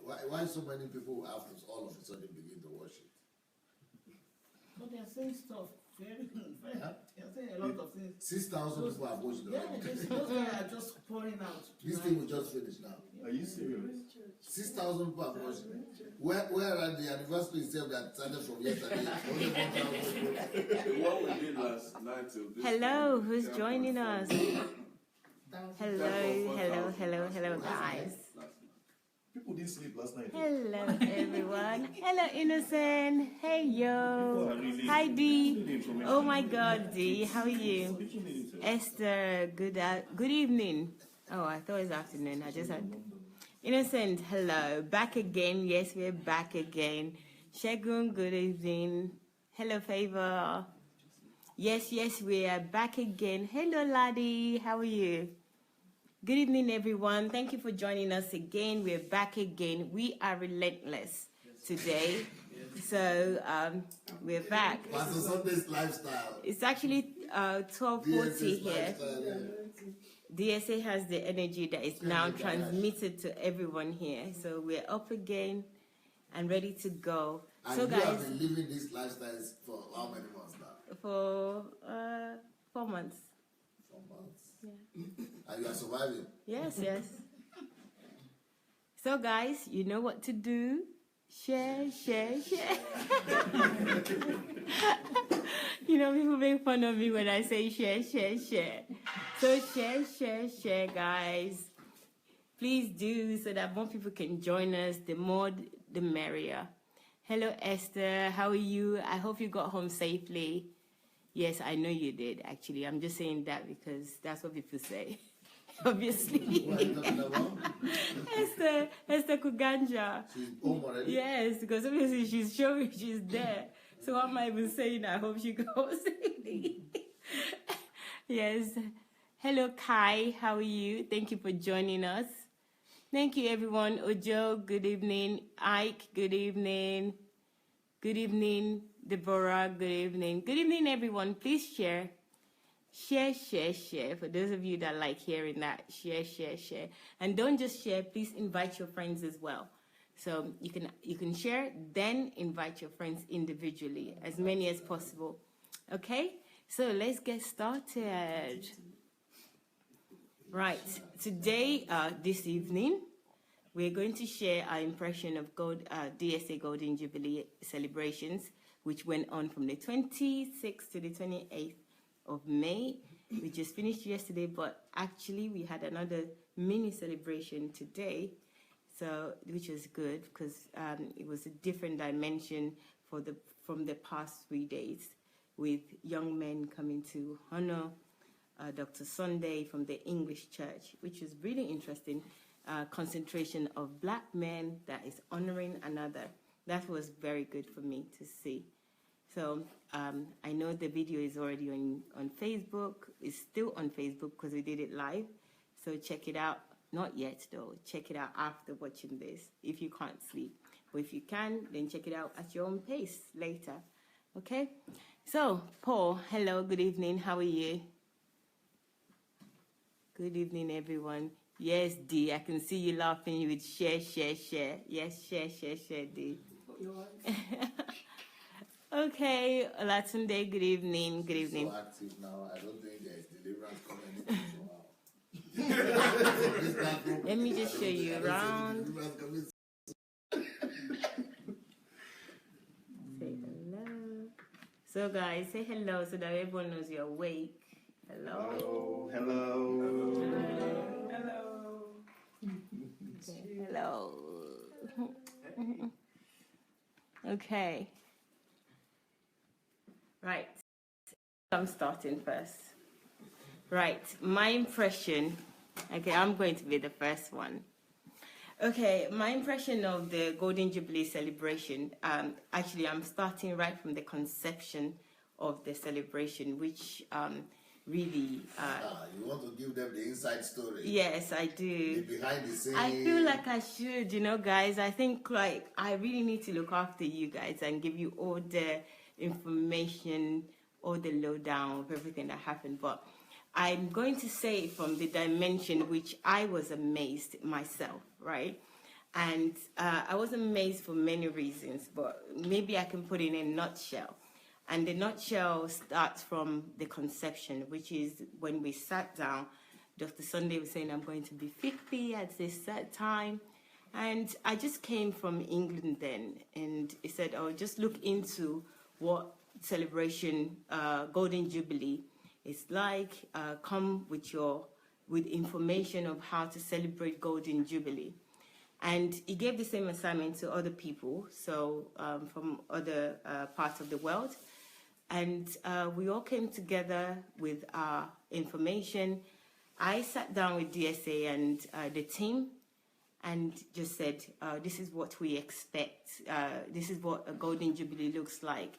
Why so many people have to all of a sudden begin to worship? But they are saying stuff very, they are saying a lot of things. 6,000 people have watched Yeah, those guys are just pouring out. This thing will just finish now. Are you serious? 6,000 people have watched. Where are the anniversary itself that started from yesterday? Only 1,000 What we did last night till this. Hello, who's joining us? Hello, guys. People didn't sleep last night. Hello, everyone. Hello, Innocent. Hey, yo. Hi, Dee. Oh, my God, Dee. How are you? Esther, good evening. Oh, I thought it was afternoon. I just had... Innocent, hello. Back again. Yes, we're back again. Shegun, good evening. Hello, Favor. Yes, we are back again. Hello, Laddie. How are you? Good evening, everyone. Thank you for joining us again. We're back again. We are relentless today. So we're back. Pastor Sunday's lifestyle. It's actually 12:40 here. DSA has the energy that is now transmitted to everyone here. So we're up again and ready to go. And so you guys, have been living these lifestyles for how many months now? For 4 months. 4 months. Yeah. And you are surviving. Yes. So guys, you know what to do. Share. You know, people make fun of me when I say share. So share, guys. Please do, so that more people can join us. The more, the merrier. Hello, Esther. How are you? I hope you got home safely. Yes, I know you did, actually. I'm just saying that because that's what people say. Obviously. What are you talking about? Esther Kuganja. She's home already? Yes, because obviously she's showing she's there. So what am I even saying? I hope she goes safely. Yes. Hello, Kai. How are you? Thank you for joining us. Thank you, everyone. Ojo, good evening. Ike, good evening. Good evening, Deborah. Good evening. Good evening, everyone. Please share. Share. For those of you that like hearing that, share. And don't just share. Please invite your friends as well. So you can share, then invite your friends individually, as many as possible. Okay? So let's get started. Right. Today, this evening, we're going to share our impression of DSA Golden Jubilee celebrations, which went on from the 26th to the 28th of May. We just finished yesterday, but actually we had another mini celebration today, so which was good because it was a different dimension from the past 3 days, with young men coming to honor Dr. Sunday from the English Church, which was really interesting. Concentration of black men that is honoring another. That was very good for me to see. So I know the video is already on Facebook. It's still on Facebook because we did it live. So check it out. Not yet, though. Check it out after watching this if you can't sleep. But if you can, then check it out at your own pace later. Okay? So, Paul, hello, good evening. How are you? Good evening, everyone. Yes, Dee, I can see you laughing with share. Yes, share, Dee. Okay, Olatunde, good evening. So active now. I don't think there is deliverance coming anything. Let me just show you around. Say hello. So guys, say hello so that everyone knows you're awake. Hello. Okay, hello. Okay. Right. I'm starting first. Right. My impression. Okay, I'm going to be the first one. Okay, my impression of the Golden Jubilee celebration. Actually, I'm starting right from the conception of the celebration, which really... you want to give them the inside story? Yes, I do. The behind the scenes. I feel like I should, guys. I think I really need to look after you guys and give you all the information, all the lowdown of everything that happened. But I'm going to say from the dimension which I was amazed myself, right? And I was amazed for many reasons, but maybe I can put it in a nutshell. And the nutshell starts from the conception, which is when we sat down. Dr. Sunday was saying, I'm going to be 50 at this set time. And I just came from England then, and he said, oh, just look into what celebration, Golden Jubilee is like. Come with information of how to celebrate Golden Jubilee. And he gave the same assignment to other people, so from other parts of the world. And we all came together with our information. I sat down with DSA and the team and just said, this is what we expect. This is what a Golden Jubilee looks like.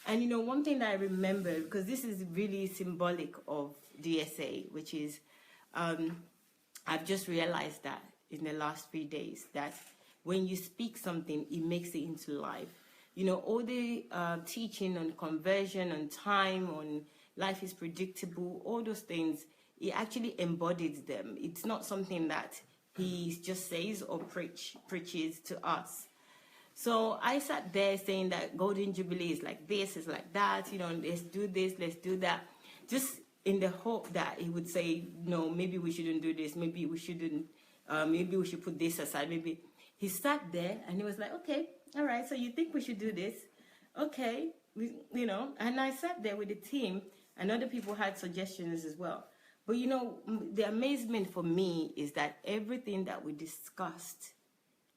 And, you know, one thing that I remember, because this is really symbolic of DSA, which is I've just realized that in the last 3 days, that when you speak something, it makes it into life. You know, all the teaching on conversion, on time, on life is predictable, all those things, he actually embodies them. It's not something that he just says or preaches to us. So I sat there saying that Golden Jubilee is like this, is like that, you know, let's do this, let's do that. Just in the hope that he would say, no, maybe we shouldn't do this, maybe we shouldn't, maybe we should put this aside, maybe. He sat there and he was like, okay, all right, so you think we should do this? Okay, you know, and I sat there with the team and other people had suggestions as well. But, you know, the amazement for me is that everything that we discussed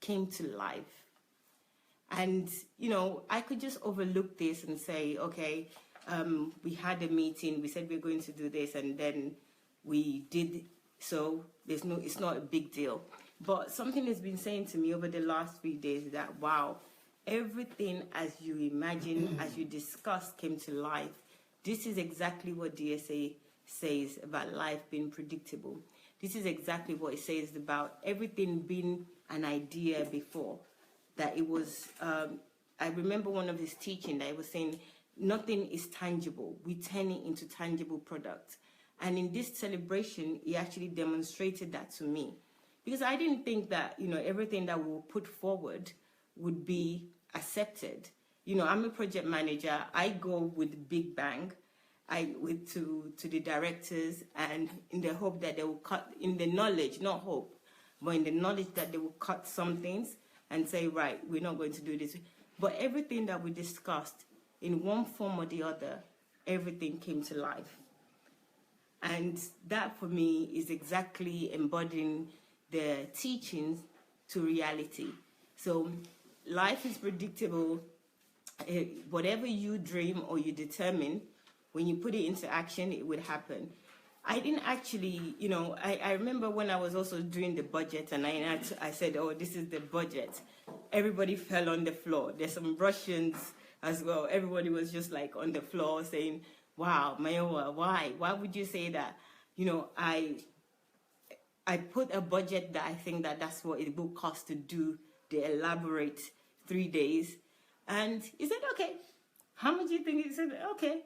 came to life. And, you know, I could just overlook this and say, okay, we had a meeting, we said we're going to do this, and then we did so. It's not a big deal. But something has been saying to me over the last 3 days that, wow, everything as you imagine, as you discussed, came to life. This is exactly what DSA says about life being predictable. This is exactly what it says about everything being an idea before. That it was, I remember one of his teaching that he was saying, nothing is tangible. We turn it into tangible products. And in this celebration, he actually demonstrated that to me. Because I didn't think that, you know, everything that we'll put forward would be accepted. You know, I'm a project manager. I go with big bang. To the directors, and in the hope that they will cut, in the knowledge, not hope, but in the knowledge that they will cut some things and say, right, we're not going to do this. But everything that we discussed, in one form or the other, everything came to life. And that, for me, is exactly embodying the teachings to reality. So life is predictable. Whatever you dream or you determine, when you put it into action, it would happen. I didn't actually, you know, I remember when I was also doing the budget and I said, oh, this is the budget. Everybody fell on the floor. There's some Russians as well. Everybody was just like on the floor saying, wow, Mayowa, why? Why would you say that? You know, I put a budget that I think that's what it will cost to do the elaborate 3 days. And he said, okay, how much do you think? He said, okay.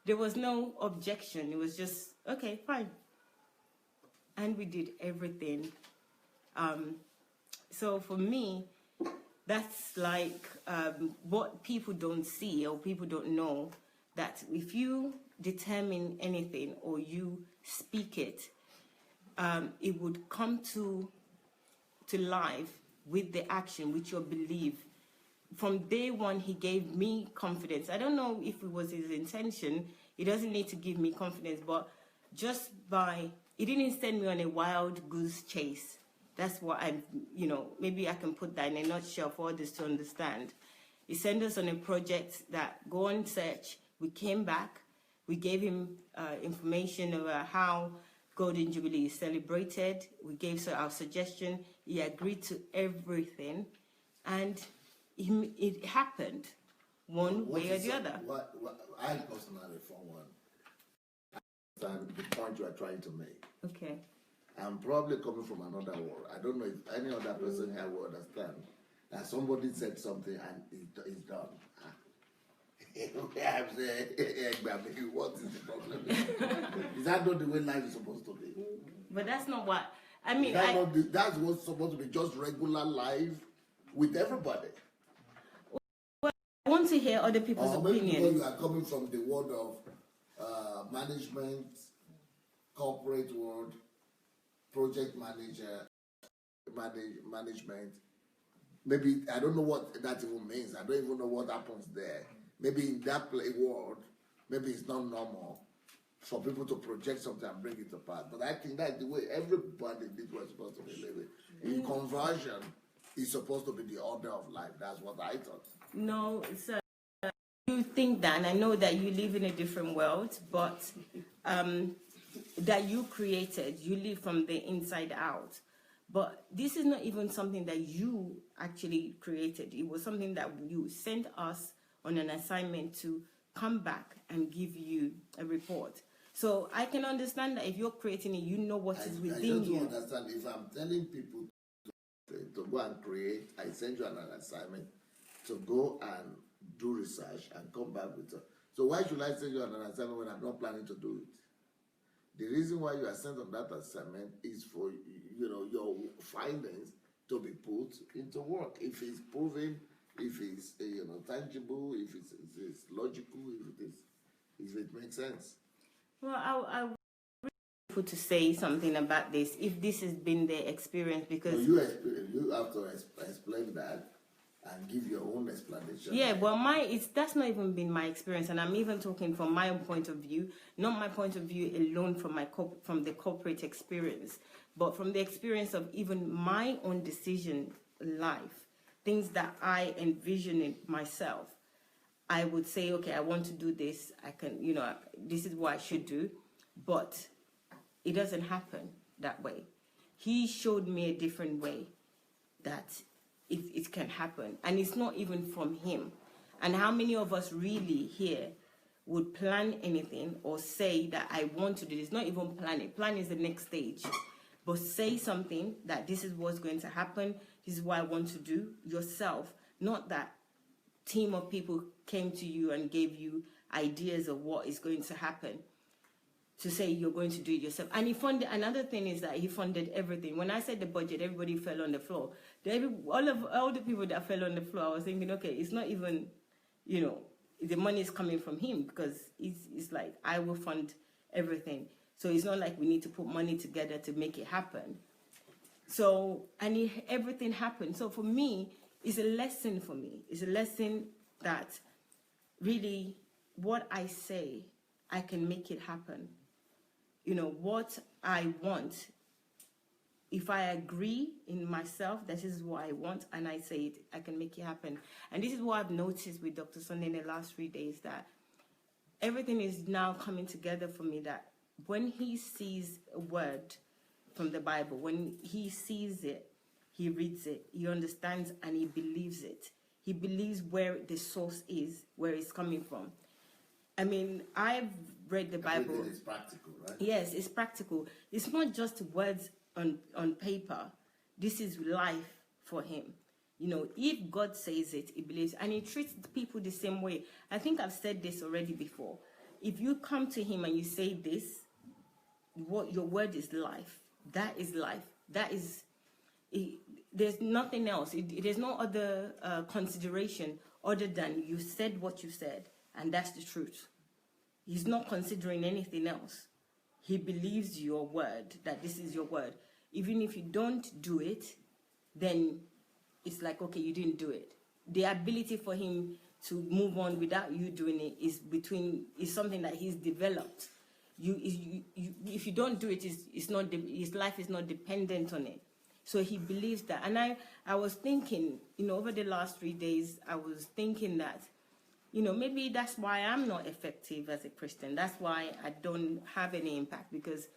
There was no objection. It was just, okay, fine. And we did everything. So for me, that's like what people don't see or people don't know, that if you determine anything or you speak it, it would come to life with the action, with your belief. From day one, he gave me confidence. I don't know if it was his intention. He doesn't need to give me confidence, but just by, he didn't send me on a wild goose chase. That's what you know, maybe I can put that in a nutshell for others to understand. He sent us on a project that go and search. We came back. We gave him information about how Golden Jubilee is celebrated. We gave our suggestion. He agreed to everything. And it happened one way or the other. I personally, for one, understand the point you are trying to make. Okay. I'm probably coming from another world. I don't know if any other person here will understand that somebody said something and it's done. I'm saying, what is the problem? Is that not the way life is supposed to be? But that's not what I mean, that's what's supposed to be just regular life with everybody. I want to hear other people's Maybe opinions. because you are coming from the world of management, corporate world, project manager, management. Maybe I don't know what that even means. I don't even know what happens there. Maybe in that world, maybe it's not normal for people to project something and bring it apart. But I think that's the way everybody did what's supposed to be living. In conversion, is supposed to be the order of life. That's what I thought. No, sir. You think that, and I know that you live in a different world, but that you created, you live from the inside out. But this is not even something that you actually created. It was something that you sent us on an assignment to come back and give you a report. So I can understand that if you're creating it, you know what is within you. I don't understand. If I'm telling people to go and create, I send you an assignment to go and do research and come back with it. So why should I send you an assignment when I'm not planning to do it? The reason why you are sent on that assignment is for your findings to be put into work. If it's proven, if it's tangible, if it's logical, if it makes sense. Well, I would like to say something about this. If this has been their experience, because you have to explain that and give your own explanation. Yeah, well, that's not even been my experience, and I'm even talking from my own point of view, not my point of view alone from the corporate experience, but from the experience of even my own decision life, things that I envision in myself. I would say, okay, I want to do this. I can, this is what I should do, but it doesn't happen that way. He showed me a different way that it can happen, and it's not even from him. And how many of us really here would plan anything or say that I want to do this? Not even plan it. Plan is the next stage. But say something that this is what's going to happen, this is what I want to do yourself, not that team of people came to you and gave you ideas of what is going to happen, to say you're going to do it yourself. And he funded, another thing is that he funded everything. When I said the budget, everybody fell on the floor. All the people that fell on the floor, I was thinking, okay, it's not even, the money is coming from him, because it's like, I will fund everything. So it's not like we need to put money together to make it happen. So, and everything happened. So for me, it's a lesson for me. It's a lesson that really what I say, I can make it happen. What I want, if I agree in myself, this is what I want, and I say it, I can make it happen. And this is what I've noticed with Dr. Sunday in the last 3 days, that everything is now coming together for me, that when he sees a word from the Bible, when he sees it, he reads it, he understands, and he believes it. He believes where the source is, where it's coming from. I mean, I've read the Bible. Everything is practical, right? Yes, it's practical. It's not just words on paper. This is life for him. If God says it, he believes, and he treats people the same way. I think I've said this already before. If you come to him and you say this, what your word is life. That is life. That is, there's nothing else. There's no other consideration other than you said what you said, and that's the truth. He's not considering anything else. He believes your word, that this is your word. Even if you don't do it, then it's like, okay, you didn't do it. The ability for him to move on without you doing it is something that he's developed. If you don't do it, his life is not dependent on it. So he believes that. And I was thinking, over the last 3 days, I was thinking that, maybe that's why I'm not effective as a Christian. That's why I don't have any impact, because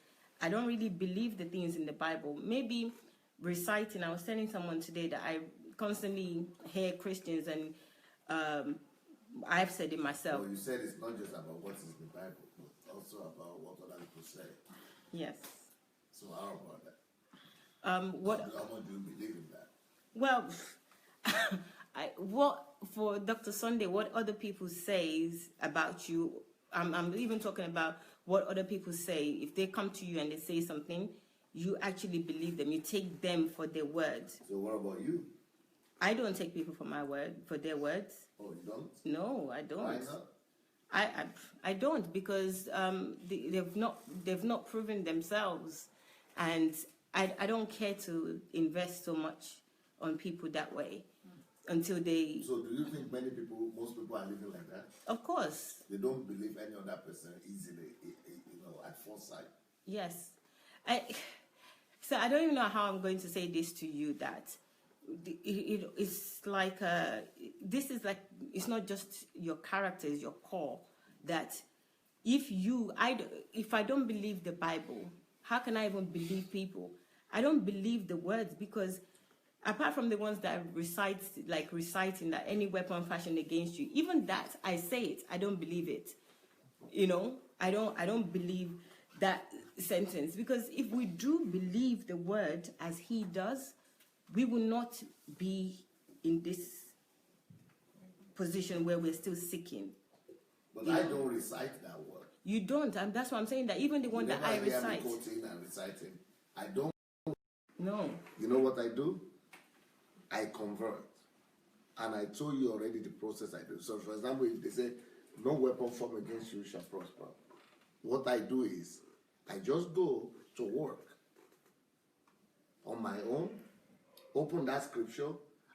I don't really believe the things in the Bible. Maybe reciting, I was telling someone today that I constantly hear Christians, and I've said it myself. Well, you said it's not just about what is in the Bible, but also about what other people say. Yes. So how about that? How much do you believe in that? Well, for Dr. Sunday, what other people say about you, I'm even talking about what other people say. If they come to you and they say something, you actually believe them. You take them for their words. So what about you? I don't take people for their words. Oh, you don't? No, I don't. Why not? I don't, because they've not proven themselves, and I don't care to invest so much on people that way until they. So do you think most people are living like that? Of course. They don't believe any other person easily, at first sight. Yes. So I don't even know how I'm going to say this to you, that it's like this is like, it's not just your character, it's your core. That if I don't believe the Bible, how can I even believe people? I don't believe the words, because apart from the ones that reciting that any weapon fashioned against you, even that, I say it, I don't believe it. I don't believe that sentence, because if we do believe the word as he does, we will not be in this position where we're still seeking. But I don't recite that word. You don't, and that's why I'm saying that even the one that I recite. Me quoting and reciting, I don't. No. You know what I do? I convert. And I told you already the process I do. So, for example, if they say, no weapon formed against you shall prosper, what I do is, I just go to work on my own, open that scripture,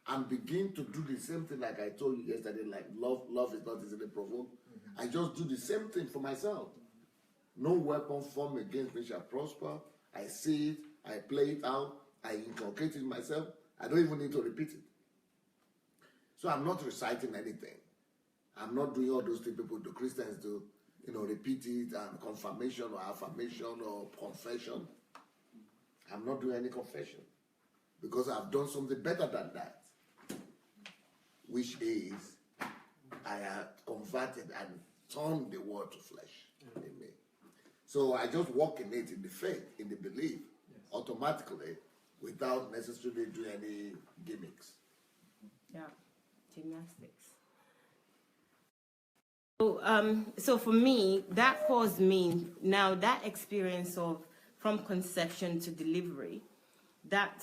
and begin to do the same thing like I told you yesterday, like love is not easily provoked. Mm-hmm. I just do the same thing for myself. No weapon formed against me shall prosper. I see it, I play it out, I inculcate it myself. I don't even need to repeat it. So I'm not reciting anything. I'm not doing all those things people do. Christians do, repeat it and confirmation or affirmation or confession. I'm not doing any confession, because I've done something better than that, which is I have converted and turned the word to flesh in me. So I just walk in it, in the faith, in the belief, automatically, without necessarily doing any gimmicks. Yeah, gymnastics. So for me, that caused me, now that experience of from conception to delivery, that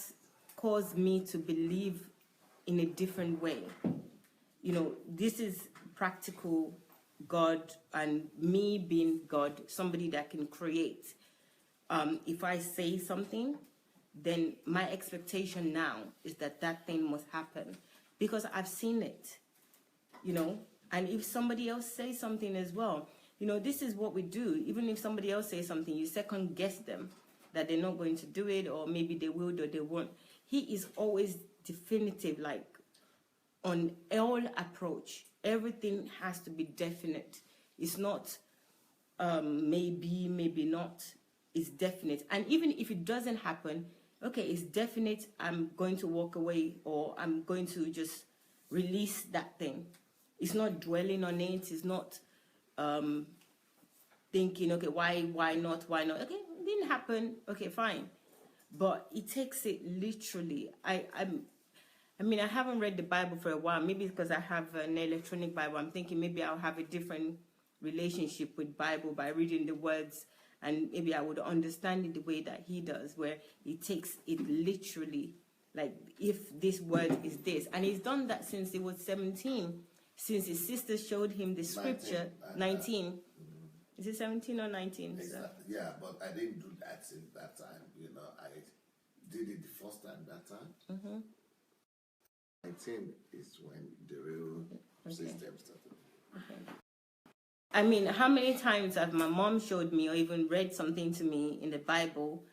caused me to believe in a different way. This is practical God, and me being God, somebody that can create. If I say something, then my expectation now is that thing must happen, because I've seen it, and if somebody else says something as well, this is what we do. Even if somebody else says something, you second guess them that they're not going to do it, or maybe they will or they won't. He is always definitive, like on all approach. Everything has to be definite. It's not maybe, maybe not. It's definite. And even if it doesn't happen, okay, it's definite. I'm going to walk away, or I'm going to just release that thing. It's not dwelling on it. It's not thinking, okay, why not? Okay, it didn't happen. Okay, fine. But it takes it literally. I haven't read the Bible for a while. Maybe because I have an electronic Bible. I'm thinking maybe I'll have a different relationship with Bible by reading the words, and maybe I would understand it the way that he does, where he takes it literally. Like, if this word is this. And he's done that since he was 17. Since his sister showed him the scripture, 19. Is it 17 or 19? Exactly. Yeah, but I didn't do that since that time. I did it the first time that time. Mm-hmm. 19 is when the real system started. Okay. How many times have my mom showed me or even read something to me in the Bible,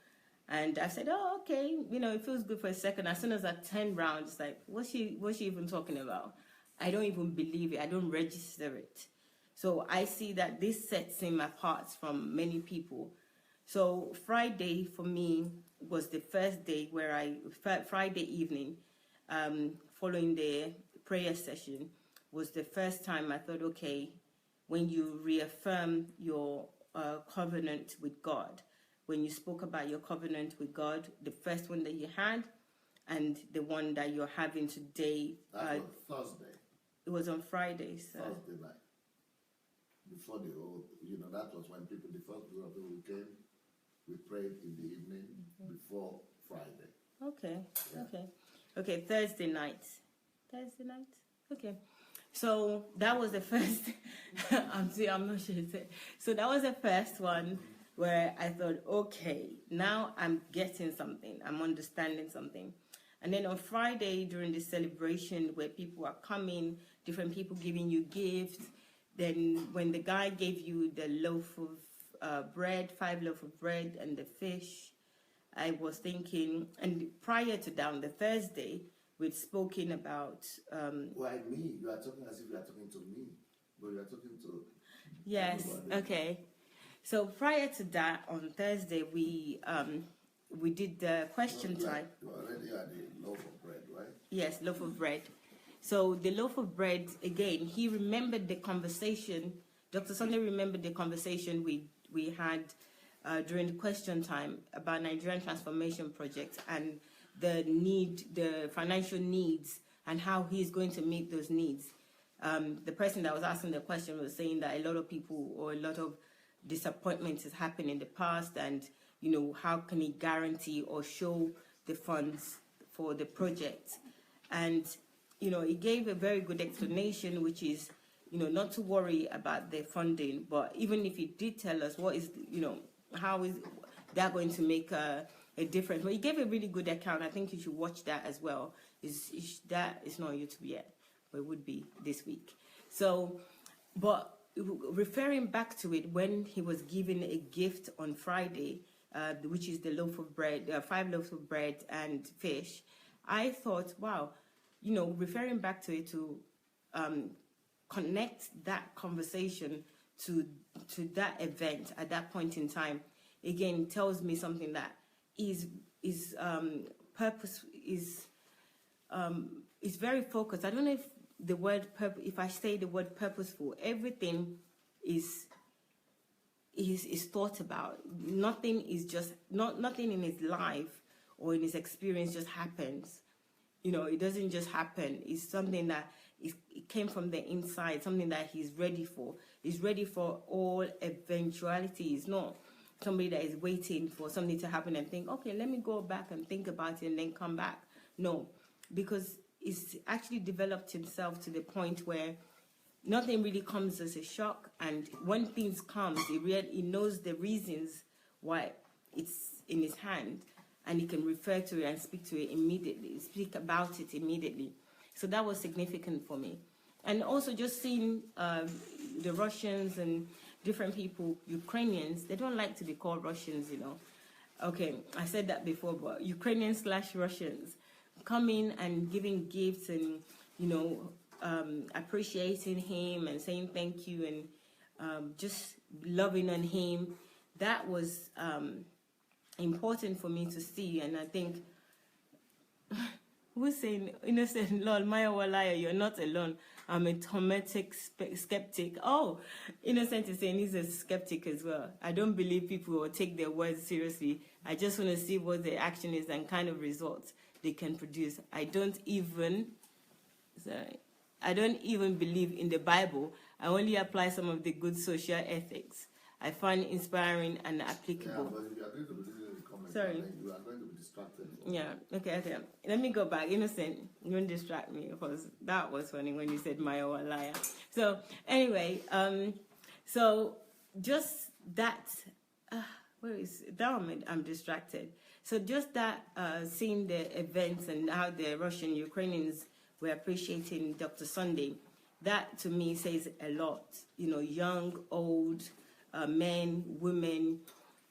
and I said, oh, okay, it feels good for a second. As soon as I turn around, it's like, what's she even talking about? I don't even believe it. I don't register it. So I see that this sets him apart from many people. So Friday for me was the first day where Friday evening, following the prayer session, was the first time I thought, okay, when you reaffirm your covenant with God, when you spoke about your covenant with God, the first one that you had, and the one that you're having today. That was Thursday. It was on Friday, so. Thursday night. Before the whole, that was when the first group of people came. we prayed in the evening before Friday. Okay. Yeah. Okay. Thursday night. Okay. So that was the first. I'm not sure. So that was the first one where I thought, okay, now I'm getting something. I'm understanding something. And then on Friday during the celebration where people are coming, different people giving you gifts. Then when the guy gave you the loaf of bread, 5 loaves of bread and the fish, I was thinking, and prior to that, on the Thursday, we'd spoken about... Why me? You are talking as if you are talking to me, but you are talking to... Yes, everybody. okay. So prior to that, on Thursday, we did the question time. You already had a loaf of bread, right? Yes, loaf of bread. So the loaf of bread, again, he remembered the conversation. Dr. Sunday remembered the conversation we had during the question time about Nigerian Transformation Project and the financial needs and how he's going to meet those needs. The person that was asking the question was saying that a lot of people or a lot of disappointments has happened in the past, and how can he guarantee or show the funds for the project? And he gave a very good explanation, which is not to worry about the funding, but even if he did tell us what is how is that going to make a difference. But he gave a really good account. I think you should watch that as well. That is not on YouTube yet, but it would be this week. So, but referring back to it, when he was given a gift on Friday, which is the loaf of bread, 5 loaves of bread and fish, I thought, wow, referring back to it to connect that conversation to that event at that point in time, again, tells me something that is purpose is very focused. I don't know if the word if I say the word purposeful, everything is thought about. Nothing is just nothing in his life or in his experience just happens. It doesn't just happen. It's something that it came from the inside, something that he's ready for. He's ready for all eventualities, not somebody that is waiting for something to happen and think, okay, let me go back and think about it and then come back. No, because he's actually developed himself to the point where nothing really comes as a shock, and when things come, he knows the reasons why it's in his hand, and he can refer to it and speak to it immediately, speak about it immediately. So that was significant for me. And also just seeing the Russians and different people, Ukrainians, they don't like to be called Russians, Okay, I said that before, but Ukrainians/Russians coming and giving gifts and, appreciating him and saying thank you and just loving on him, that was important for me to see. And I think, who's saying, innocent, Lord, Maya Walaya, you're not alone. I'm a hermetic skeptic. Oh, Innocent is saying he's a skeptic as well. I don't believe people will take their words seriously. I just want to see what the action is and kind of results they can produce. I don't even believe in the Bible. I only apply some of the good social ethics I find inspiring and applicable. Yeah, but if you are going to be listening to the comments, Sorry. You are going to be distracted. Yeah, okay. Let me go back. Innocent, you don't distract me, because that was funny when you said Maya or liar. So, anyway, so just that, where is it? Now I'm distracted. So just that, seeing the events and how the Russian Ukrainians were appreciating Dr. Sunday, that to me says a lot. Young, old, men, women,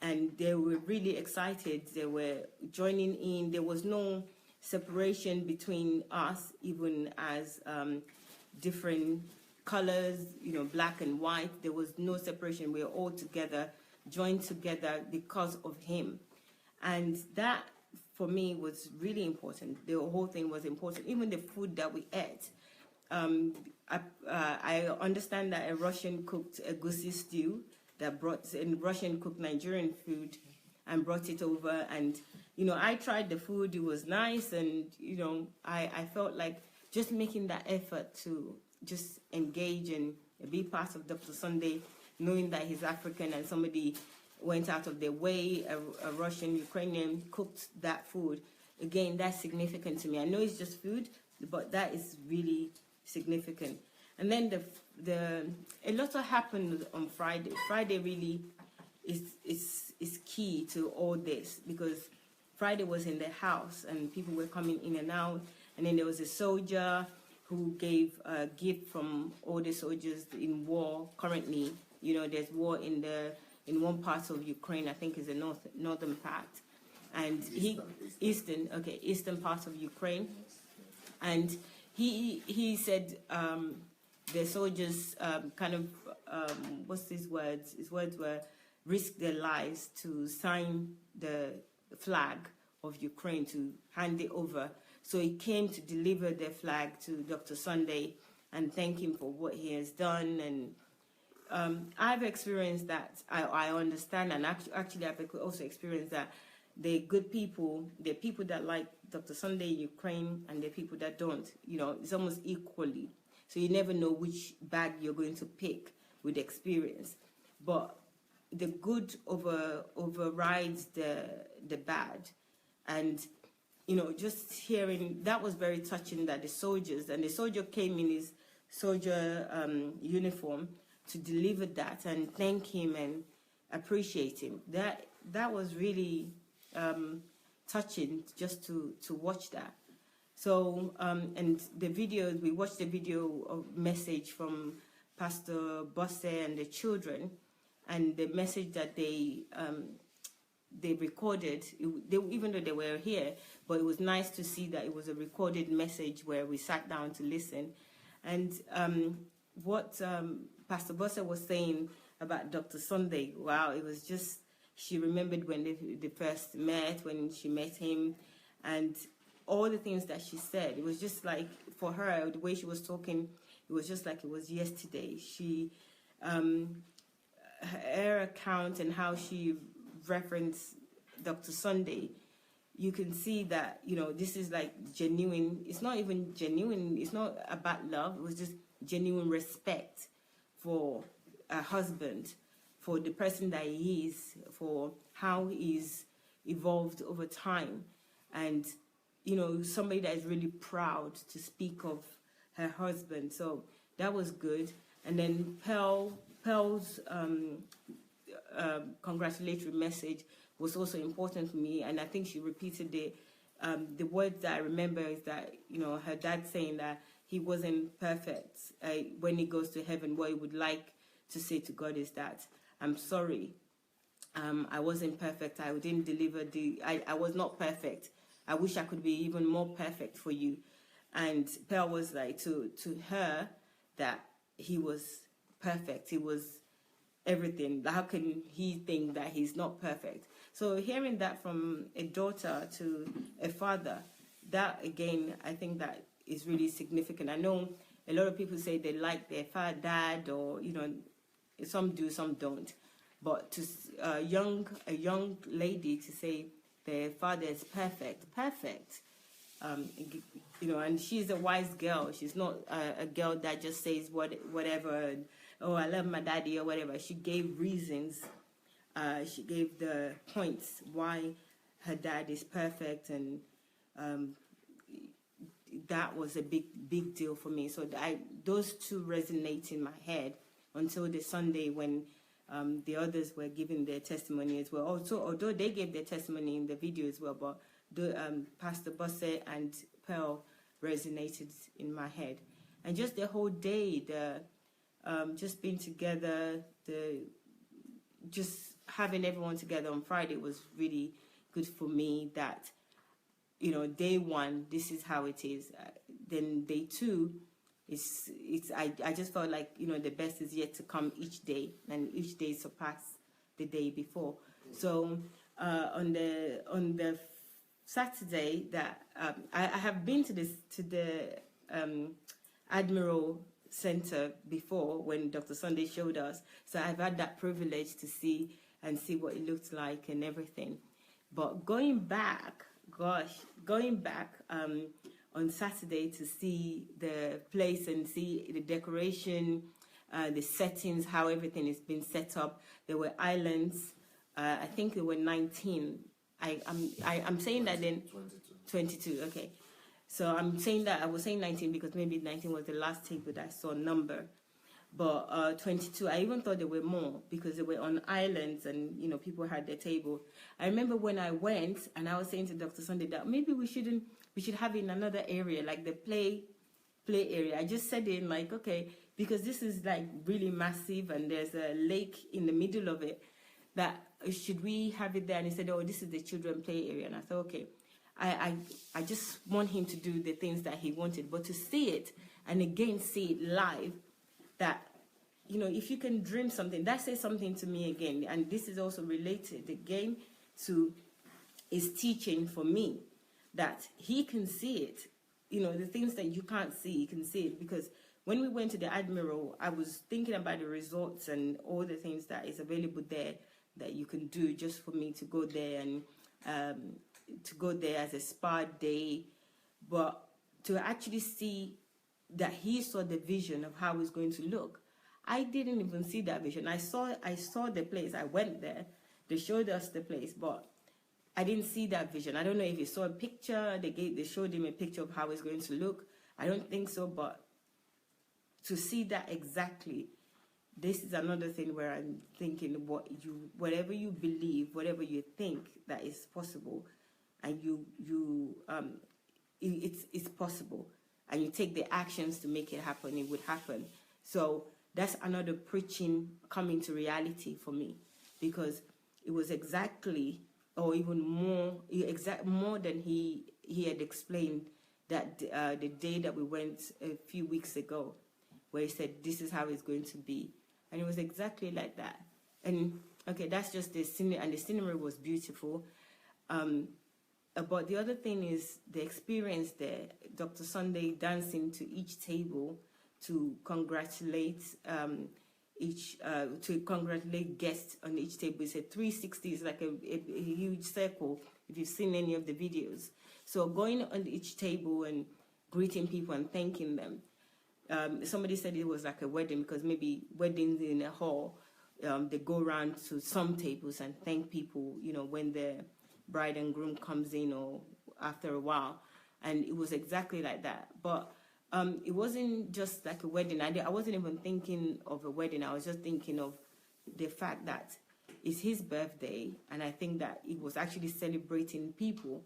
and they were really excited. They were joining in. There was no separation between us, even as different colors, black and white. There was no separation. We were all together, joined together because of him. And that, for me, was really important. The whole thing was important. Even the food that we ate. I understand that a Russian cooked a goosey stew that Russian cooked Nigerian food and brought it over. And, I tried the food. It was nice. And, I felt like just making that effort to just engage and be part of Dr. Sunday, knowing that he's African and somebody went out of their way, a Russian, Ukrainian cooked that food. Again, that's significant to me. I know it's just food, but that is really significant. And then a lot happened on Friday. Friday really is key to all this, because Friday was in the house and people were coming in and out. And then there was a soldier who gave a gift from all the soldiers in war currently. You know, there's war in one part of Ukraine, I think is the northern part. And eastern part of Ukraine. And he said the soldiers what's his words? His words were risk their lives to sign the flag of Ukraine, to hand it over. So he came to deliver the flag to Dr. Sunday and thank him for what he has done. And I've experienced that. I understand, and actually I've also experienced that they're good people. There are people that like Dr. Sunday in Ukraine, and there are people that don't. You know, it's almost equally. So you never know which bag you're going to pick with experience. But the good overrides the bad. And, you know, just hearing, that was very touching, that the soldier came in his soldier uniform to deliver that and thank him and appreciate him. That was really touching just to watch that. So, and the video, we watched the video of message from Pastor Bosse and the children, and the message that they recorded, even though they were here, but it was nice to see that it was a recorded message where we sat down to listen. And what Pastor Bosse was saying about Dr. Sunday, wow, it was just, she remembered when they first met, when she met him, and all the things that she said. It was just like, for her, the way she was talking, it was just like it was yesterday. She, her account and how she referenced Dr. Sunday, you can see that, you know, this is like genuine. It's not even genuine. It's not about love. It was just genuine respect for a husband, for the person that he is, for how he's evolved over time. And, you know, somebody that is really proud to speak of her husband. So that was good. And then Pearl's congratulatory message was also important for me, and I think she repeated the words that I remember is that, you know, her dad saying that he wasn't perfect. When he goes to heaven, what he would like to say to God is that, I'm sorry, I wasn't perfect. I didn't deliver I was not perfect. I wish I could be even more perfect for you. And Pearl was like to her that he was perfect. He was everything. How can he think that he's not perfect? So hearing that from a daughter to a father, that again, I think that is really significant. I know a lot of people say they like their dad, or, you know, some do, some don't. But to a young lady to say their father is perfect, you know, and she's a wise girl. She's not a girl that just says whatever, oh, I love my daddy or whatever. She gave reasons. She gave the points why her dad is perfect, and that was a big deal for me. So those two resonate in my head until the Sunday when the others were giving their testimony as well. Also, although they gave their testimony in the video as well, but Pastor Bosse and Pearl resonated in my head. And just the whole day, just being together, just having everyone together on Friday was really good for me. That, you know, day one, this is how it is. Then day two, I just felt like, you know, the best is yet to come each day, and each day surpass the day before. So on the Saturday that I have been to the Admiral Center before when Dr. Sunday showed us, so I've had that privilege to see what it looked like and everything. But going back on Saturday to see the place and see the decoration, the settings, how everything has been set up. There were islands I think they were 19. I'm saying that then 22. Okay, so I'm saying that I was saying 19 because maybe 19 was the last table that I saw number, but 22. I even thought there were more because they were on islands and people had their table. I remember when I went and I was saying to Dr. Sunday that maybe we should have it in another area like the play area. I just said it like, okay, because this is like really massive and there's a lake in the middle of it, that should we have it there? And he said, oh, this is the children play area. And I thought, okay, I just want him to do the things that he wanted, but to see it and again see it live, that if you can dream something, that says something to me again. And this is also related again to his teaching for me, that he can see it. The things that you can't see, you can see it. Because when we went to the Admiral, I was thinking about the resorts and all the things that is available there that you can do just for me to go there and to go there as a spa day. But to actually see that he saw the vision of how it's going to look, I didn't even see that vision. I saw the place. I went there. They showed us the place, but I didn't see that vision. I don't know if he saw a picture. They showed him a picture of how it's going to look. I don't think so, but to see that exactly, this is another thing where I'm thinking whatever you believe, whatever you think that is possible, and it's possible, and you take the actions to make it happen, it would happen. So that's another preaching coming to reality for me, because it was exactly, or even more than he had explained that the day that we went a few weeks ago, where he said this is how it's going to be, and it was exactly like that. And okay, that's just the scenery, and the scenery was beautiful. But the other thing is the experience there. Dr. Sunday dancing to each table to congratulate guests on each table. It's a 360. It's like a huge circle. If you've seen any of the videos, so going on each table and greeting people and thanking them. Somebody said it was like a wedding, because maybe weddings in a hall, they go around to some tables and thank people, when the bride and groom comes in or after a while. And it was exactly like that. But it wasn't just like a wedding. I wasn't even thinking of a wedding. I was just thinking of the fact that it's his birthday, and I think that it was actually celebrating people.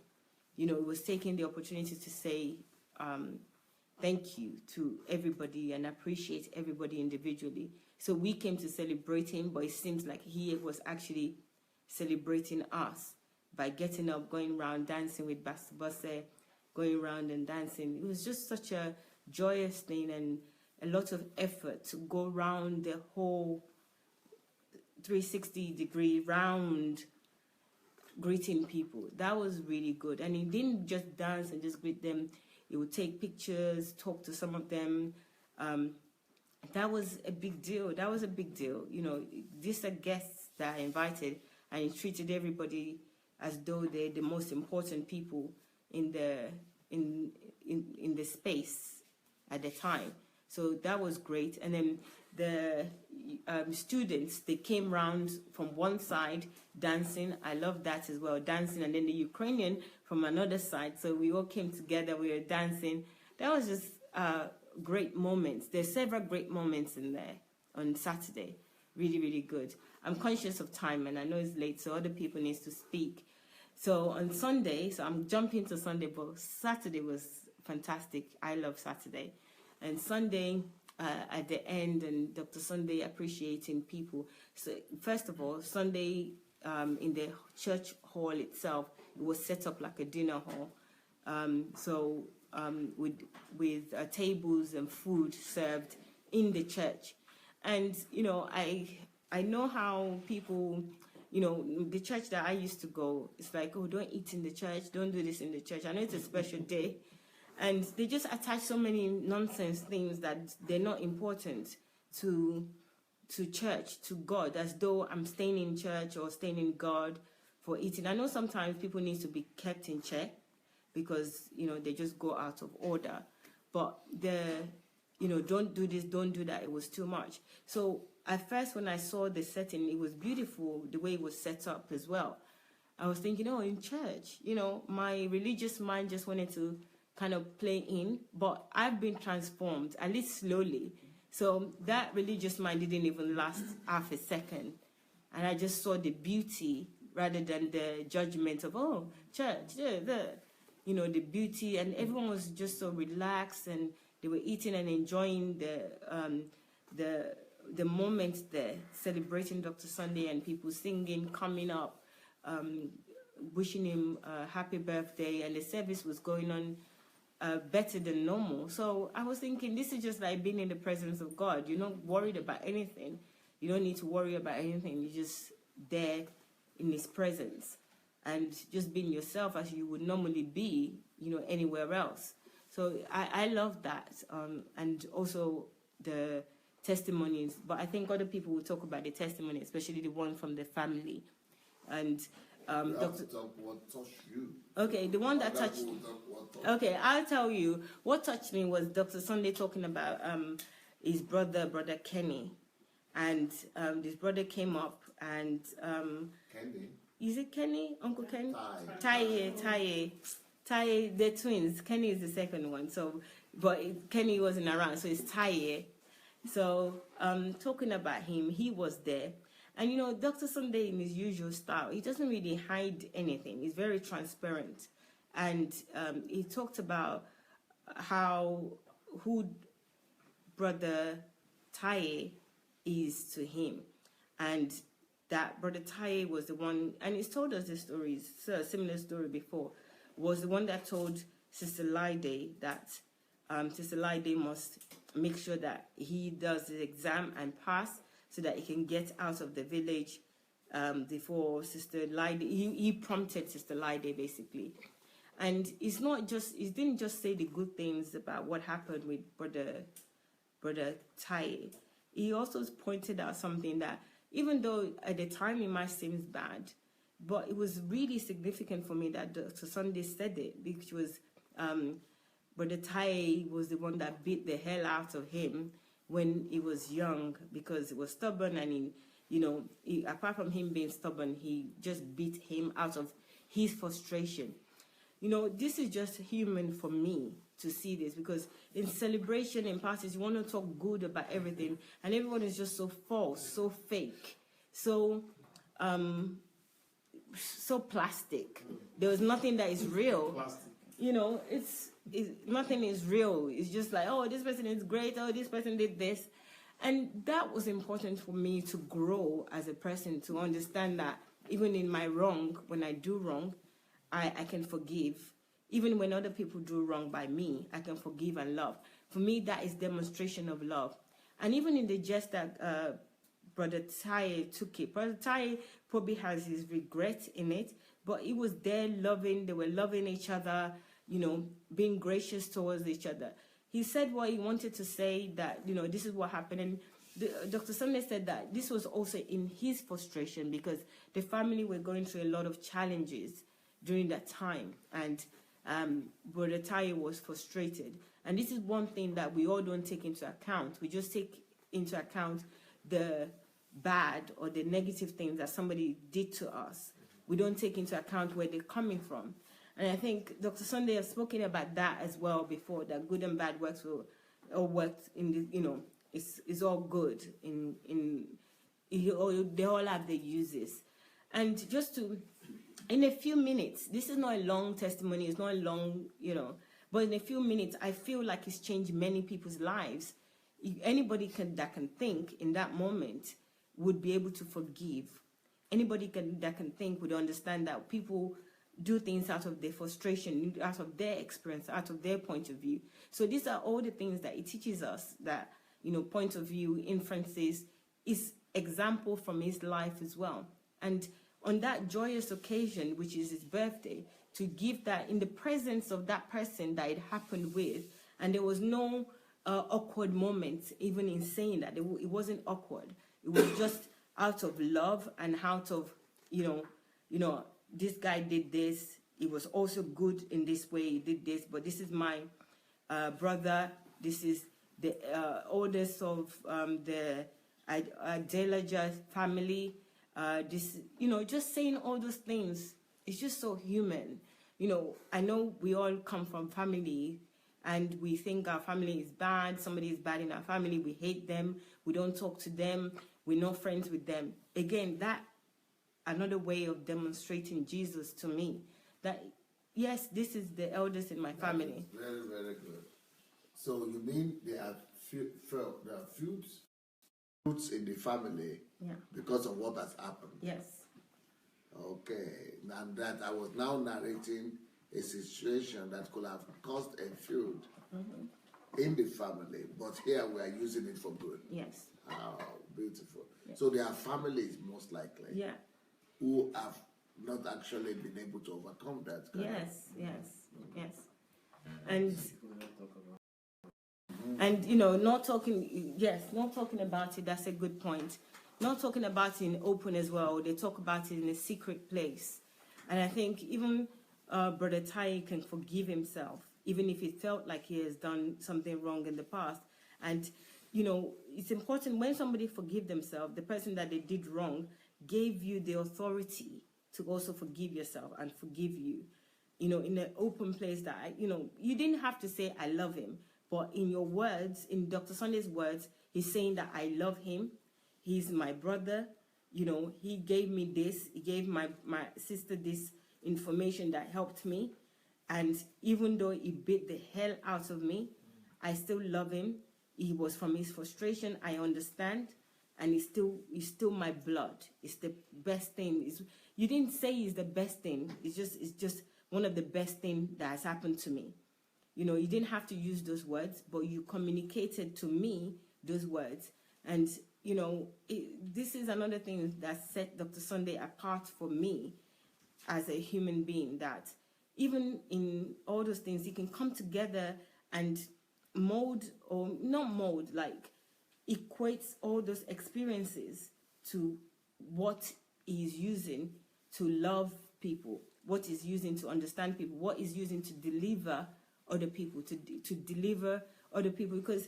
It was taking the opportunity to say thank you to everybody and appreciate everybody individually. So we came to celebrate him, but it seems like he was actually celebrating us by getting up, going around, dancing with Pastor Bosse, going around and dancing. It was just such a joyous thing and a lot of effort to go around the whole 360-degree round, greeting people. That was really good. And he didn't just dance and just greet them. He would take pictures, talk to some of them. That was a big deal. These are guests that I invited, and he treated everybody as though they're the most important people in the space at the time. So that was great. And then the students, they came round from one side dancing. I love that as well, dancing. And then the Ukrainian from another side. So we all came together, we were dancing. That was just great moments. There's several great moments in there on Saturday. Really, really good. I'm conscious of time, and I know it's late, so other people need to speak. So on Sunday, so I'm jumping to Sunday, but Saturday was fantastic. I love Saturday. And Sunday, at the end, and Dr. Sunday appreciating people. So first of all, Sunday in the church hall itself, it was set up like a dinner hall. With tables and food served in the church. And, I know how people, the church that I used to go, it's like, oh, don't eat in the church, don't do this in the church. I know it's a special day. And they just attach so many nonsense things that they're not important to church, to God, as though I'm staying in church or staying in God for eating. I know sometimes people need to be kept in check because, they just go out of order. But don't do this, don't do that. It was too much. So at first, when I saw the setting, it was beautiful, the way it was set up as well. I was thinking, in church, my religious mind just wanted to kind of play in, but I've been transformed, at least slowly. So that religious mind didn't even last half a second. And I just saw the beauty rather than the judgment of, church, the beauty. And everyone was just so relaxed, and they were eating and enjoying the moment there, celebrating Dr. Sunday, and people singing, coming up, wishing him a happy birthday, and the service was going on better than normal. So I was thinking, this is just like being in the presence of God. You're not worried about anything. You don't need to worry about anything. You're just there in his presence and just being yourself as you would normally be, anywhere else. So I love that. And also the testimonies. But I think other people will talk about the testimony, especially the one from the family. And Dr. What touched you? Okay, the one that touched. Okay, I'll tell you what touched me was Dr. Sunday talking about his brother Kenny, and this brother came up and Kenny. Is it Kenny? Uncle Kenny? Taye, they're twins. Kenny is the second one. So, but Kenny wasn't around, so it's Taye. So, talking about him, he was there. And Dr. Sunday, in his usual style, he doesn't really hide anything. He's very transparent. And he talked about who Brother Taye is to him. And that Brother Taye was the one, and he's told us this story, a similar story before, was the one that told Sister Lide that Sister Lide must make sure that he does the exam and pass, so that he can get out of the village before Sister Lide. He prompted Sister Lide, basically. And he didn't just say the good things about what happened with Brother Taye. He also pointed out something that, even though at the time it might seem bad, but it was really significant for me that Dr. Sunday said it, which was Brother Taye was the one that beat the hell out of him when he was young, because he was stubborn, and apart from him being stubborn, he just beat him out of his frustration. This is just human for me to see this, because in celebration, in parties, you want to talk good about everything, and everyone is just so false, so fake, so plastic. There was nothing that is real. Plastic. Nothing is real. It's just like, this person is great. This person did this. And that was important for me to grow as a person, to understand that even in my wrong, when I do wrong, I can forgive. Even when other people do wrong by me, I can forgive and love. For me, that is demonstration of love. And even in the jest that Brother Taye took it, Brother Taye probably has his regret in it, but he was there loving, they were loving each other, being gracious towards each other. He said what he wanted to say, that, this is what happened. And Dr. Sunday said that this was also in his frustration, because the family were going through a lot of challenges during that time. And Brother Taye was frustrated. And this is one thing that we all don't take into account. We just take into account the bad or the negative things that somebody did to us. We don't take into account where they're coming from. And I think Dr. Sunday has spoken about that as well before, that good and bad works will all work in the, it's all good. They all have their uses. And just to, in a few minutes, this is not a long testimony, it's not a long, but in a few minutes, I feel like it's changed many people's lives. Anybody that can think in that moment would be able to forgive. Anybody that can think would understand that people do things out of their frustration, out of their experience, out of their point of view. So these are all the things that it teaches us, that, point of view, inferences, is example from his life as well. And on that joyous occasion, which is his birthday, to give that in the presence of that person that it happened with, and there was no awkward moment, even in saying that. It wasn't awkward. It was just out of love and out of, this guy did this. It was also good in this way. He did this, but this is my brother. This is the oldest of the Adelaja family. This, just saying all those things, it's just so human. I know we all come from family and we think our family is bad. Somebody is bad in our family. We hate them. We don't talk to them. We're not friends with them. Again, that another way of demonstrating Jesus to me. That, yes, this is the eldest in my family. Very, very good. So you mean there are feuds in the family because of what has happened? Yes. Okay. And that I was now narrating a situation that could have caused a feud in the family, but here we are using it for good. Yes. Oh, beautiful. Yeah. So there are families, most likely, who have not actually been able to overcome that. Yes. And not talking about it. That's a good point. Not talking about it in open as well. They talk about it in a secret place. And I think even Brother Tai can forgive himself, even if he felt like he has done something wrong in the past. And, it's important when somebody forgive themselves, the person that they did wrong gave you the authority to also forgive yourself and forgive you, in an open place that, you didn't have to say, I love him. But in your words, in Dr. Sunday's words, he's saying that I love him. He's my brother. He gave me this. He gave my sister this information that helped me. And even though he beat the hell out of me, I still love him. He was from his frustration. I understand. And he's still my blood. It's the best thing. You didn't say it's the best thing. It's just one of the best things that has happened to me. You didn't have to use those words, but you communicated to me those words. And, this is another thing that set Dr. Sunday apart for me as a human being, that even in all those things, he can come together and mold, or not mold, like equates all those experiences to what he's using to love people, what he's using to understand people, what he's using to deliver other people, to deliver other people. Because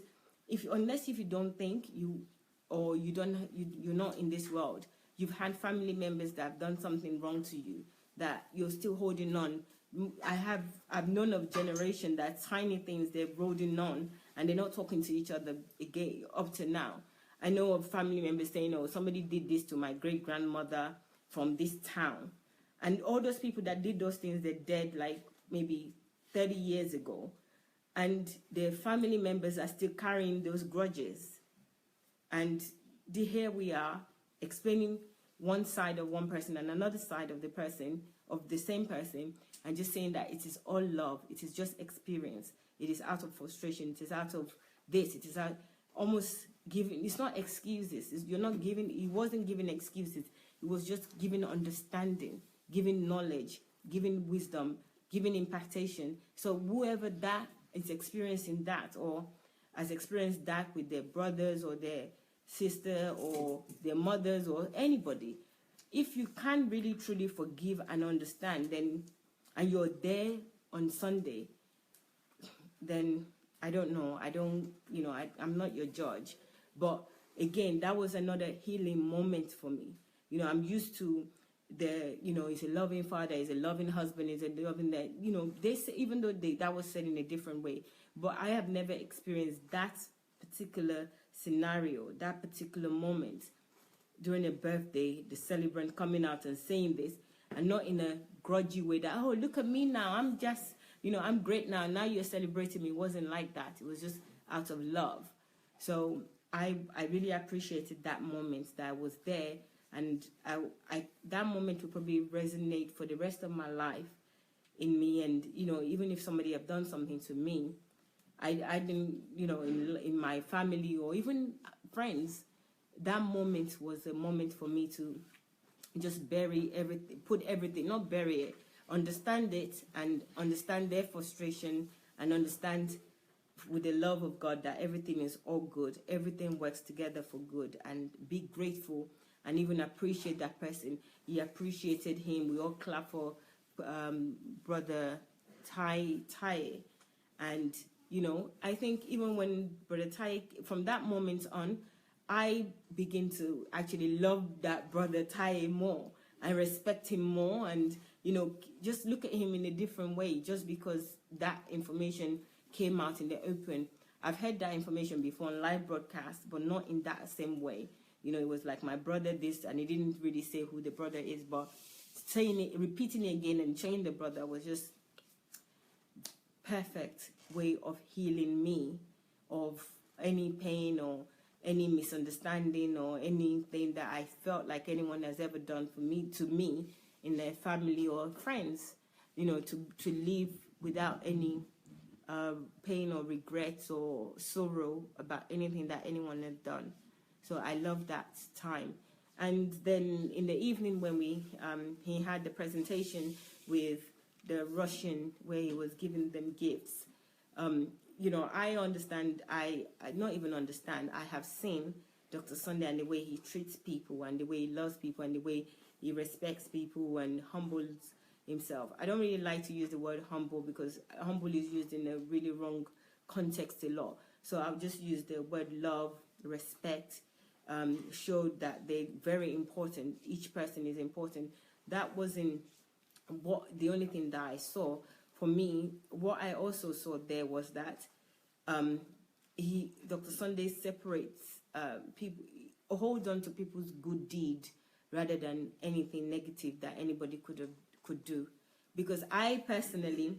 unless you don't think you're not in this world, you've had family members that have done something wrong to you, that you're still holding on. I've known of generation that tiny things they're holding on and they're not talking to each other again up to now. I know of family members saying, somebody did this to my great grandmother from this town, and all those people that did those things, they're dead like maybe 30 years ago, and their family members are still carrying those grudges. And here we are explaining one side of one person and another side of the same person, and just saying that it is all love. It is just experience. It is out of frustration. It is out of this. It is out almost giving. It's not excuses. You're not giving. He wasn't giving excuses. It was just giving understanding, giving knowledge, giving wisdom, giving impartation. So whoever that is experiencing that, or has experienced that with their brothers or their sister or their mothers or anybody, if you can't really truly forgive and understand, then, and you're there on Sunday, then I don't know. I'm not your judge. But again, that was another healing moment for me. I'm used to he's a loving father, he's a loving husband, he's a loving that, they say, even though that was said in a different way, but I have never experienced that particular scenario, that particular moment during a birthday, the celebrant coming out and saying this, and not in a grudgy way that, oh, look at me now, I'm just, I'm great now you're celebrating me. It wasn't like that. It was just out of love. So I really appreciated that moment, that I was there. And that moment will probably resonate for the rest of my life in me. And, even if somebody have done something to me, I didn't, in my family or even friends, that moment was a moment for me to just bury everything, put everything, not bury it, understand it and understand their frustration and understand with the love of God that everything is all good. Everything works together for good, and be grateful and even appreciate that person. He appreciated him. We all clap for Brother Tai, and I think even when Brother Tai, from that moment on, I begin to actually love that Brother Tai more and respect him more, and just look at him in a different way, just because that information came out in the open. I've heard that information before on live broadcast, but not in that same way. It was like my brother this, and he didn't really say who the brother is, but saying it, repeating it again and saying the brother was just perfect way of healing me of any pain or any misunderstanding or anything that I felt like anyone has ever done to me in their family or friends, to live without any pain or regrets or sorrow about anything that anyone had done. So I love that time. And then in the evening when he had the presentation with the Russian, where he was giving them gifts, I understand, I not even understand, I have seen Dr. Sunday and the way he treats people and the way he loves people and the way he respects people and humbles himself. I don't really like to use the word humble because humble is used in a really wrong context a lot. So I'll just use the word love, respect, showed that they're very important. Each person is important. That wasn't the only thing that I saw. For me, what I also saw there was that Dr. Sunday separates people, hold on to people's good deed rather than anything negative that anybody could do. Because I personally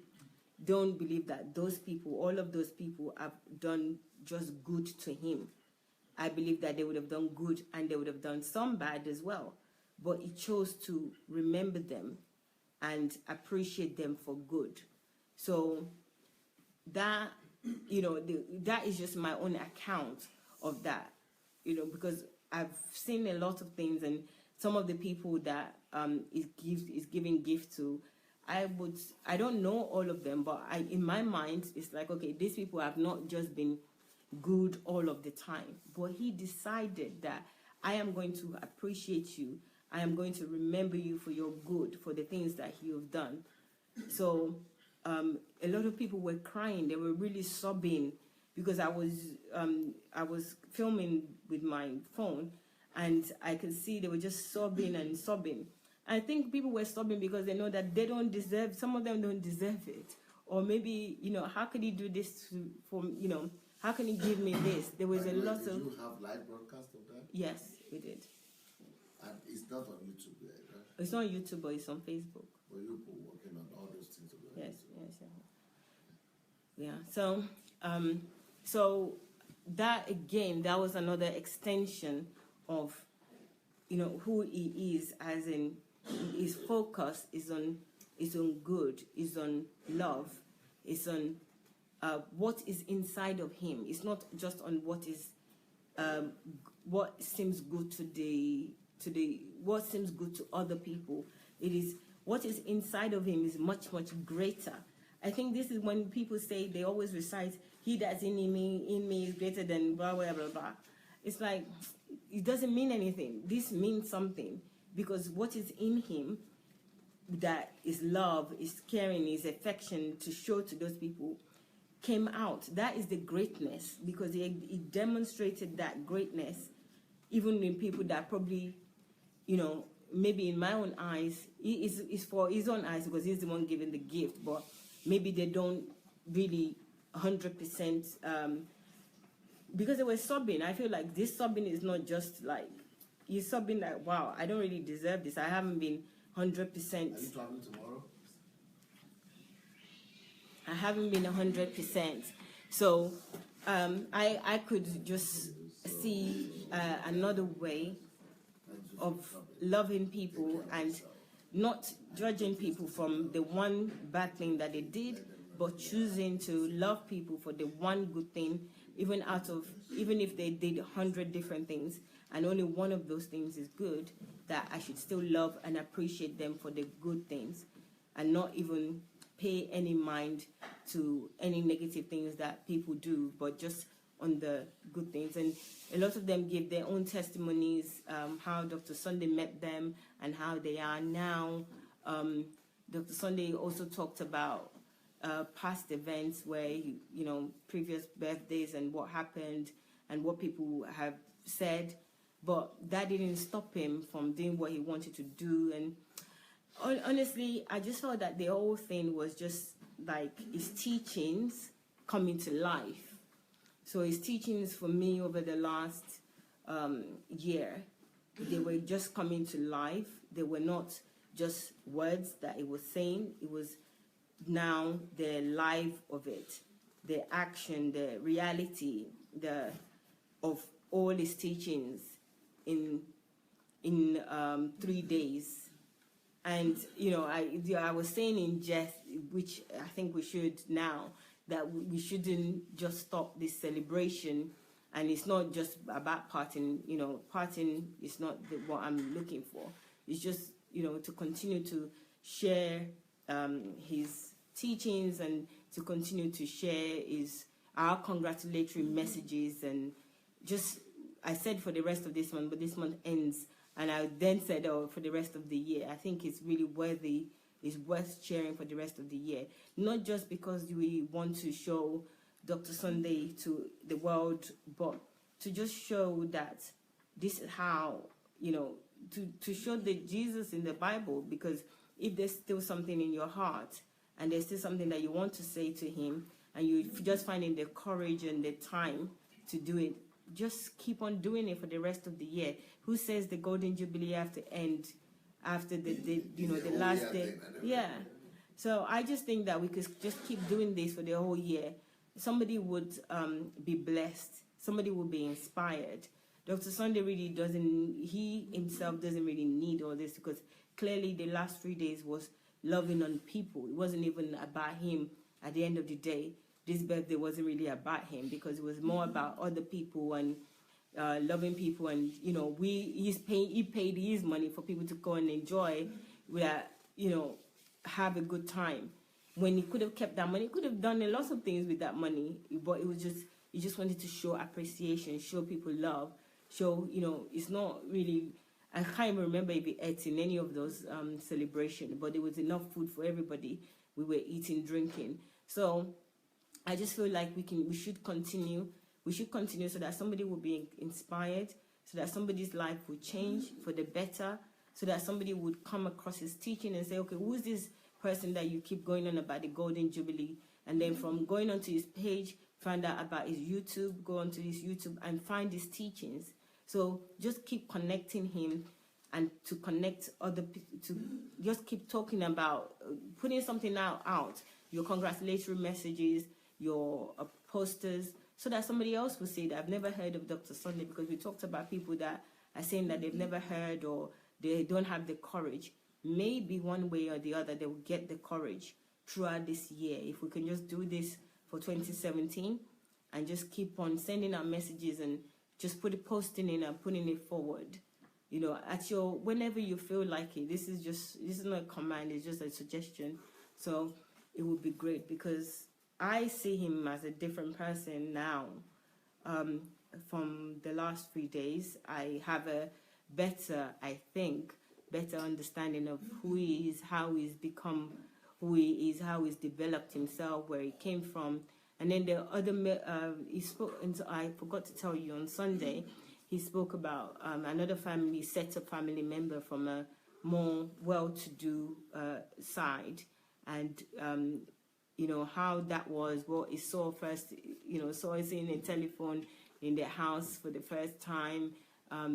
don't believe that all of those people have done just good to him. I believe that they would have done good and they would have done some bad as well. But he chose to remember them and appreciate them for good. So that, that is just my own account of that, because I've seen a lot of things, and some of the people that is giving gift to, I don't know all of them, but in my mind, it's like, okay, these people have not just been good all of the time, but he decided that I am going to appreciate you. I am going to remember you for your good, for the things that you have done. So a lot of people were crying. They were really sobbing because I was filming with my phone, and I could see they were just sobbing and sobbing. I think people were sobbing because they know that they don't deserve. Some of them don't deserve it, or maybe how could he do this for How can he give me this? There was a lot of. Did you have live broadcast of that? Yes, we did. And it's not on YouTube yet, right? It's not on YouTube, but it's on Facebook. Well, you're working on all those things. Yes. Yeah. So, so that again, that was another extension of, who he is, as in his focus is on good, is on love, is on what is inside of him. It's not just on what seems good what seems good to other people. It is what is inside of him is much, much greater. I think this is when people say, they always recite, he that's in me is greater than blah, blah, blah, blah. It's like, it doesn't mean anything. This means something, because what is in him, that is love, is caring, is affection to show to those people, came out. That is the greatness, because he demonstrated that greatness even in people that probably, maybe in my own eyes, is for his own eyes because he's the one giving the gift, but maybe they don't really 100%, because they were sobbing. I feel like this sobbing is not just like, you're sobbing like, wow, I don't really deserve this. I haven't been 100%. Are you traveling tomorrow? I haven't been 100%. So I could just see another way of loving people and not judging people from the one bad thing that they did, but choosing to love people for the one good thing, even if they did 100 different things and only one of those things is good, that I should still love and appreciate them for the good things and not even pay any mind to any negative things that people do, but just on the good things. And a lot of them give their own testimonies, how Dr. Sunday met them and how they are now. Dr. Sunday also talked about past events where previous birthdays and what happened and what people have said, but that didn't stop him from doing what he wanted to do. And honestly, I just felt that the whole thing was just like his teachings coming to life. So his teachings for me over the last year, they were just coming to life. They were not just words that he was saying. It was now the life of it, the action, the reality, of all his teachings in 3 days. And I was saying in jest, which I think we should now, that we shouldn't just stop this celebration. And it's not just about partying. Partying is not what I'm looking for. It's just to continue to share his teachings and to continue to share our congratulatory messages. And just, I said for the rest of this month, but this month ends, and I then said, for the rest of the year. I think it's really worthy, it's worth sharing for the rest of the year. Not just because we want to show Dr. Sunday to the world, but to just show that this is how, to show the Jesus in the Bible. Because if there's still something in your heart and there's still something that you want to say to him, and you're just finding the courage and the time to do it, just keep on doing it for the rest of the year. Who says the Golden Jubilee have to end after the last day? Yeah. So I just think that we could just keep doing this for the whole year. Somebody would be blessed. Somebody will be inspired. Dr. Sunday really he himself doesn't really need all this, because clearly the last 3 days was loving on people. It wasn't even about him at the end of the day. This birthday wasn't really about him, because it was more about other people and loving people. And, he paid his money for people to go and enjoy, have a good time. When he could have kept that money, he could have done a lot of things with that money, but it was just, he just wanted to show appreciation, show people love, show, it's not really, I can't even remember if he ate in any of those celebrations, but there was enough food for everybody. We were eating, drinking. So I just feel like we should continue so that somebody will be inspired, so that somebody's life will change for the better, so that somebody would come across his teaching and say, okay, who's this person that you keep going on about the Golden Jubilee? And then from going onto his page, find out about his YouTube, go onto his YouTube and find his teachings. So just keep connecting him, and to connect other people, to just keep talking about, putting something out, your congratulatory messages, your posters, so that somebody else will say that I've never heard of Dr. Sunday, because we talked about people that are saying that they've never heard or they don't have the courage. Maybe one way or the other they will get the courage throughout this year. If we can just do this for 2017 and just keep on sending out messages and just posting in and putting it forward, at whenever you feel like it. This is not a command, it's just a suggestion. So it would be great, because I see him as a different person now. From the last 3 days, I have a better understanding of who he is, how he's become who he is, how he's developed himself, where he came from. And then the other, he spoke, and I forgot to tell you, on Sunday, he spoke about another set of family member from a more well-to-do side, and how that was, what he saw first, saw us in a telephone in their house for the first time,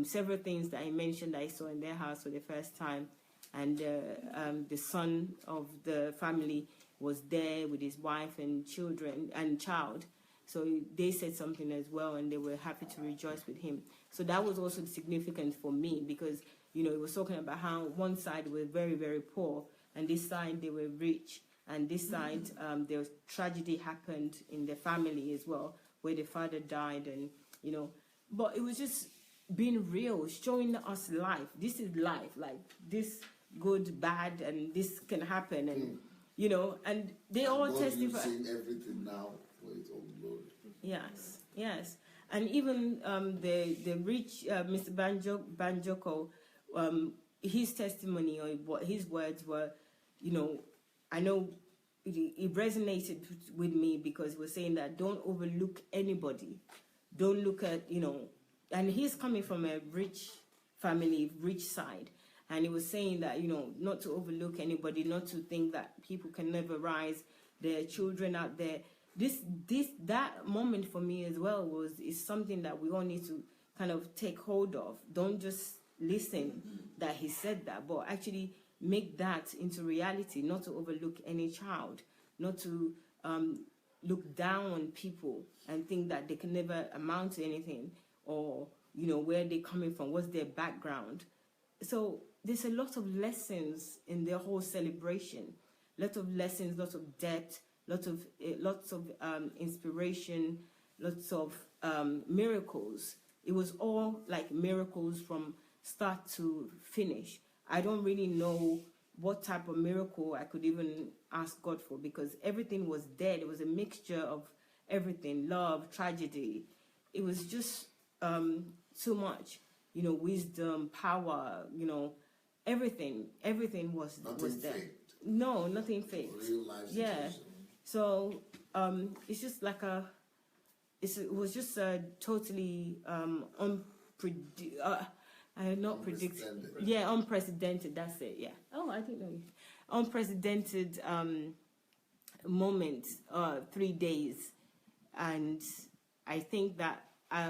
several things that he mentioned that he saw in their house for the first time, and the son of the family was there with his wife and child. So they said something as well, and they were happy to rejoice with him. So that was also significant for me, because, it was talking about how one side were very, very poor, and this side they were rich, and this side there was tragedy happened in the family as well, where the father died, and, but it was just being real, showing us life. This is life, like this good, bad, and this can happen, and, and they all testify. Using everything now for his own glory. Yes. And even the rich Mr. Banjoko, his testimony, or what his words were, I know it resonated with me because we're saying that don't overlook anybody. Don't look at, and he's coming from a rich family, rich side. And he was saying that, not to overlook anybody, not to think that people can never rise, their children out there. That moment for me as well is something that we all need to kind of take hold of. Don't just listen that he said that, but actually make that into reality, not to overlook any child, not to look down on people and think that they can never amount to anything, or, where they're coming from, what's their background. So there's a lot of lessons in the whole celebration, lot of lessons, lots of depth, lots of inspiration, lots of miracles. It was all like miracles from start to finish. I don't really know what type of miracle I could even ask God for, because everything was there. It was a mixture of everything, love, tragedy. It was just too much, wisdom, power, everything was there. Faked. No, nothing faked. Real life situation. Yeah. So it's just like it was just a totally Unprecedented. Yeah, unprecedented. That's it. Yeah. Oh, I didn't know. Unprecedented moment. 3 days, and I think that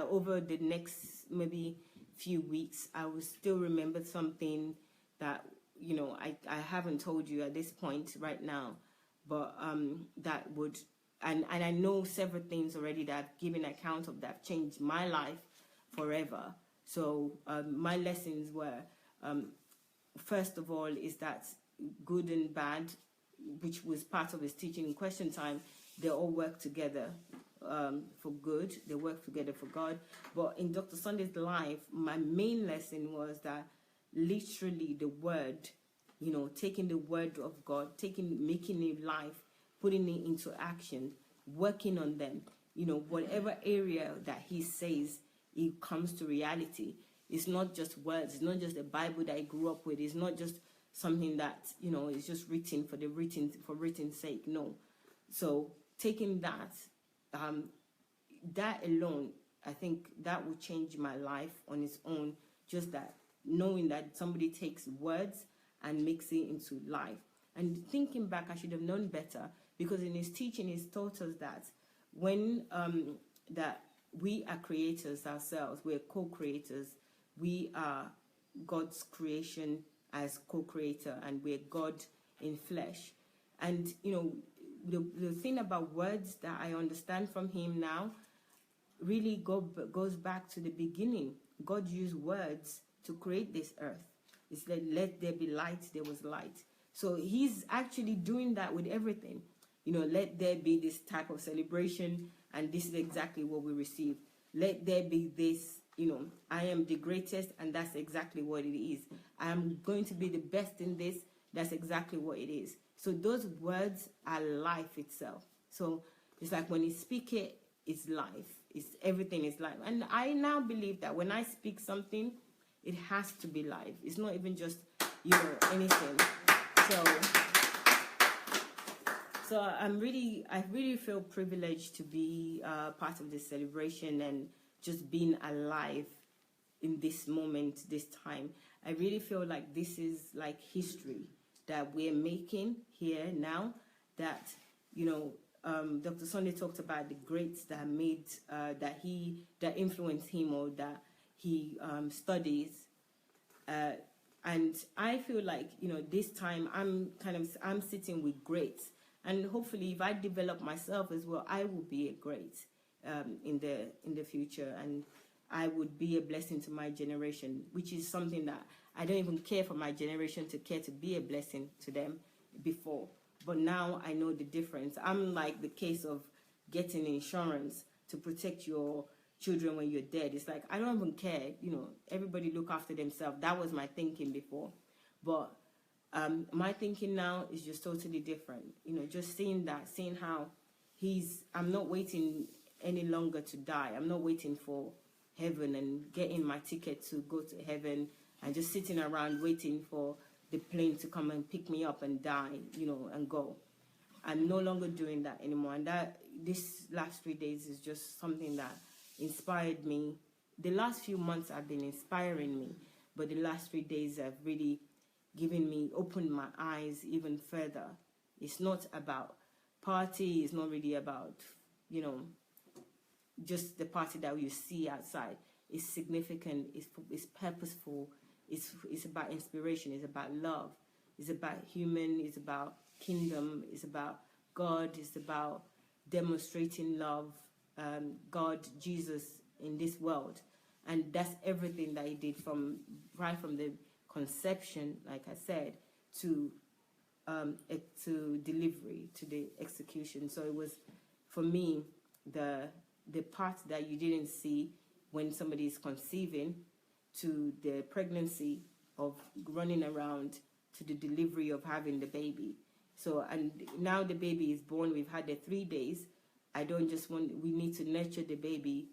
over the next maybe few weeks, I will still remember something that I haven't told you at this point right now, but that would, and I know several things already that I've given account of that have changed my life forever. So my lessons were, first of all, is that good and bad, which was part of his teaching in question time, they all work together for good. They work together for God. But in Dr. Sunday's life, my main lesson was that literally the word, taking the word of God, making it life, putting it into action, working on them, whatever area that he says, it comes to reality. It's not just words. It's not just the Bible that I grew up with. It's not just something that, is just written for written sake. No. So taking that, that alone, I think that will change my life on its own. Just that, knowing that somebody takes words and makes it into life. And thinking back, I should have known better, because in his teaching, he's taught us that when that we are creators ourselves, we're co-creators, we are God's creation as co-creator, and we're God in flesh. And the thing about words that I understand from him now really goes back to the beginning. God used words to create this earth. It's like, let there be light, there was light. So he's actually doing that with everything. Let there be this type of celebration, and this is exactly what we receive. Let there be this, I am the greatest, and that's exactly what it is. I am going to be the best in this, that's exactly what it is. So those words are life itself. So it's like when you speak it, it's life. Everything is life. And I now believe that when I speak something, it has to be life. It's not even just, anything. So I really feel privileged to be part of this celebration and just being alive in this moment, this time. I really feel like this is like history that we're making here now. That Dr. Sunday talked about the greats that made that influenced him, or that he studies. And I feel like this time I'm sitting with greats. And hopefully, if I develop myself as well, I will be a great in the future, and I would be a blessing to my generation, which is something that I don't even care for my generation to care to be a blessing to them before. But now I know the difference. I'm like the case of getting insurance to protect your children when you're dead. It's like, I don't even care. Everybody look after themselves. That was my thinking before, but. My thinking now is just totally different. Just seeing how I'm not waiting any longer to die. I'm not waiting for heaven and getting my ticket to go to heaven and just sitting around waiting for the plane to come and pick me up and die, and go. I'm no longer doing that anymore. And that this last 3 days is just something that inspired me. The last few months have been inspiring me, but the last 3 days have really opened my eyes even further. It's not about party. It's not really about, just the party that you see outside. It's significant. It's purposeful. It's about inspiration. It's about love. It's about human. It's about kingdom. It's about God. It's about demonstrating love, God, Jesus in this world. And that's everything that he did right from the conception, like I said, to delivery, to the execution. So it was, for me, the part that you didn't see when somebody is conceiving, to the pregnancy of running around, to the delivery of having the baby. So, and now the baby is born, we've had the 3 days. We need to nurture the baby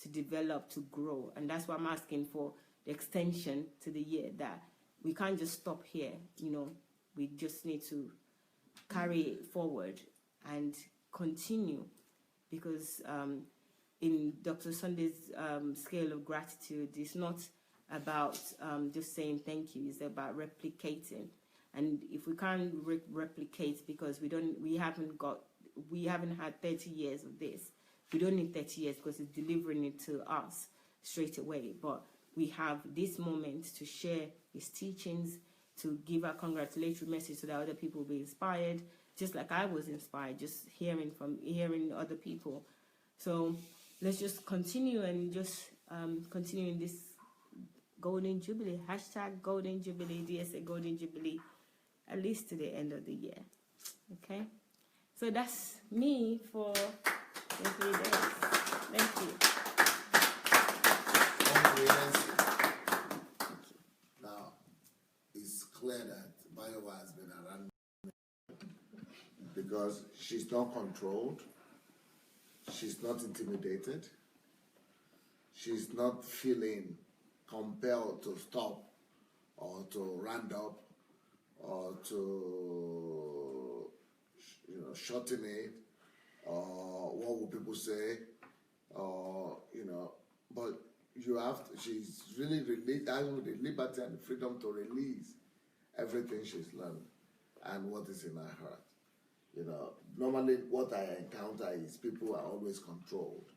to develop, to grow. And that's why I'm asking for the extension to the year, that we can't just stop here, we just need to carry it forward and continue, because in Dr. Sunday's scale of gratitude, it's not about just saying thank you, it's about replicating. And if we can't replicate, because we haven't had 30 years of this, we don't need 30 years, because it's delivering it to us straight away. But we have this moment to share his teachings, to give a congratulatory message so that other people will be inspired, just like I was inspired, just hearing other people. So let's just continue and just continue in this Golden Jubilee, hashtag Golden Jubilee, DSA Golden Jubilee, at least to the end of the year. Okay? So that's me for the 3 days. Thank you. Now, it's clear that Bayowa has been around because she's not controlled, she's not intimidated, she's not feeling compelled to stop or to round up or to shorten it, or what will people say, or but she's really having the liberty and the freedom to release everything she's learned and what is in her heart. Normally what I encounter is people are always controlled,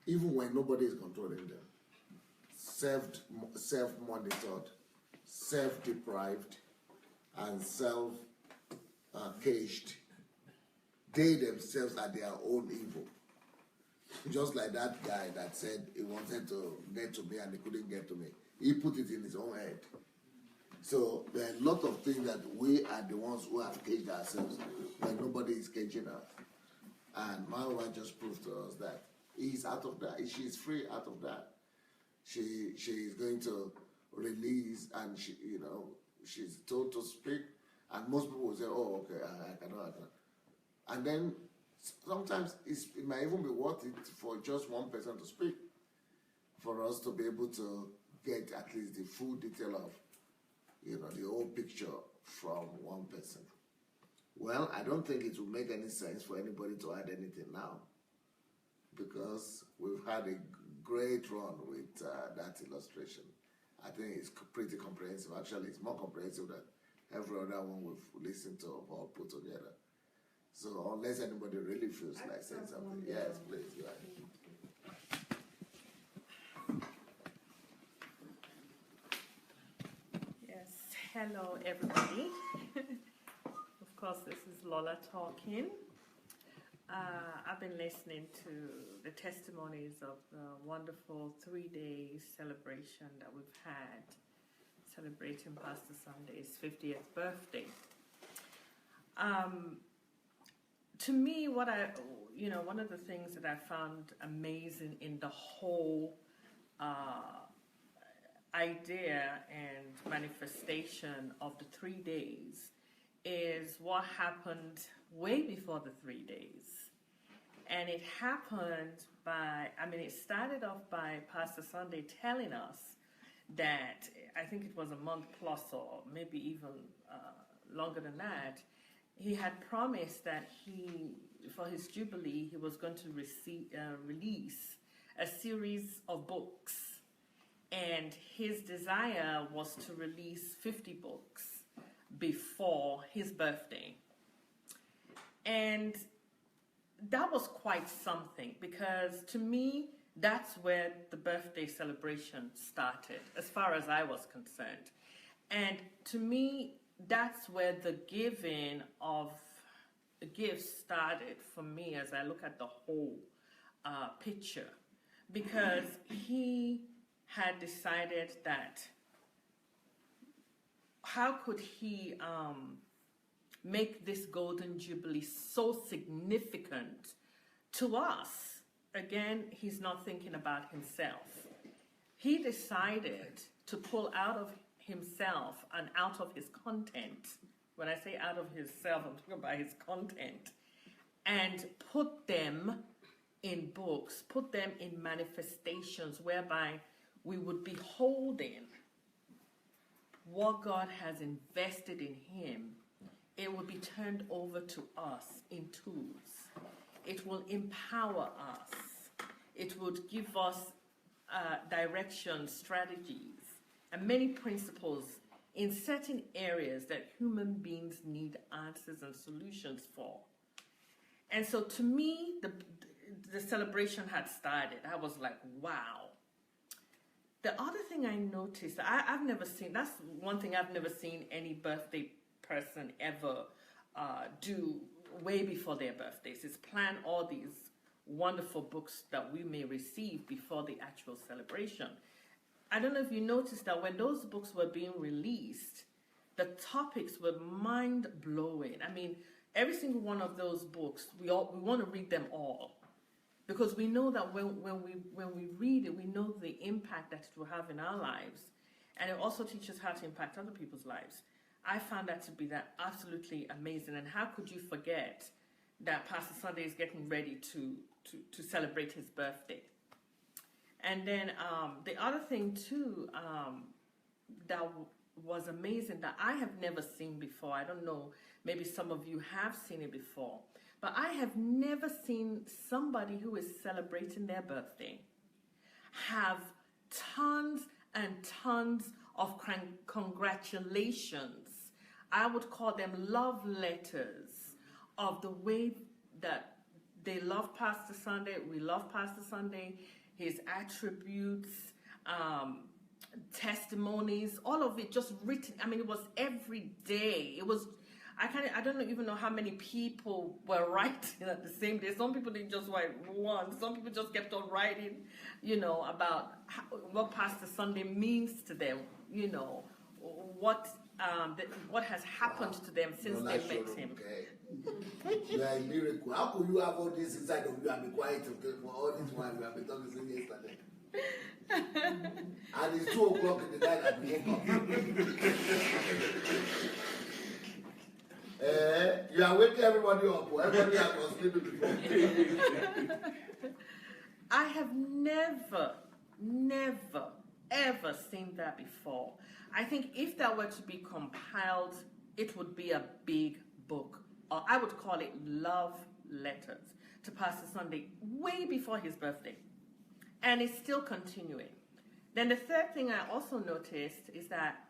even when nobody is controlling them. Self-monitored, self-deprived, and self-caged. They themselves are their own evil. Just like that guy that said he wanted to get to me and he couldn't get to me. He put it in his own head. So there are a lot of things that we are the ones who have caged ourselves when nobody is caging us. And my wife just proved to us that he's out of that. She's free out of that. She is going to release, and she's told to speak. And most people will say, "Oh, okay, I cannot." And then sometimes it might even be worth it for just one person to speak, for us to be able to get at least the full detail of, the whole picture from one person. Well, I don't think it will make any sense for anybody to add anything now, because we've had a great run with that illustration. I think it's pretty comprehensive. Actually, it's more comprehensive than every other one we've listened to or put together. So unless anybody really feels like saying something, yes, please, go ahead. Yes, hello everybody. Of course, this is Lola talking. I've been listening to the testimonies of the wonderful 3-day celebration that we've had, celebrating Pastor Sunday's 50th birthday. To me, one of the things that I found amazing in the whole idea and manifestation of the 3 days is what happened way before the 3 days. And it happened it started off by Pastor Sunday telling us that, I think it was a month plus or maybe even longer than that, he had promised that for his Jubilee, he was going to release a series of books. And his desire was to release 50 books before his birthday. And that was quite something, because to me, that's where the birthday celebration started, as far as I was concerned. And to me, that's where the giving of gifts started for me as I look at the whole picture. Because he had decided that how could he make this Golden Jubilee so significant to us? Again, he's not thinking about himself. He decided to pull out of himself and out of his content. When I say out of himself, I'm talking about his content. And put them in books, put them in manifestations whereby we would be holding what God has invested in him. It will be turned over to us in tools. It will empower us. It would give us direction, strategies, and many principles in certain areas that human beings need answers and solutions for. And so to me, the celebration had started. I was like, wow. The other thing I noticed, I've never seen, that's one thing I've never seen any birthday person ever do way before their birthdays, is plan all these wonderful books that we may receive before the actual celebration. I don't know if you noticed that when those books were being released, the topics were mind-blowing. I mean, every single one of those books, we want to read them all. Because we know that when we read it, we know the impact that it will have in our lives. And it also teaches how to impact other people's lives. I found that to be absolutely amazing. And how could you forget that Pastor Sunday is getting ready to celebrate his birthday? And then the other thing too that was amazing that I have never seen before, I don't know, maybe some of you have seen it before, but I have never seen somebody who is celebrating their birthday have tons and tons of congratulations. I would call them love letters of the way that they love Pastor Sunday. We love Pastor Sunday, his attributes, testimonies, all of it just written. I mean, it was every day. It was, I don't even know how many people were writing at the same day. Some people didn't just write one. Some people just kept on writing, about what Pastor Sunday means to them, what has happened to them since they met him. You are a miracle. How could you have all this inside of you and be quiet for all this while we have been talking since yesterday? And it's 2 o'clock in the night and we woke up. You are waking everybody up. Everybody has was sleeping before. I have never, ever seen that before. I think if that were to be compiled, it would be a big book. Or I would call it love letters to Pastor Sunday way before his birthday. And it's still continuing. Then the third thing I also noticed is that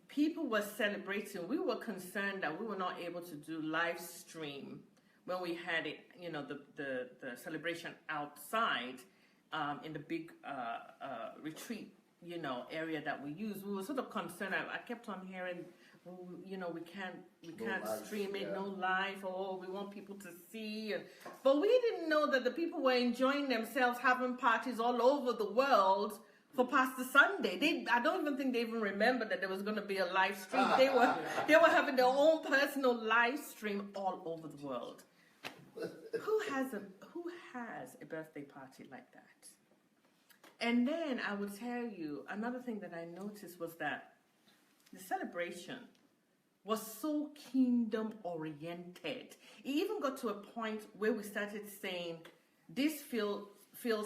people were celebrating. We were concerned that we were not able to do live stream when we had it, the celebration outside in the big retreat, area that we use. We were sort of concerned. I kept on hearing, we can't stream it, no live, we want people to see. But we didn't know that the people were enjoying themselves, having parties all over the world for Pastor Sunday. I don't even think they even remembered that there was going to be a live stream. They were having their own personal live stream all over the world. Who has a birthday party like that? And then I would tell you, another thing that I noticed was that the celebration was so kingdom oriented. It even got to a point where we started saying, this feels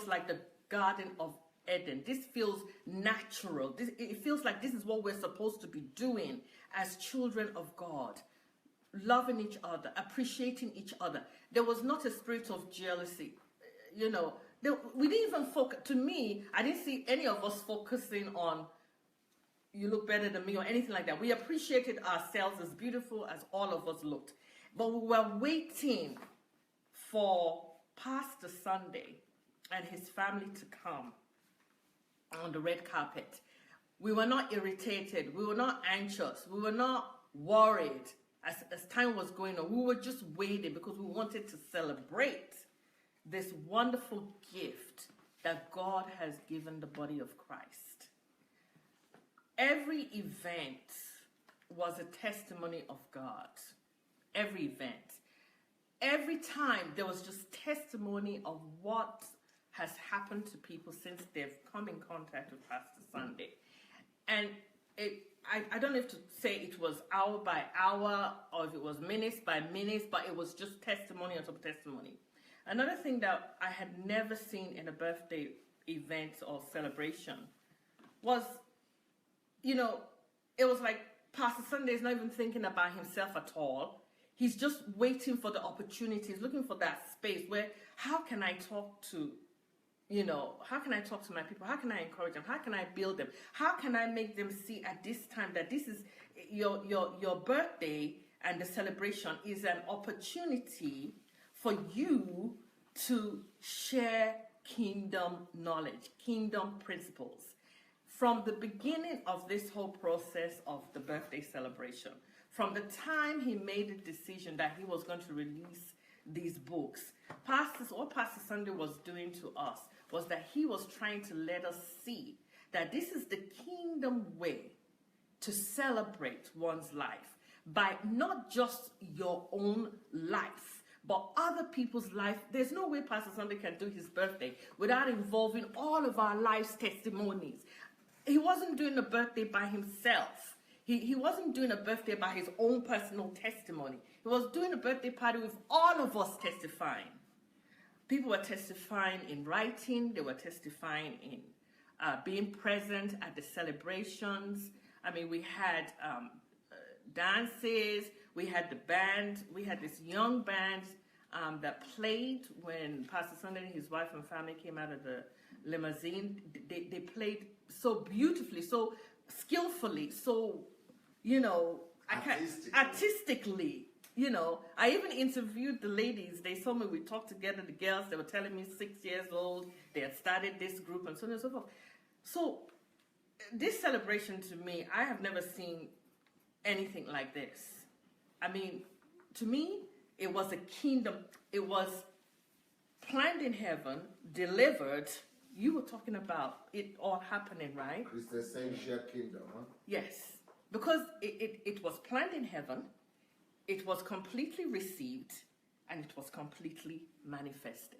like the Garden of Eden. This feels natural. It feels like this is what we're supposed to be doing as children of God. loving each other, appreciating each other. There was not a spirit of jealousy. You know, we didn't even focus. To me, I didn't see any of us focusing on, you look better than me or anything like that. We appreciated ourselves as beautiful as all of us looked. But we were waiting for Pastor Sunday and his family to come on the red carpet. We were not irritated. We were not anxious. We were not worried as time was going on. We were just waiting because we wanted to celebrate this wonderful gift that God has given the body of Christ. Every event was a testimony of God. Every event. Every time there was just testimony of what has happened to people since they've come in contact with Pastor Sunday. And I don't have to say it was hour by hour or if it was minutes by minutes, but it was just testimony on top of testimony. Another thing that I had never seen in a birthday event or celebration was, you know, it was like Pastor Sunday is not even thinking about himself at all. He's just waiting for the opportunities, looking for that space where, how can I talk to, you know, how can I talk to my people? How can I encourage them? How can I build them? How can I make them see at this time that this is your birthday and the celebration is an opportunity for you to share kingdom knowledge, kingdom principles. From the beginning of this whole process of the birthday celebration, from the time he made the decision that he was going to release these books, what Pastor Sunday was doing to us was that he was trying to let us see that this is the kingdom way to celebrate one's life by not just your own life, but other people's life. There's no way Pastor Sunday can do his birthday without involving all of our life's testimonies. He wasn't doing a birthday by himself. He wasn't doing a birthday by his own personal testimony. He was doing a birthday party with all of us testifying. People were testifying in writing. They were testifying in being present at the celebrations. I mean, we had dances. We had the band. We had this young band that played when Pastor Sunday and his wife and family came out of the limousine. They played so beautifully, so skillfully, so, you know, artistically, you know. I even interviewed the ladies. They saw me, we talked together, the girls. They were telling me 6 years old, they had started this group and so on and so forth. So this celebration, to me, I have never seen anything like this. I mean, to me, it was a kingdom. It was planned in heaven, delivered. You were talking about it all happening, right? It's the essential kingdom, huh? Yes, because it was planned in heaven, it was completely received, and it was completely manifested.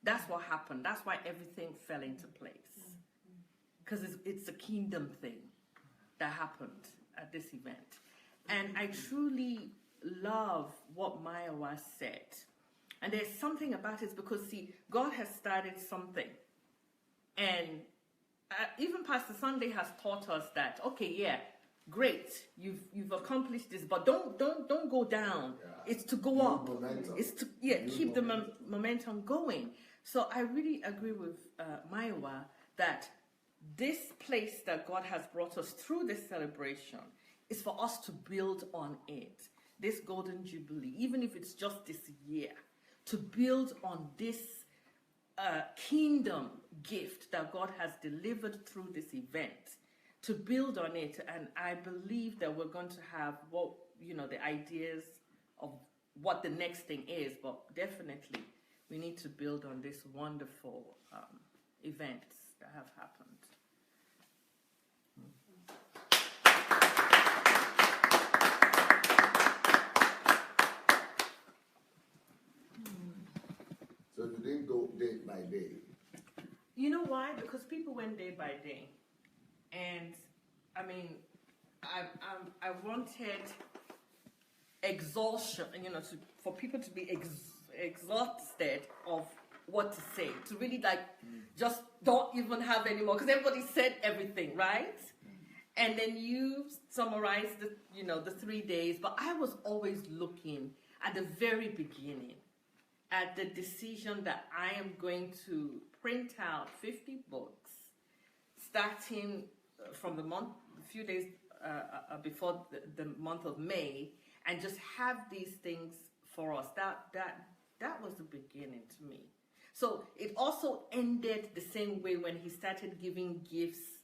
That's what happened. That's why everything fell into place. Because it's a kingdom thing that happened at this event. And I truly love what Maiwa said. And there's something about it because, see, God has started something. And even Pastor Sunday has taught us that, okay, yeah, great, you've accomplished this, but don't go down. Yeah. It's to go up. Momentum. It's to keep momentum. The momentum going. So I really agree with Maiwa that this place that God has brought us through this celebration is for us to build on it. This Golden Jubilee, even if it's just this year, to build on this kingdom gift that God has delivered through this event, to build on it. And I believe that we're going to have the ideas of what the next thing is, but definitely we need to build on this wonderful events that have happened. So you didn't go day by day? You know why? Because people went day by day. And, I mean, I wanted exhaustion, for people to be exhausted of what to say, to really just don't even have any more, because everybody said everything, right? And then you summarize the 3 days. But I was always looking at the very beginning at the decision that I am going to print out 50 books, starting from the month, a few days before the month of May, and just have these things for us. That was the beginning to me. So it also ended the same way when he started giving gifts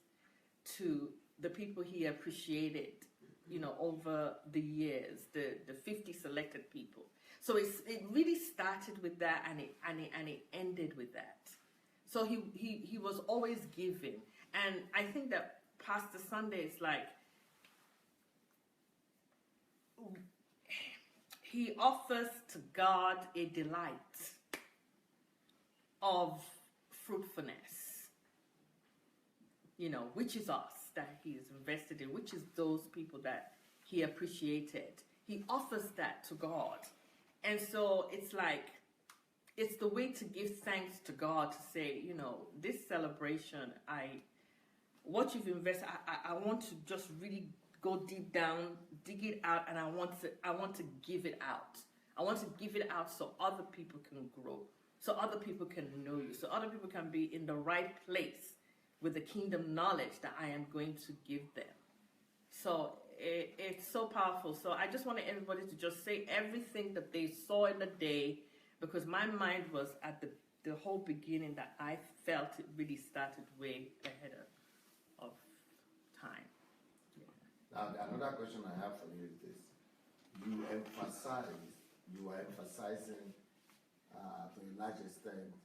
to the people he appreciated, over the years, the 50 selected people. So it really started with that, and it ended with that. So he was always giving, and I think that Pastor Sunday is like, he offers to God a delight of fruitfulness, which is us that he is invested in, which is those people that he appreciated. He offers that to God. And so it's like, it's the way to give thanks to God, to say, this celebration, what you've invested, I want to just really go deep down, dig it out, and I want to give it out. I want to give it out so other people can grow, so other people can know you, so other people can be in the right place with the kingdom knowledge that I am going to give them. So it's so powerful. So I just wanted everybody to just say everything that they saw in the day, because my mind was at the whole beginning that I felt it really started way ahead of time. Now, another question I have for you is this. You are emphasizing to a large extent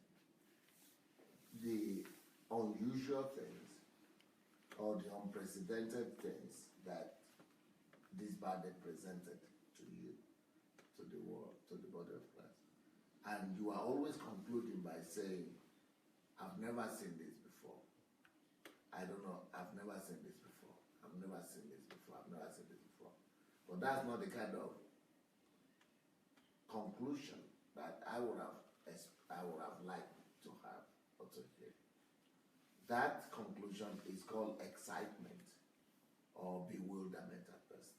the unusual things or the unprecedented things that this body presented to you, to the world, to the body of Christ. And you are always concluding by saying, I've never seen this before. I don't know, I've never seen this before. I've never seen this before. I've never seen this before. But that's not the kind of conclusion that I would have liked to have or to hear. That conclusion is called excitement or bewilderment at best.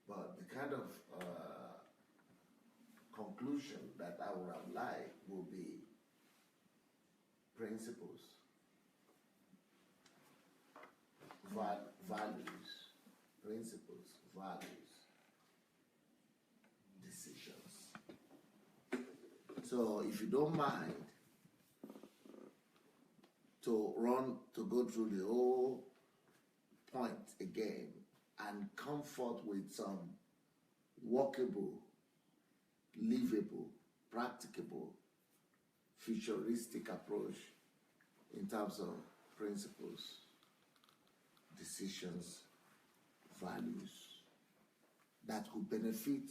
But the kind of conclusion that I would have liked will be principles, values, principles, values, decisions. So if you don't mind to go through the whole point again and come forth with some workable, livable, practicable, futuristic approach in terms of principles, decisions, values that could benefit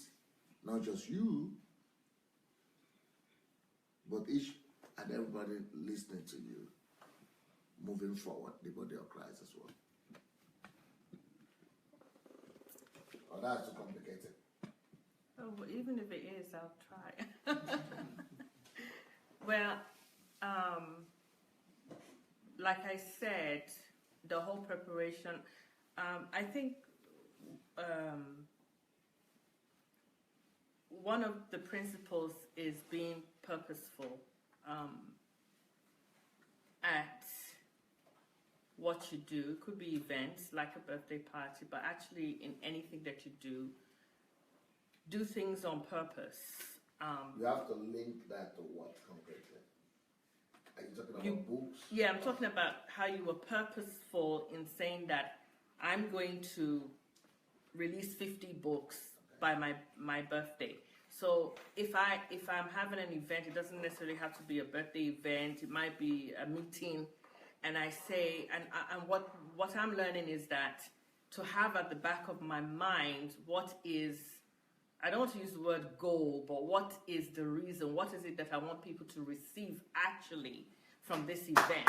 not just you, but each and everybody listening to you, moving forward, the body of Christ as well. Or that's too complicated. Oh, well, even if it is, I'll try. Well, like I said, the whole preparation, I think one of the principles is being purposeful at what you do. It could be events like a birthday party, but actually in anything that you do things on purpose. You have to link that to what concretely? Are you talking about books? Yeah, I'm talking about how you were purposeful in saying that I'm going to release 50 books by my birthday. So if I'm having an event, it doesn't necessarily have to be a birthday event. It might be a meeting, and I say, and what I'm learning is that to have at the back of my mind what is, I don't want to use the word goal, but what is the reason? What is it that I want people to receive actually from this event?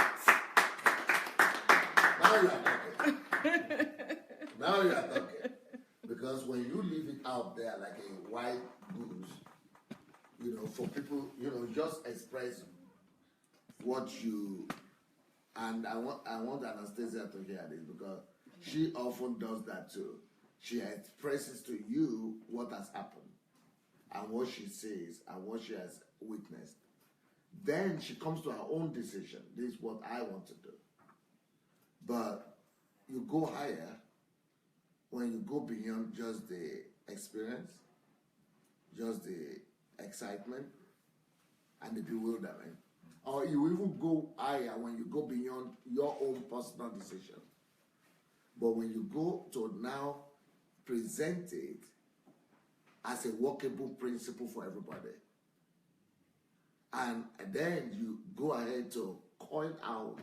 Now you are talking. Now you are talking. Because when you leave it out there like a white goose, for people, just express what you, and I want Anastasia to hear this, because She often does that too. She expresses to you what has happened and what she says and what she has witnessed. Then she comes to her own decision. This is what I want to do. But you go higher when you go beyond just the experience, just the excitement, and the bewilderment. Or you even go higher when you go beyond your own personal decision. But when you go to now present it as a workable principle for everybody, and then you go ahead to coin out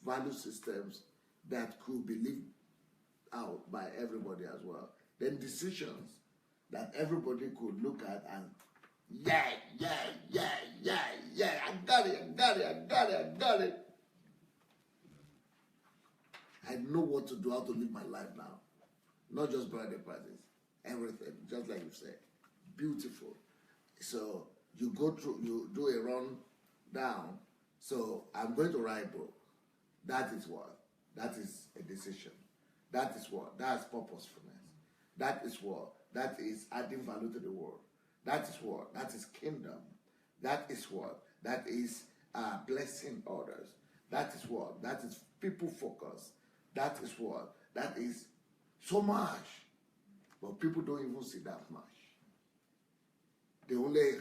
value systems that could be lived out by everybody as well. Then decisions that everybody could look at and yeah, I got it. I know what to do, how to live my life now. Not just birthday parties, everything, just like you said. Beautiful. So you go through, you do a run down. So I'm going to write a book. That is what? That is a decision. That is what? That's purposefulness. That is what? That is adding value to the world. That is what? That is kingdom. That is what? That is blessing others. That is what? That is people focus. That is what? That is so much. But people don't even see that much. They only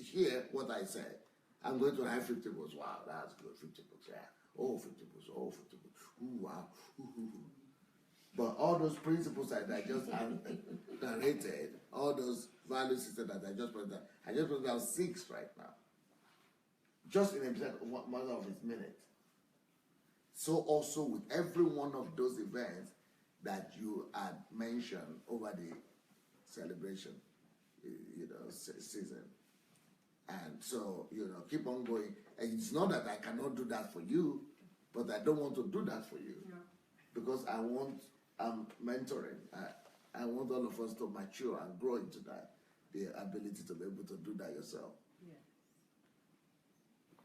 hear what I said. I'm going to write 50 books. Wow, that's good. 50 books, yeah. Oh, 50 books. Oh, 50 books. Ooh, wow. Ooh. But all those principles that I just narrated, all those value systems that I just put down 6 right now. Just in a matter of a minute. So also with every one of those events that you had mentioned over the celebration, season. And so, keep on going. And it's not that I cannot do that for you, but I don't want to do that for you. No. Because I'm mentoring. I want all of us to mature and grow into that, the ability to be able to do that yourself. Yeah.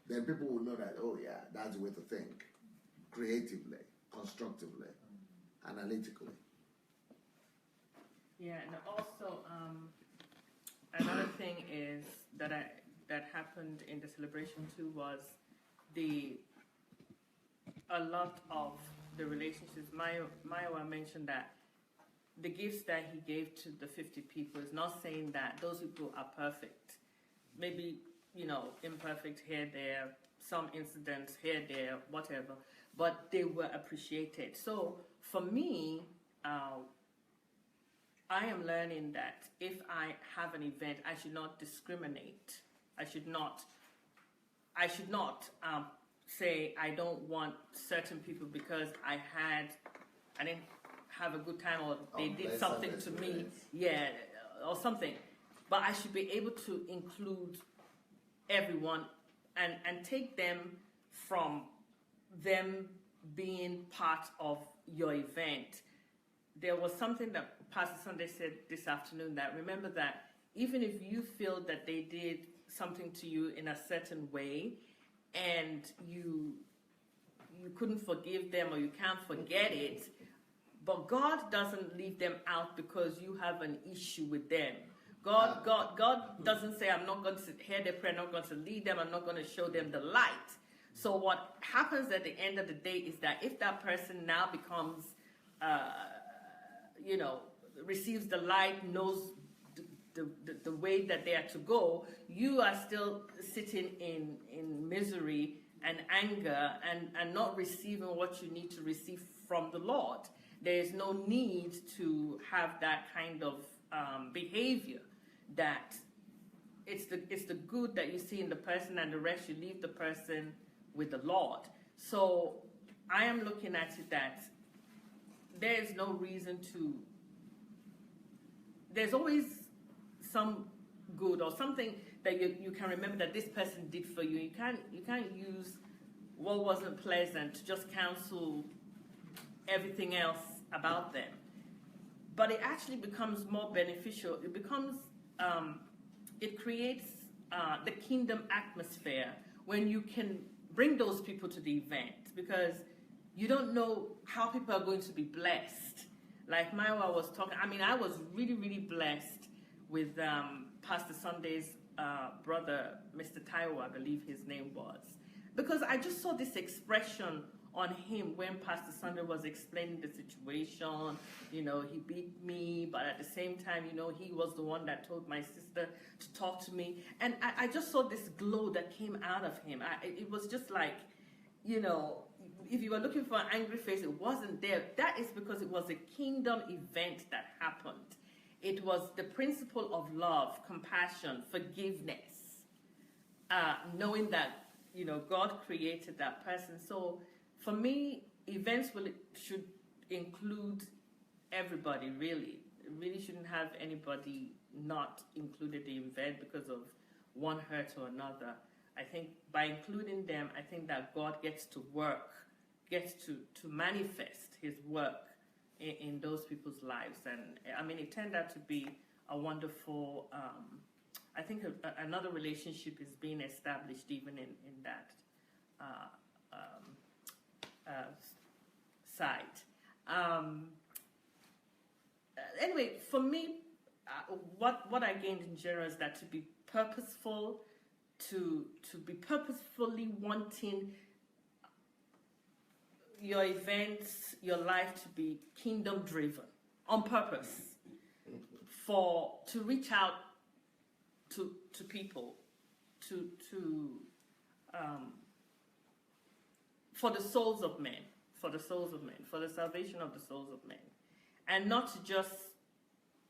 Then people will know that, oh yeah, that's the way to think. Creatively, constructively, analytically. Yeah, and also another thing is that happened in the celebration too was a lot of the relationships. Maya mentioned that the gifts that he gave to the 50 people is not saying that those people are perfect. Maybe, imperfect here, there, some incidents here, there, whatever. But they were appreciated. So for me, I am learning that if I have an event, I should not discriminate. I should not say I don't want certain people because I didn't have a good time or they did something to me, or something. But I should be able to include everyone and take them from them being part of your event. There was something that Pastor Sunday said this afternoon, that remember that even if you feel that they did something to you in a certain way and you couldn't forgive them or you can't forget it, but God doesn't leave them out because you have an issue with them. God doesn't say, I'm not going to hear their prayer, I'm not going to lead them, I'm not going to show them the light. So what happens at the end of the day is that if that person now becomes, receives the light, knows the way that they are to go, you are still sitting in misery and anger and not receiving what you need to receive from the Lord. There is no need to have that kind of behavior. That it's the good that you see in the person, and the rest you leave the person with the Lord. So I am looking at it that there is no reason to. There's always some good or something that you can remember that this person did for you. You can't use what wasn't pleasant to just cancel everything else about them. But it actually becomes more beneficial. It becomes it creates the kingdom atmosphere when you can bring those people to the event, because you don't know how people are going to be blessed. Like Maiwa was talking, I mean, I was really, really blessed with Pastor Sunday's brother, Mr. Taiwo, I believe his name was. Because I just saw this expression on him when Pastor Sunday was explaining the situation. You know, he beat me, but at the same time, you know, he was the one that told my sister to talk to me. And I just saw this glow that came out of him. It was just like, you know, if you were looking for an angry face, it wasn't there. That is because it was a kingdom event that happened. It was the principle of love, compassion, forgiveness, knowing that, you know, God created that person. So for me, events should include everybody, really. It really shouldn't have anybody not included in the event because of one hurt or another. I think by including them, I think that God gets to work, gets to manifest his work in those people's lives. And I mean, it turned out to be a wonderful, I think another relationship is being established even in that side. Anyway, for me, what I gained in general is that to be purposeful, to be purposefully wanting your events, your life to be kingdom driven on purpose, to reach out to people, for the souls of men, for the salvation of the souls of men, and not to just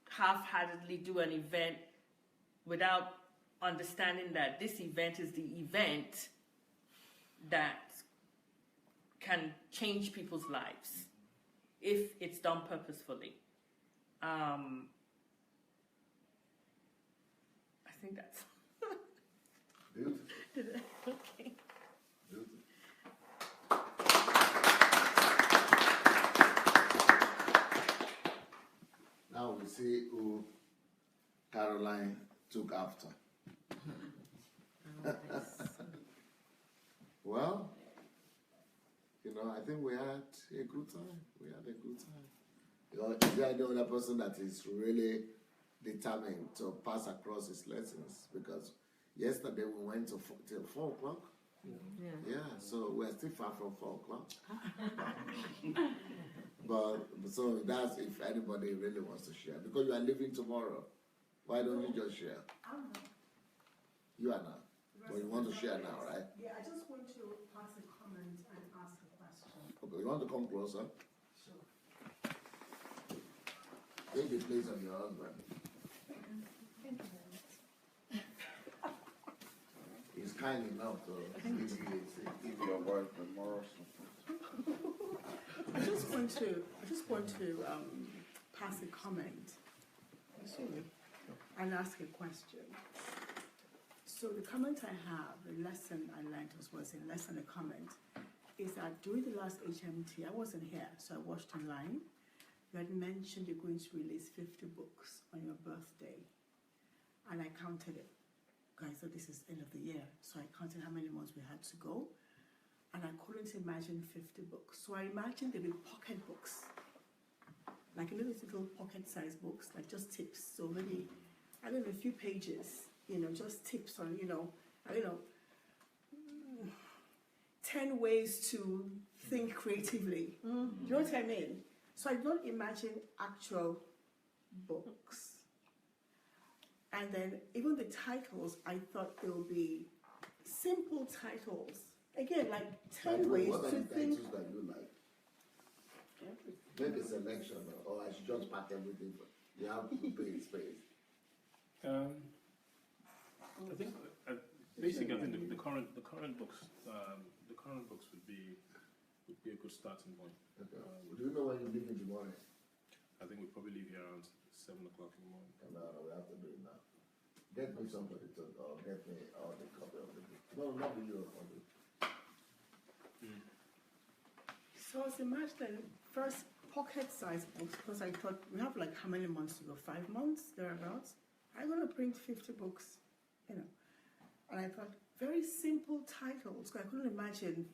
half-heartedly do an event without understanding that this event is the event that can change people's lives if it's done purposefully. I think that's Beautiful. okay. Beautiful. Now we see who Caroline took after. Well, you know, I think we had a good time. You know, is there any other person that is really determined to pass across his lessons? Because yesterday we went till 4 o'clock. Yeah, so we're still far from 4 o'clock. But so that's if anybody really wants to share. Because you are leaving tomorrow. Why don't you just share? I'm not. You are not. But you want to share now, right? Yeah, I just want to pass a comment and ask a question. Okay, you want to come closer? Sure. Take the place of your husband. Thank you very much. He's kind enough to Give your wife the moral support. I just want to pass a comment and ask a question. So the comment I have, the lesson I learned was a lesson, a comment, is that during the last HMT, I wasn't here, so I watched online. You had mentioned you're going to release 50 books on your birthday, and I counted it. Guys, so this is end of the year, so I counted how many months we had to go, and I couldn't imagine 50 books. So I imagined there'd be pocket books, like a little pocket-sized books, like just tips. So maybe, I don't know, a few pages, you know, just tips on, you know, 10 ways to think creatively. Do you know what I mean? So I don't imagine actual books. And then even the titles, I thought they would be simple titles. Again, like 10 ways what are to the think. titles that you like? Make a selection, or I should just pack everything. You have to pay space. I think basically, I think the current books would be a good starting point. Okay. Do you know when you leave in the morning? I think we'll probably leave here around 7 o'clock in the morning. No, we have to do it now. Get me somebody to, or get me all the copy of the book. No, not the Euro copy. So I was imagining first pocket-sized books, because I thought we have like how many months to go? 5 months, thereabouts. I'm going to print 50 books, you know. And I thought very simple titles. I couldn't imagine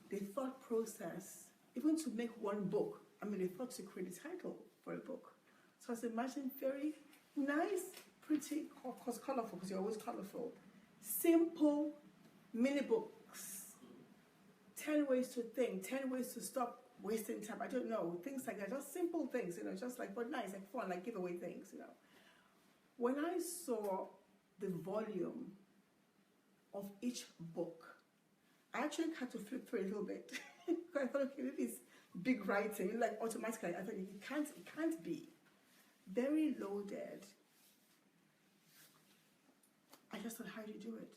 the thought process even to make one book, I mean, they thought to create a title for a book. So I was imagining very nice, pretty, of course colorful, because you're always colorful, simple mini books. 10 ways to think, 10 ways to stop wasting time. I don't know, things like that, just simple things, you know, just like, but nice, like fun, like giveaway things, you know. When I saw the volume of each book, I actually had to flip through a little bit. I thought, okay, maybe it's big writing, like automatically. I thought it can't be. Very loaded. I just thought, how do you do it?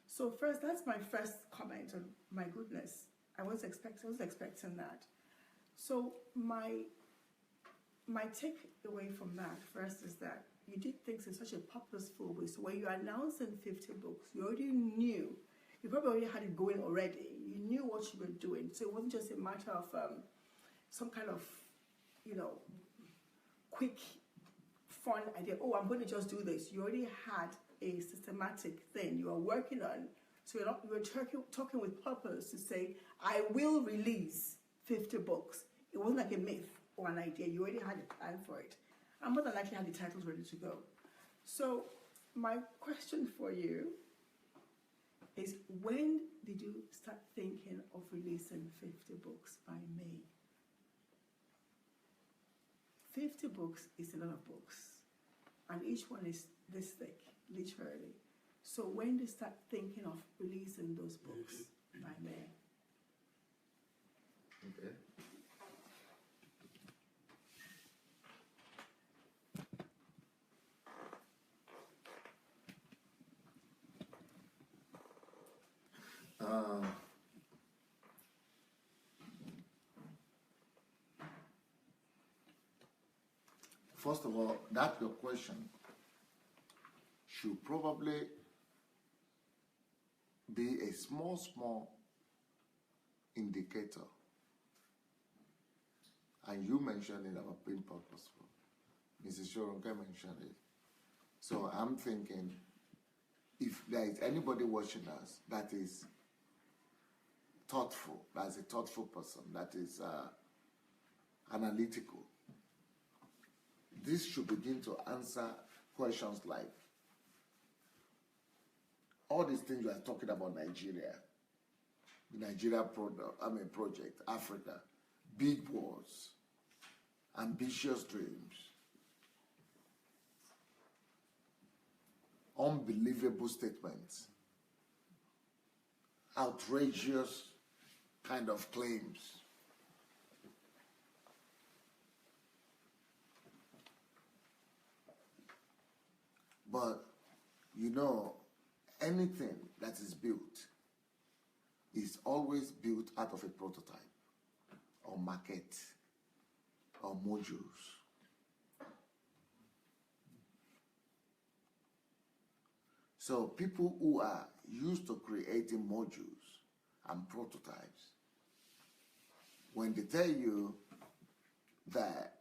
So first, that's my first comment on, my goodness, I was expecting that. So my take away from that first is that you did things in such a purposeful way. So when you announced in 50 books, you already knew. You probably already had it going already. You knew what you were doing. So it wasn't just a matter of some kind of, you know, quick, fun idea. Oh, I'm going to just do this. You already had a systematic thing you are working on. So you were talking with purpose to say, I will release 50 books. It wasn't like a myth or an idea. You already had a plan for it. And more than likely had the titles ready to go. So my question for you is, when did you start thinking of releasing 50 books by May? 50 books is a lot of books, and each one is this thick, literally. So when did you start thinking of releasing those books by May? Okay. First of all, that your question should probably be a small indicator. And you mentioned it about being purposeful. Mrs. Shoronke mentioned it. So I'm thinking, if there is anybody watching us that is thoughtful, that's a thoughtful person, that is analytical, this should begin to answer questions like, all these things you are talking about Nigeria, the Nigeria project, Africa, big words, ambitious dreams, unbelievable statements, outrageous kind of claims. But, you know, anything that is built is always built out of a prototype or maquette or modules. So people who are used to creating modules and prototypes, when they tell you that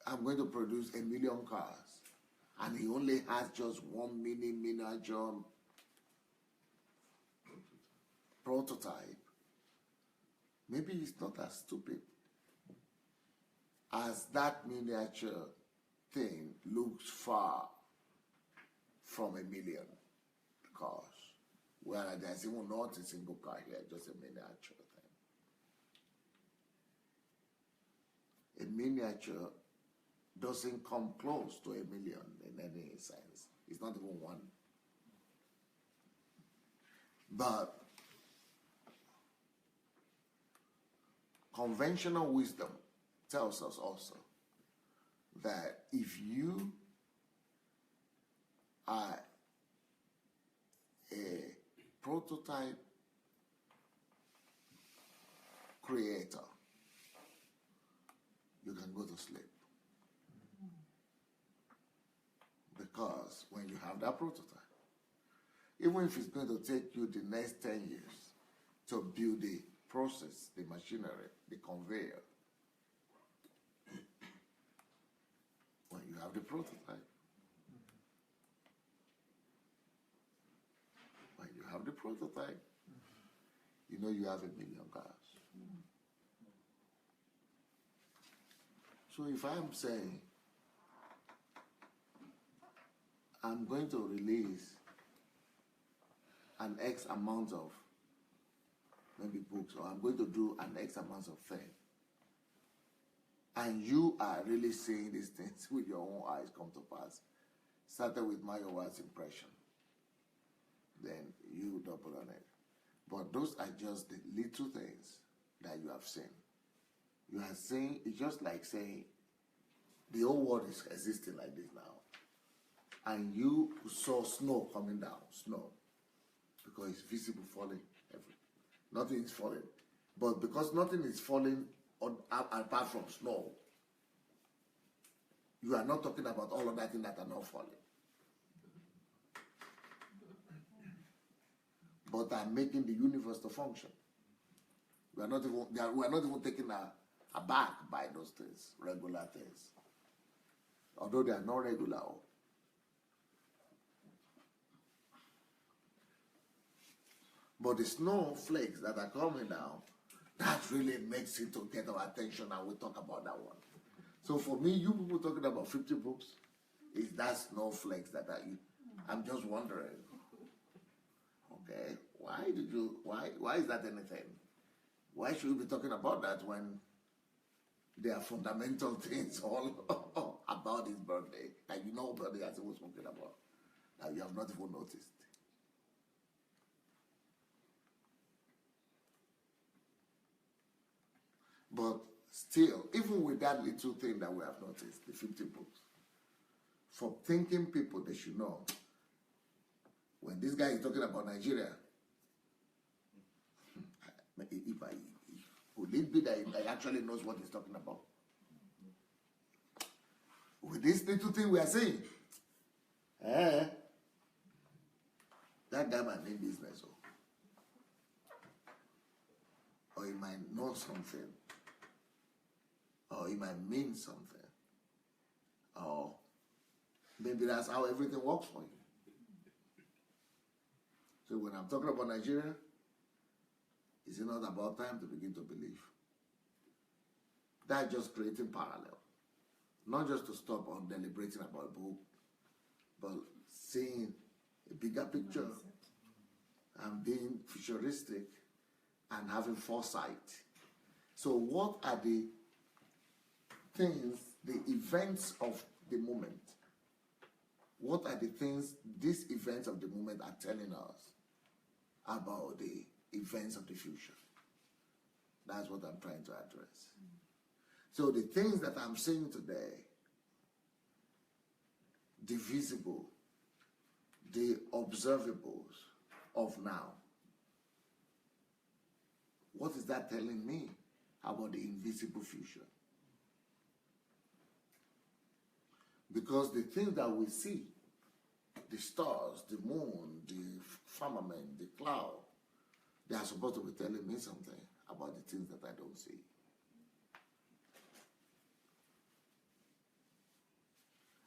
I'm going to produce 1 million cars, and he only has just one miniature prototype, maybe he's not as stupid as that miniature thing looks far from 1 million cars, where there's even not a single car here, just a miniature thing. A miniature doesn't come close to 1 million in any sense. It's not even one. But conventional wisdom tells us also that if you are a prototype creator, you can go to sleep. Because when you have that prototype, even if it's going to take you the next 10 years to build the process, the machinery, the conveyor, when you have the prototype, you know you have 1 million cars. So if I'm saying I'm going to release an X amount of maybe books, or I'm going to do an X amount of thing, and you are really seeing these things with your own eyes come to pass, started with Mayowa's impression, then you double on it. But those are just the little things that you have seen. You are saying, it's just like saying the whole world is existing like this now, and you saw snow coming down, snow, because it's visible falling. Nothing is falling. But because nothing is falling apart from snow, you are not talking about all of that things that are not falling. But are making the universe to function. We are not even taken aback by those things, regular things. Although they are not regular. But the snowflakes that are coming down, that really makes it to get our attention, and we'll talk about that one. So for me, you people talking about 50 books, is that snowflakes that are you? I'm just wondering. Okay, why is that anything? Why should we be talking about that when there are fundamental things all about his birthday that you know nobody has even spoken about, that you have not even noticed? But still, even with that little thing that we have noticed, the 50 books, for thinking people, they should know, when this guy is talking about Nigeria, would it be that he actually knows what he's talking about? With this little thing we are saying, that guy might mean business, or he might know something, or it might mean something, or maybe that's how everything works for you. So when I'm talking about Nigeria, is it not about time to begin to believe? That's just creating parallel. Not just to stop on deliberating about a book, but seeing a bigger picture and being futuristic and having foresight. So what are the things, the events of the moment? What are the things these events of the moment are telling us about the events of the future? That's what I'm trying to address. So the things that I'm saying today, the visible, the observables of now, what is that telling me about the invisible future? Because the things that we see, the stars, the moon, the firmament, the cloud, they are supposed to be telling me something about the things that I don't see.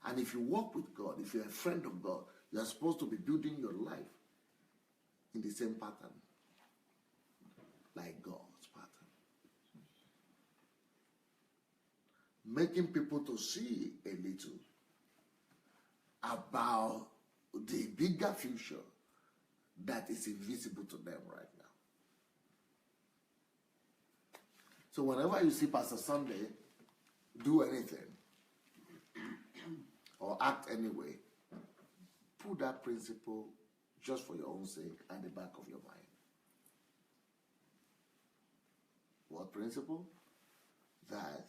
And if you walk with God, if you're a friend of God, you're supposed to be building your life in the same pattern, like God's pattern. Making people to see a little about the bigger future that is invisible to them right now. So whenever you see Pastor Sunday do anything or act anyway, put that principle just for your own sake at the back of your mind. What principle? That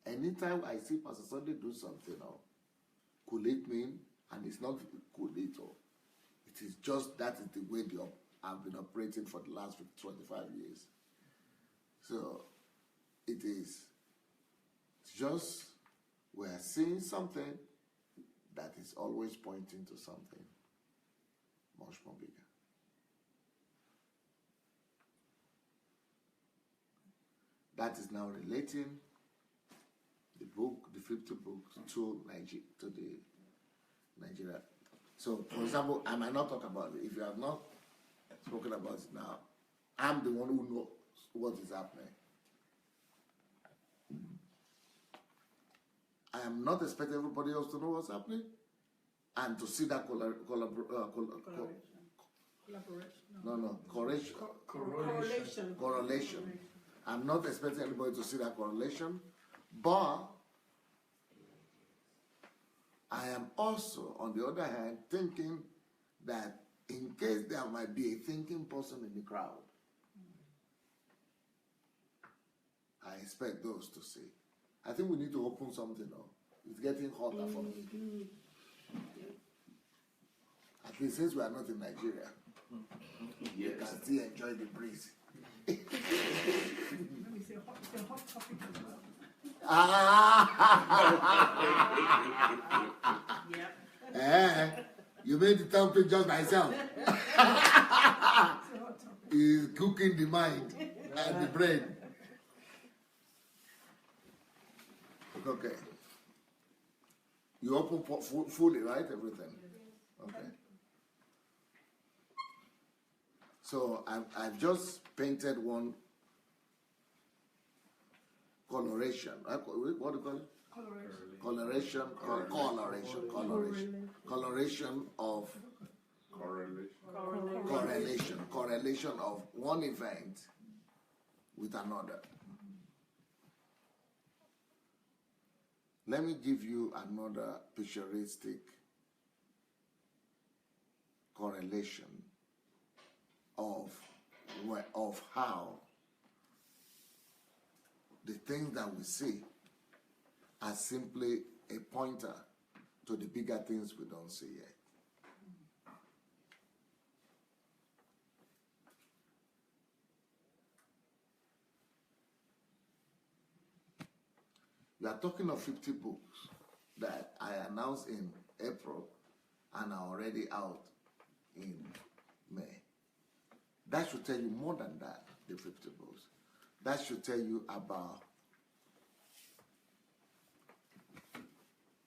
anytime I see Pastor Sunday do something, could it mean, and it's not could it, it is just that is the way I've been operating for the last 25 years. So it is just we are seeing something that is always pointing to something much more bigger. That is now relating the book, the 50 books, to Nigeria. So, for example, I might not talk about it. If you have not spoken about it now, I'm the one who knows what is happening. I am not expecting everybody else to know what's happening and to see that correlation. I'm not expecting anybody to see that correlation, but I am also, on the other hand, thinking that in case there might be a thinking person in the crowd, I expect those to see. I think we need to open something up. It's getting hotter for me. At least since we are not in Nigeria, you can still enjoy the breeze. It's a hot topic as well. You made the topic just myself. He's cooking the mind and the brain. Okay. You open fully, right? Everything. Okay. So I've just painted one coloration. What do you call it? Coloration of correlation of one event with another. Let me give you another picturistic correlation of how the things that we see are simply a pointer to the bigger things we don't see yet. We are talking of 50 books that I announced in April and are already out in May. That should tell you more than that, the 50 books. That should tell you about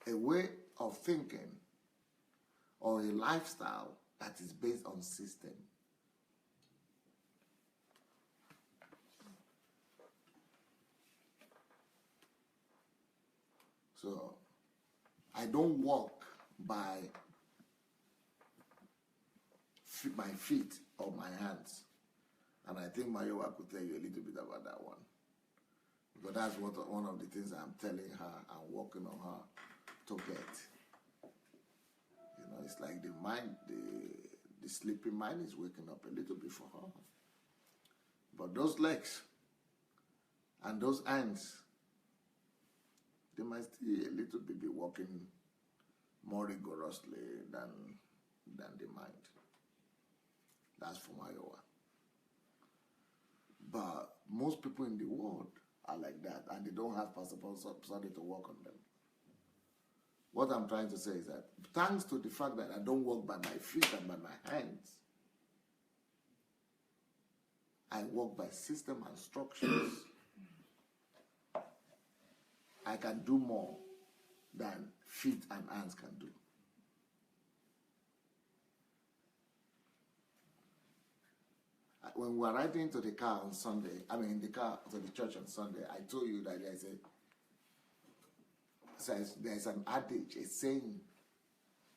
a way of thinking or a lifestyle that is based on system. So, I don't walk by my feet or my hands. And I think Mayowa could tell you a little bit about that one. Because that's one of the things I'm telling her and working on her to get. You know, it's like the mind, the sleeping mind is waking up a little bit for her. But those legs and those hands, they might still a little bit be working more rigorously than the mind. That's for Mayowa. But most people in the world are like that, and they don't have somebody to work on them. What I'm trying to say is that thanks to the fact that I don't work by my feet and by my hands, I work by system and structures. I can do more than feet and hands can do. When we were riding to the car on Sunday, in the car to the church on Sunday, I told you that there's an adage, a saying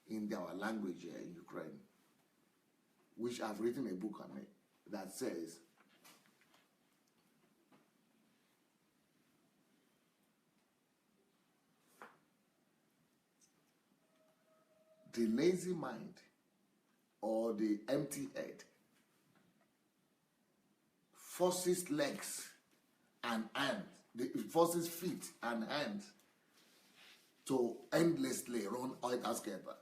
in our language here in Ukraine, which I've written a book on it, that says, the lazy mind or the empty head forces legs and hands, it forces feet and hands to endlessly run out as skater.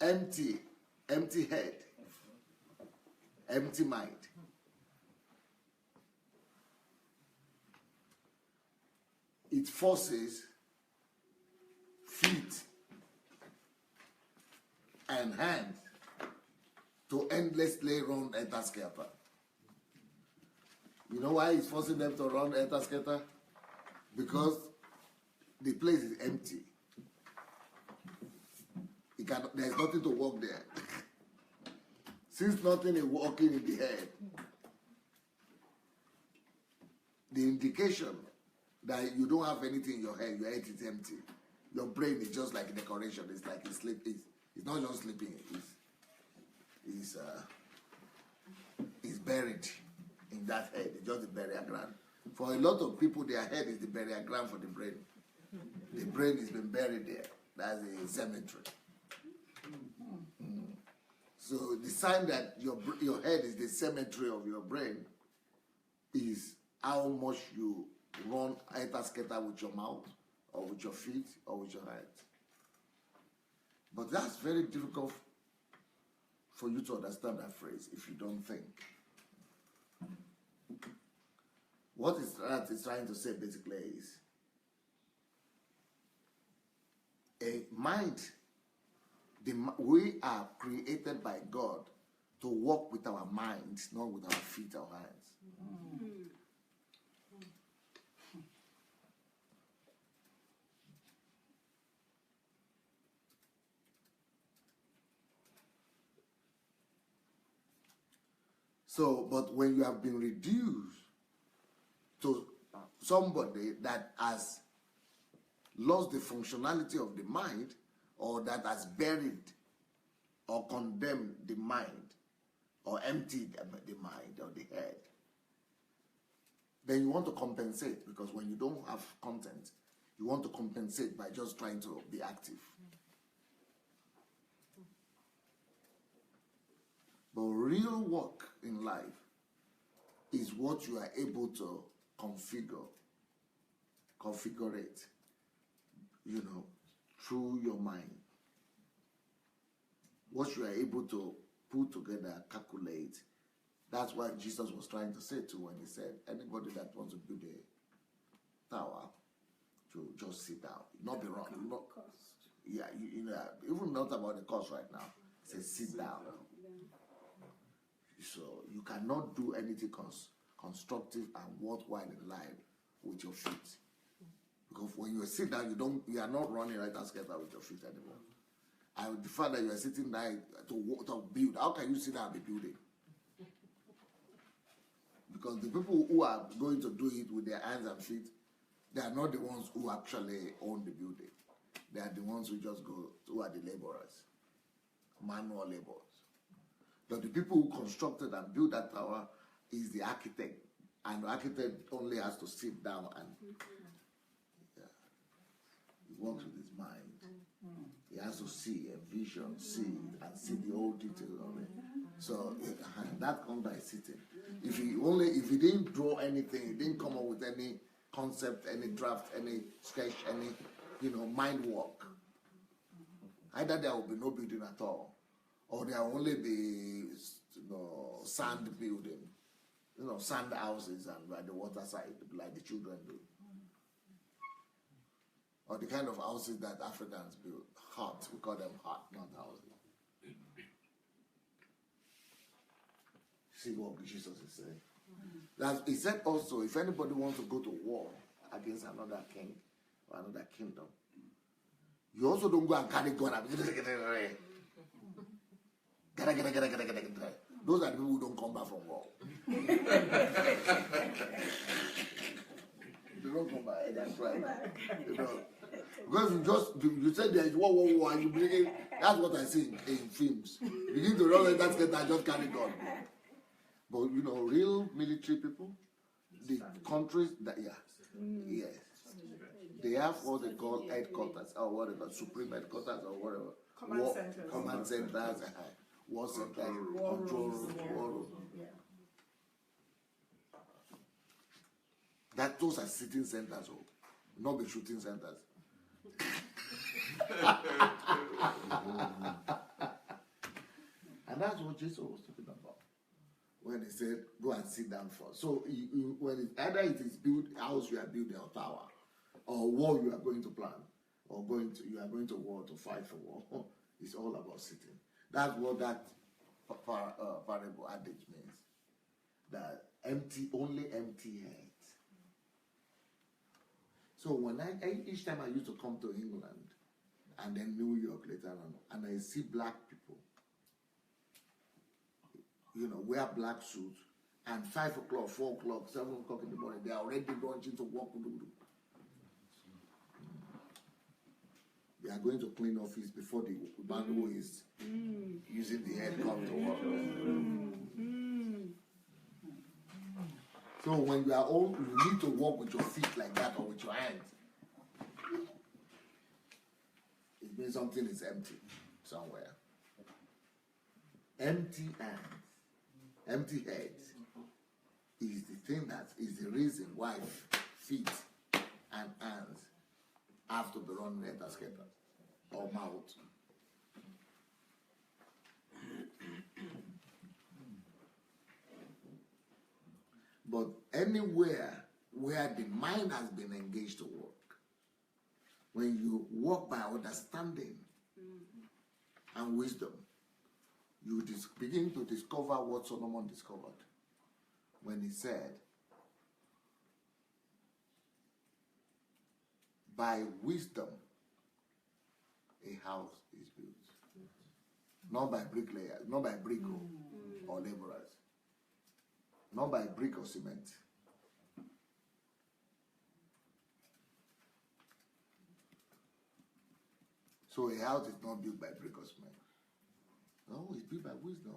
Empty head, empty mind. It forces feet and hands to endlessly run etasketa. You know why it's forcing them to run etasketa? Because the place is empty. There's nothing to walk there. Since nothing is walking in the head, the indication that you don't have anything in your head is empty. Your brain is just like a decoration. It's like it's sleeping. It's not just sleeping. It's buried in that head. It's just the burial ground. For a lot of people, their head is the burial ground for the brain. The brain has been buried there. That's a cemetery. So the sign that your head is the cemetery of your brain is how much you run enter-skater with your mouth, or with your feet, or with your hands. But that's very difficult for you to understand that phrase if you don't think. What that is trying to say basically is a mind. We are created by God to walk with our minds, not with our feet or hands. So, but when you have been reduced to somebody that has lost the functionality of the mind, or that has buried or condemned the mind, or emptied the mind or the head, then you want to compensate, because when you don't have content, you want to compensate by just trying to be active. But real work in life is what you are able to configure it, through your mind. What you are able to put together, calculate. That's what Jesus was trying to say to when he said, anybody that wants to build a tower, to just sit down, not be wrong. Yeah, even not about the cost right now. It says sit down. So you cannot do anything constructive and worthwhile in life with your feet. Because when you sit down, you are not running right and scatter with your feet anymore. And the fact that you are sitting down to build, how can you sit down and be building? Because the people who are going to do it with their hands and feet, they are not the ones who actually own the building. They are the ones who are the laborers, manual laborers. But the people who constructed and built that tower is the architect, and the architect only has to sit down and he works with his mind. He has to see a vision, see the whole detail of it. So that comes by sitting. If he didn't draw anything, he didn't come up with any concept, any draft, any sketch, any mind work, either there will be no building at all, or there will only be sand building, sand houses and by the waterside, like the children do. Or the kind of houses that Africans build, hut, we call them hut, not houses. See what Jesus is saying? He said also, if anybody wants to go to war against another king or another kingdom, you also don't go and carry gun and those are the people who don't come back from war. They don't come back. That's right. Because you said there is war, and you bring it. That's what I see in films. You begin to run like that, and just carry gun. But real military people, the countries that yes, they have what they call headquarters, or what they call supreme headquarters, or whatever. Command centers, war centers, control rooms. Those are sitting centers, not the shooting centers. And that's what Jesus was talking about when he said, "Go and sit down first." So when either it is house you are building, or tower, or war you are going to plan, or you are going to war to fight for war, it's all about sitting. That's what that parable adage means. That only empty heads. So when each time I used to come to England and then New York later on, and I see black people, wear black suits and 5 o'clock, 4 o'clock, 7 o'clock in the morning, they are already launching to work. They are going to clean office before the man who is using the head come to work. So when you are old, you need to walk with your feet like that or with your hands. It means something is empty somewhere. Empty hands, empty heads is the thing that is the reason why feet and hands have to be running at a skater or mouth. But anywhere where the mind has been engaged to work, when you walk by understanding and wisdom, you begin to discover what Solomon discovered when he said, by wisdom a house is built. Not by bricklayers, not by brick or laborers, not by brick or cement. So a house is not built by brick or cement. No, it's built by wisdom.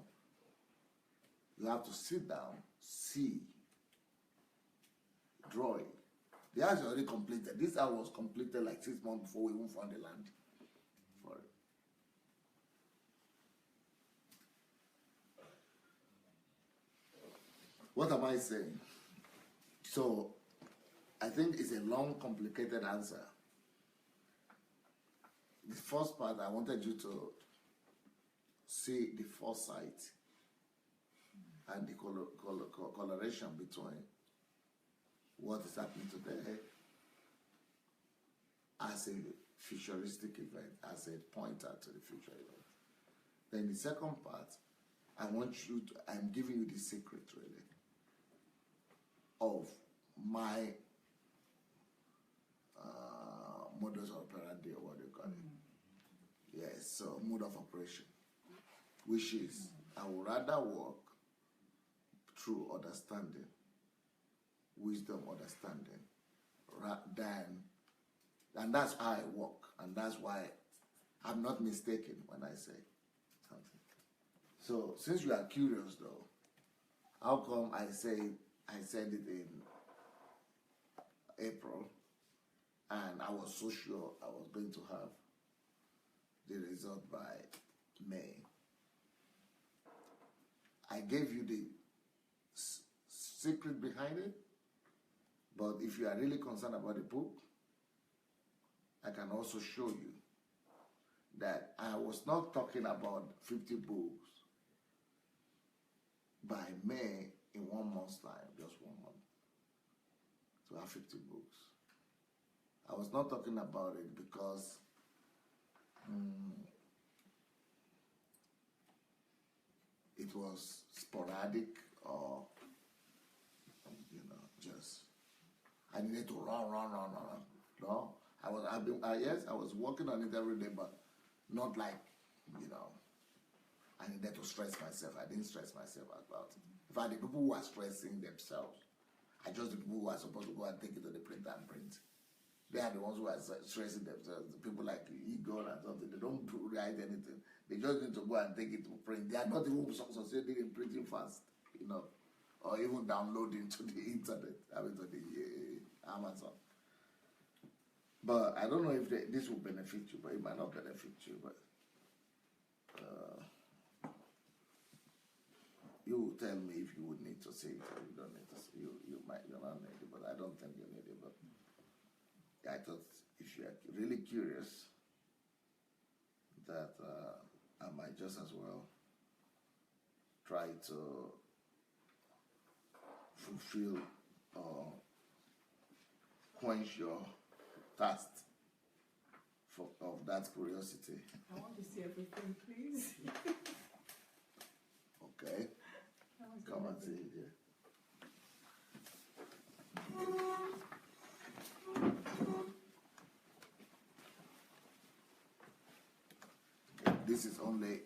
You have to sit down, see, draw it. The house is already completed. This house was completed like 6 months before we even found the land for it. What am I saying? So, I think it's a long, complicated answer. The first part, I wanted you to see the foresight and the correlation between what is happening today as a futuristic event, as a pointer to the future event. Then the second part, I'm giving you the secret really of my modus operandi, or what do you call it? Yes, so mode of operation, which is I would rather work through understanding, wisdom, understanding, and that's how I work, and that's why I'm not mistaken when I say something. So since you are curious though, how come I said it in April, and I was so sure I was going to have the result by May? I gave you the secret behind it, but if you are really concerned about the book, I can also show you that I was not talking about 50 books by May in 1 month's time, just 1 month, to have 50 books. I was not talking about it because it was sporadic or, just I needed to run. No, I was working on it every day, but not like, I needed to stress myself. I didn't stress myself about it. In fact, the people who are stressing themselves are just the people who are supposed to go and take it to the printer and print. They are the ones who are stressing themselves. The people like Egon and something, they don't write anything. They just need to go and take it to print. They are not even succeeding in printing fast, or even downloading to the internet, to the Amazon. But I don't know if this will benefit you, but it might not benefit you. But you will tell me if you would need to see it or you don't need to see it. You not need it, but I don't think you need it. But I thought if you are really curious, that I might just as well try to fulfill or quench your thirst of that curiosity. I want to see everything, please. Okay. Come and see it here. This is only,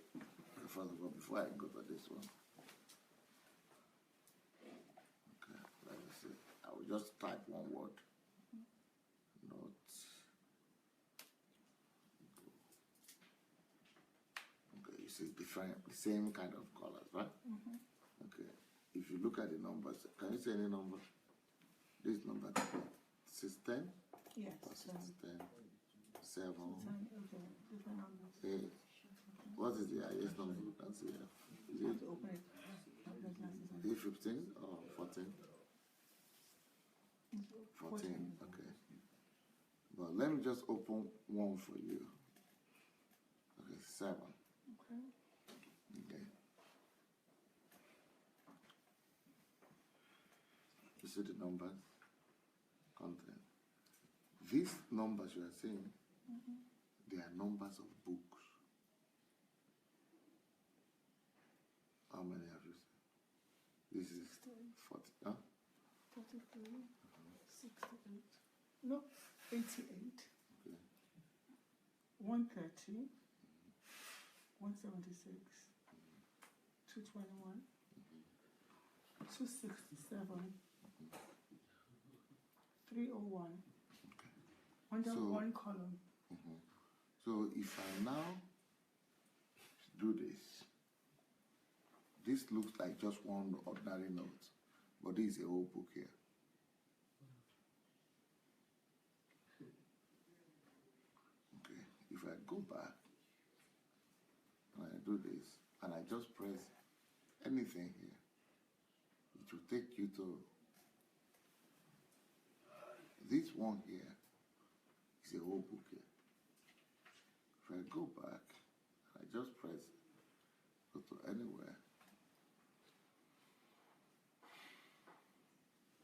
first of all, before I go to this one, just type one word. Not. Okay, you see different, the same kind of colors, right? Okay. If you look at the numbers, can you see any number? This number, 610, Yes. 610, 7, Different numbers. 8. What is the highest number you can see here? Is it Open it. 15 or 14? 14, okay. But let me just open one for you. Okay, 7. Okay. Okay. You see the numbers? Content. These numbers you are seeing, they are numbers of books. How many have you seen? This is 40. Huh? 43, 68. No, 88. Okay. 130, 176, 221, 267, 301. Under So- one column. So if I now do this, this looks like just one ordinary note, but this is a whole book here. Okay, if I go back and I do this and I just press anything here, it will take you to this one here is a whole book here. If I go back, I just press go to anywhere.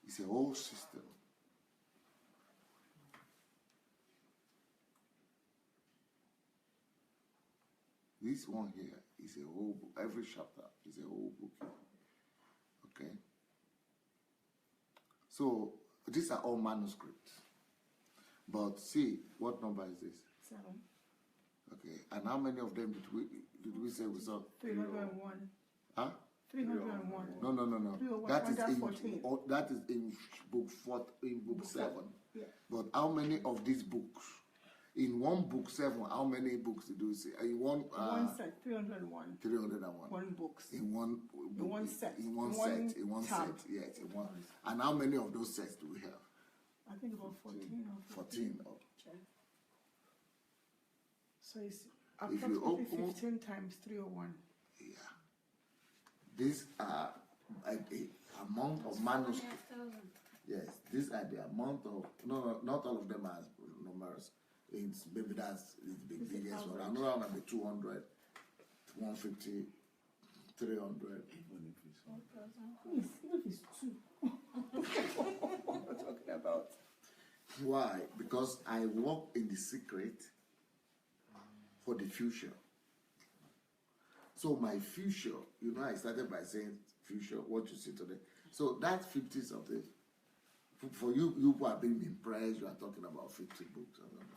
It's a whole system. This one here is a whole book. Every chapter is a whole book here. Okay? So these are all manuscripts. But see, what number is this? 7. Okay, and how many of them did we say we saw? 301. Huh? 301. No. 301. That is Under in 14. that is in book 4, in book 7. Yeah. But how many of these books? In one book 7, how many books did we say? In one One set, 301. 301. One books. In one book, one set. In one One set. In one tab. set. Yes, in one. And how many of those sets do we have? I think about 14 or 14. Oh. So it's If you approximately open- 15 times 301. Yeah. These are a amount of manuscripts. Yes, these are the amount of not all of them are numerous. It's maybe that's the biggest one. Another one will be 200, 150, 300. Even if it's 2. What we're talking about. Why? Because I walk in the secret for the future. So my future, I started by saying future, what you see today. So that's 50 something. For you who are being impressed, you are talking about 50 books. I don't know.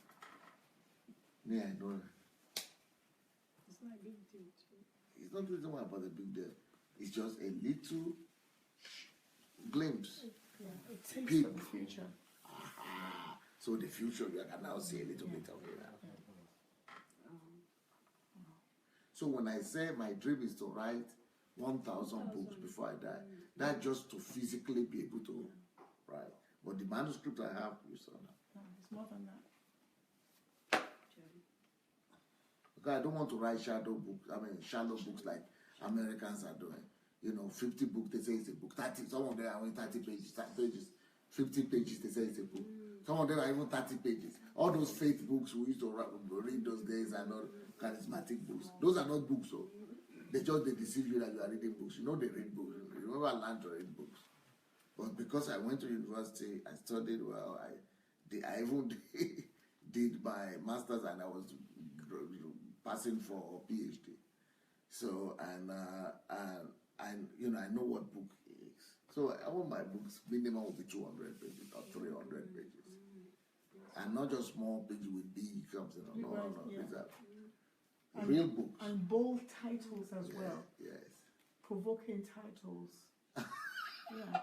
Yeah, I know. It's not a big deal. It's not really about a big deal. It's just a little glimpse. Yeah, it takes Peak. for the future. Aha. So the future, you can now see a little bit of it. So when I say my dream is to write 1,000 books before I die, that's just to physically be able to write. But the manuscript I have, you saw now. No, it's more than that. Because I don't want to write shallow books like Americans are doing. 50 books, they say it's a book. 30, some of them are only 30 pages, 50 pages, they say it's a book. Some of them are even 30 pages. All those faith books we used to read those days are not charismatic books. Those are not books, so they deceive you that you are reading books. They read books. You never learned to read books. But because I went to university, I studied well. I even did my master's and I was passing for PhD. So I know what book is. So I want my books minimum will be 200 pages or 300 pages, and not just small pages with big something. No. Yeah. These are And- real books. And bold titles as Yes, well. yes. Provoking titles. Yeah.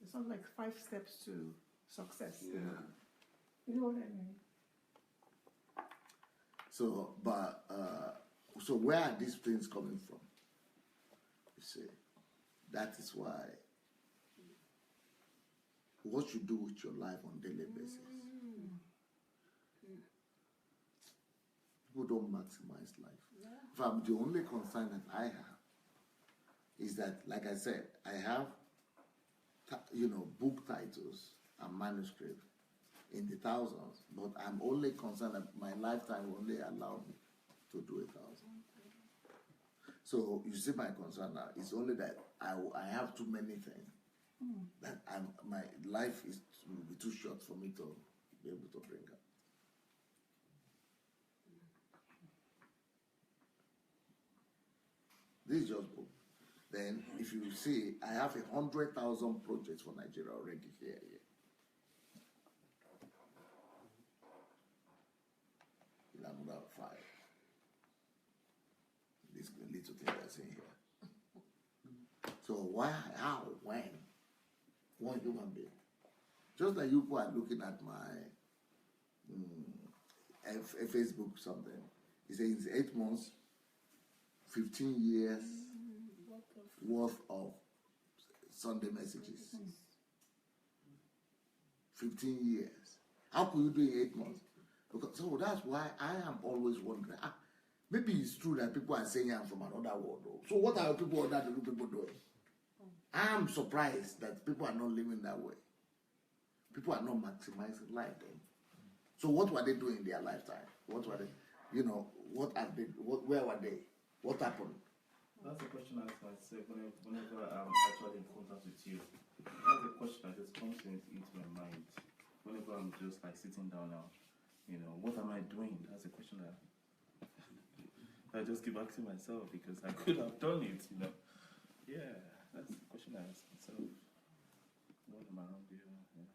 It's not like 5 steps to success. Yeah. You know what I mean? So, but so where are these things coming from? You see, that is why what you do with your life on a daily basis. People don't maximize life. In fact, the only concern that I have is that, like I said, I have, book titles and manuscripts in the thousands, but I'm only concerned that my lifetime will only allow me to do 1,000. So you see, my concern now is only that I have too many things that my life will be too short for me to be able to bring up. This is just book. Then, if you see, I have 100,000 projects for Nigeria already here. I'm about 5. This little thing that's in here. So why, how, when? One human being. Just like you people are looking at my Facebook something. It says 8 months, 15 years worth of Sunday messages. 15 years. How could you do it in 8 months? Because, so that's why I am always wondering. Maybe it's true that people are saying I'm from another world. Though. So what are people doing? I am surprised that people are not living that way. People are not maximizing life. So what were they doing in their lifetime? What were they? What have they? Where were they? What happened? That's a question I ask myself whenever I'm actually in contact with you. That's a question that just comes into my mind whenever I'm just like sitting down now. What am I doing? That's a question that I just keep asking myself because I could have done it. Yeah, that's the question I ask myself. What am I around here? Yeah.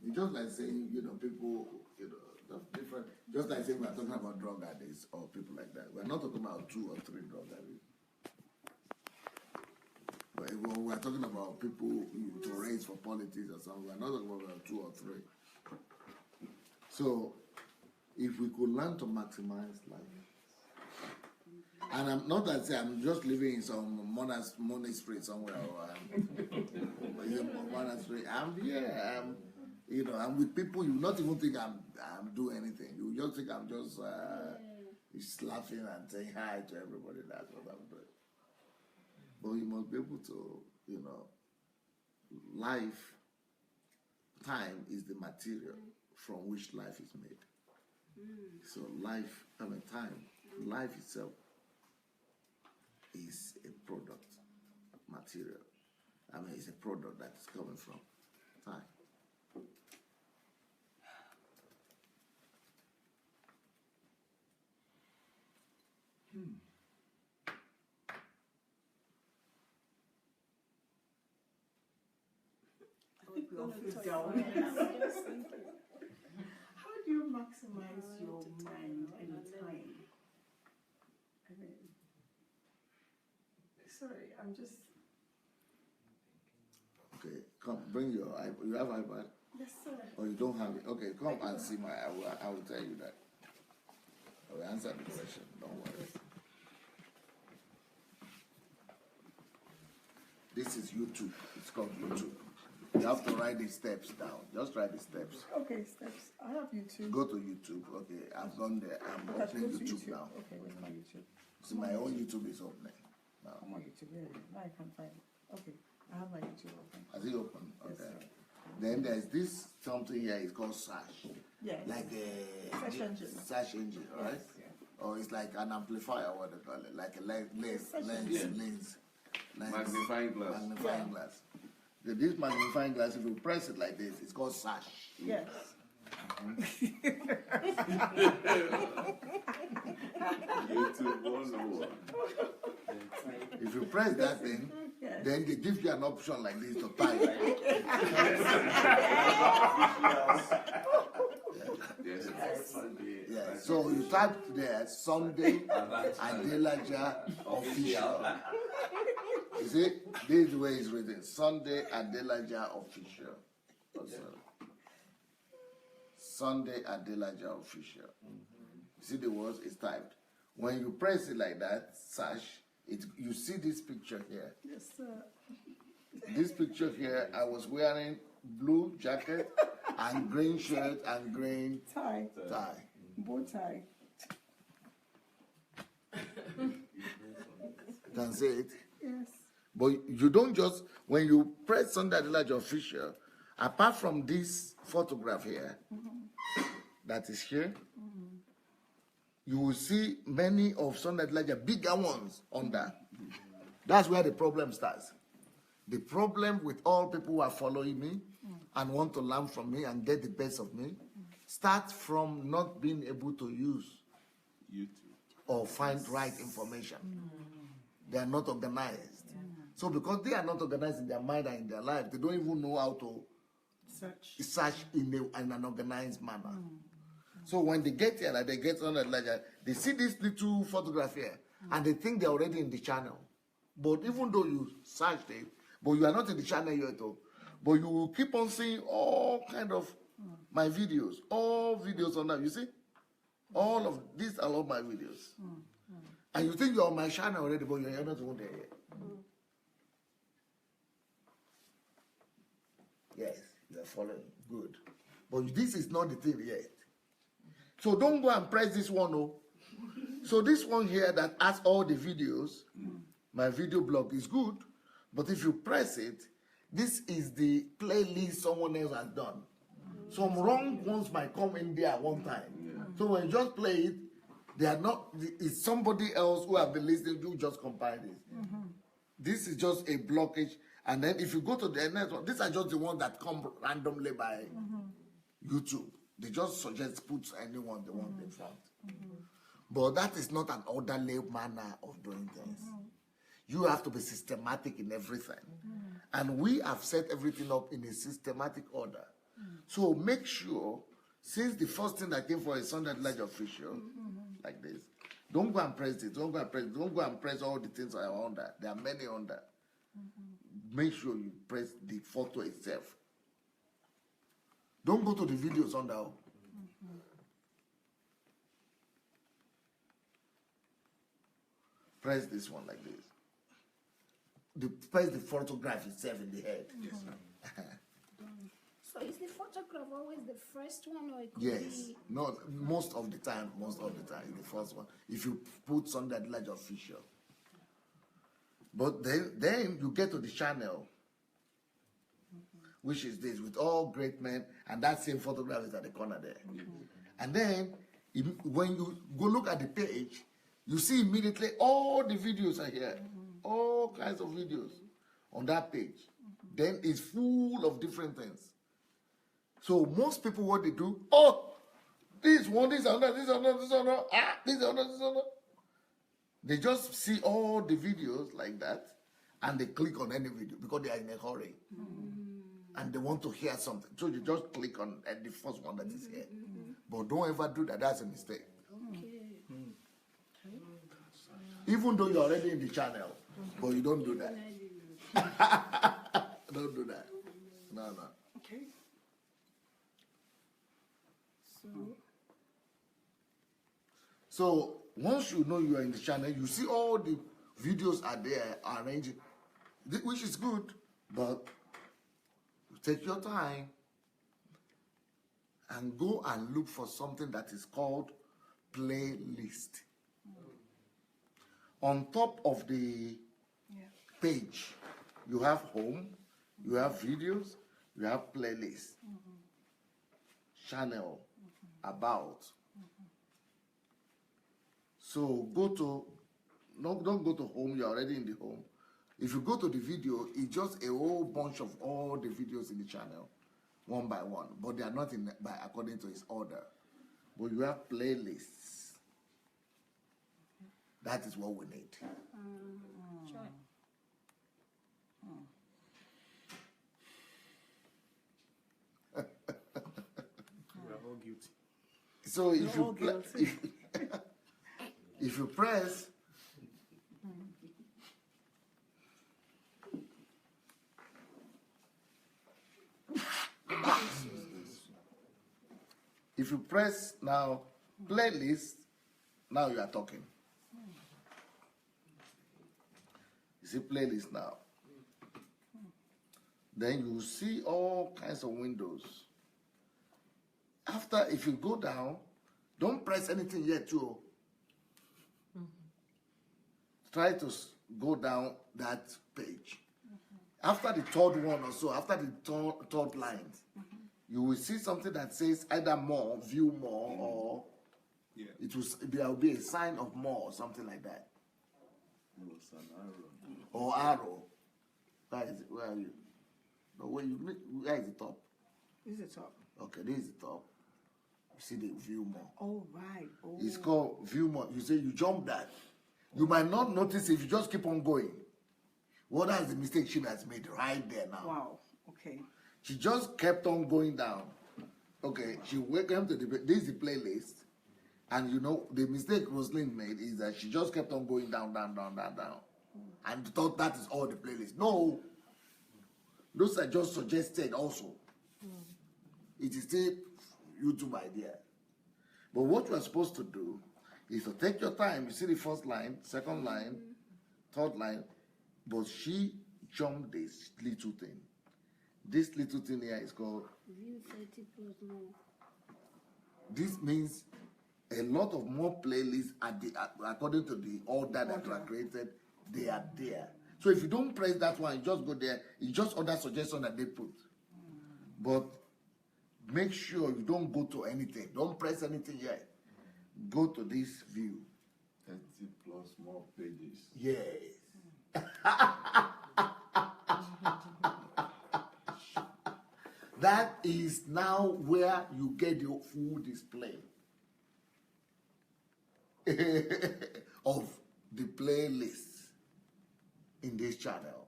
It's just like saying, people, different. Just like saying we're talking about drug addicts or people like that. We're not talking about 2 or 3 drug addicts. But when we're talking about people to raise for politics or something, we're not talking about 2 or 3. So, if we could learn to maximize life, and I'm not that say I'm just living in some monastery somewhere or monastery. I'm here. I'm with people. You not even think I'm doing anything. You just think I'm just laughing and saying hi to everybody. That's what I'm doing. But you must be able to, life, time is the material from which life is made. So time, life itself is a product, material. It's a product that is coming from time. How do you maximize your mind and your time? Sorry, I'm just. Okay, come, bring your iPad. You have iPad? Yes, sir. Or you don't have it? Okay, come and see my. I will tell you that. I will answer the question. Don't worry. This is YouTube. It's called YouTube. You have to write the steps down. Just write the steps. Okay, steps. I have YouTube. Go to YouTube. Okay, I've gone there. I'm opening YouTube now. Okay, where's my YouTube? So my own YouTube is opening now. I'm on YouTube. Yeah, now I can find it. Okay, I have my YouTube open. Has it opened? Yes, Okay. sir. Then there's this something here. It's called Search. Yes. Like a Search engine. Search engine, right? Yes, yeah. Or it's like an amplifier, what they call it, like a lens. Magnifying glass. Magnifying glass. This magnifying glass, if you press it like this, it's called Search. Yes. YouTube 101. If you press that thing, Yes. then they give you an option like this to type. Yes. Yes. So you type there Sunday Adelaja official. You see, this is the way it's written. Sunday Adelaja official. Sunday Adelaja official. You see the words it's typed. When you press it like that, search it. You see this picture here. Yes, sir. This picture here, I was wearing blue jacket and green shirt and green Tie. Bow tie. You can see it. Yes. But you don't just, when you press Sunday Adelaja official, apart from this photograph here, that is here, you will see many of Sunday Adelaja bigger ones under. That's where the problem starts. The problem with all people who are following me and want to learn from me and get the best of me starts from not being able to use YouTube or find right information. They are not organized. So because they are not organized in their mind and in their life, they don't even know how to search in an organized manner. So when they get here, like they get on Adelaja, they see this little photograph here, and they think they're already in the channel. But even though you searched it, but you are not in the channel yet, but you will keep on seeing all kind of my videos, all videos on that. You see, all of these are all my videos, and you think you're on my channel already, but you're not even there yet. Yes, you're following. Good, but this is not the thing yet. So don't go and press this one, oh. So this one here that has all the videos, my video blog is good, but if you press it, this is the playlist someone else has done. Some wrong ones might come in there at one time. So when you just play it, they are not, it's somebody else who have been listening to just compile this. This is just a blockage. And then if you go to the next one, these are just the ones that come randomly by YouTube. They just suggest put anyone they want in front. But that is not an orderly manner of doing things. You have to be systematic in everything. And we have set everything up in a systematic order. So make sure, since the first thing that came for a Sunday Adelaja official, like this, don't go and press it, don't go and press all the things that are under. There are many under. Make sure you press the photo itself. Don't go to the videos under. Press this one like this. Press the photograph itself in the head. Yes, sir. So is the photograph always the first one, or it could Yes. be? No, most of the time, it's the first one. If you put Sunday Adelaja official. But then you get to the channel, which is this, with all great men, and that same photograph is at the corner there. And then, when you go look at the page, you see immediately all the videos are here. All kinds of videos on that page. Then it's full of different things. So most people, what they do, this one, this another, this another, this another, this another, this another. They just see all the videos like that, and they click on any video because they are in a hurry. And they want to hear something. So you just click on the first one that is here. But don't ever do that. That's a mistake. Even though you're already in the channel, but you don't do that. Don't do that. No. Okay. So once you know you are in the channel, you see all the videos are there arranged, which is good, but take your time and go and look for something that is called playlist. On top of the page, you have home, you have videos, you have playlist, channel, about. So don't go to home, you're already in the home. If you go to the video, it's just a whole bunch of all the videos in the channel, one by one, but they are not according to its order. But you have playlists. That is what we need. We are all guilty. So if We're all you guilty. if you press, if you press now playlist, now you are talking. You see playlist now. Then you see all kinds of windows. After, if you go down, don't press anything yet too. Try to go down that page. After the third one or so, after the third line, you will see something that says either more, view more, or there will be a sign of more or something like that. Or arrow. Where is it? Where are you? No, where is the top? This is the top. Okay, this is the top. You see the view more. Oh, right. Oh. It's called view more. You say you jump that. You might not notice if you just keep on going. What is the mistake she has made right there now? Wow. Okay. She just kept on going down. Okay, she welcome to this is the playlist. And you know, the mistake Rosalind made is that she just kept on going down. And thought that is all the playlist. No. Those are just suggested also. It is still YouTube idea. But what you are supposed to do is to take your time. You see the first line, second line, third line. But she jumped this little thing. This little thing here is called View 30 plus more. This means a lot of more playlists are according to the order that were created, they are there. So if you don't press that one, you just go there, it's just other suggestions that they put. But make sure you don't go to anything. Don't press anything yet. Go to this view. 30 plus more pages. Yes. That is now where you get the full display of the playlist in this channel.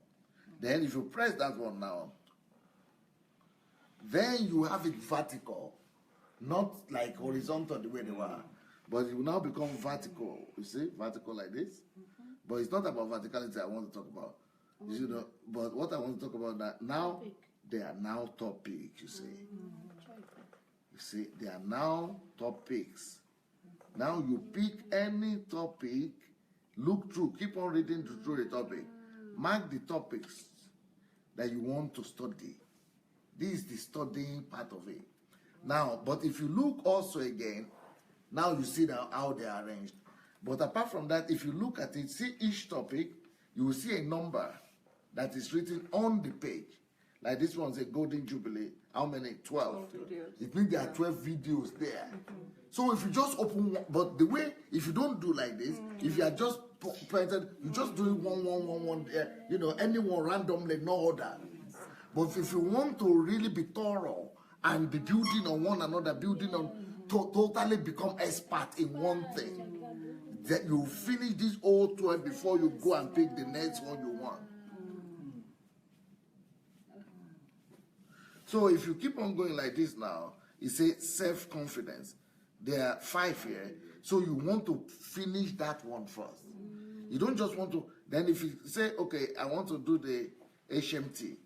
Then if you press that one now, then you have it vertical, not like horizontal the way they were, but it will now become vertical. You see, vertical like this. But it's not about verticality I want to talk about. You know, but what I want to talk about that now, they are now topics, you see. You see, they are now topics. Now you pick any topic, look through, keep on reading through the topic. Mark the topics that you want to study. This is the studying part of it. Now, but if you look also again, now you see how they are arranged. But apart from that, if you look at it, see each topic, you will see a number that is written on the page. Like this one's a Golden Jubilee. How many? 12. It means there are 12 videos there. So if you just open one, but the way, if you don't do like this, if you are just pointed, you just do it one there, you know, anyone randomly, no order. But if you want to really be thorough and be building on one another, building on, totally become expert in one thing, that you finish this whole 12 before you go and pick the next one you want. So if you keep on going like this now, it says self-confidence. There are 5 here. So you want to finish that one first. You don't just want to, then if you say, okay, I want to do the HMT.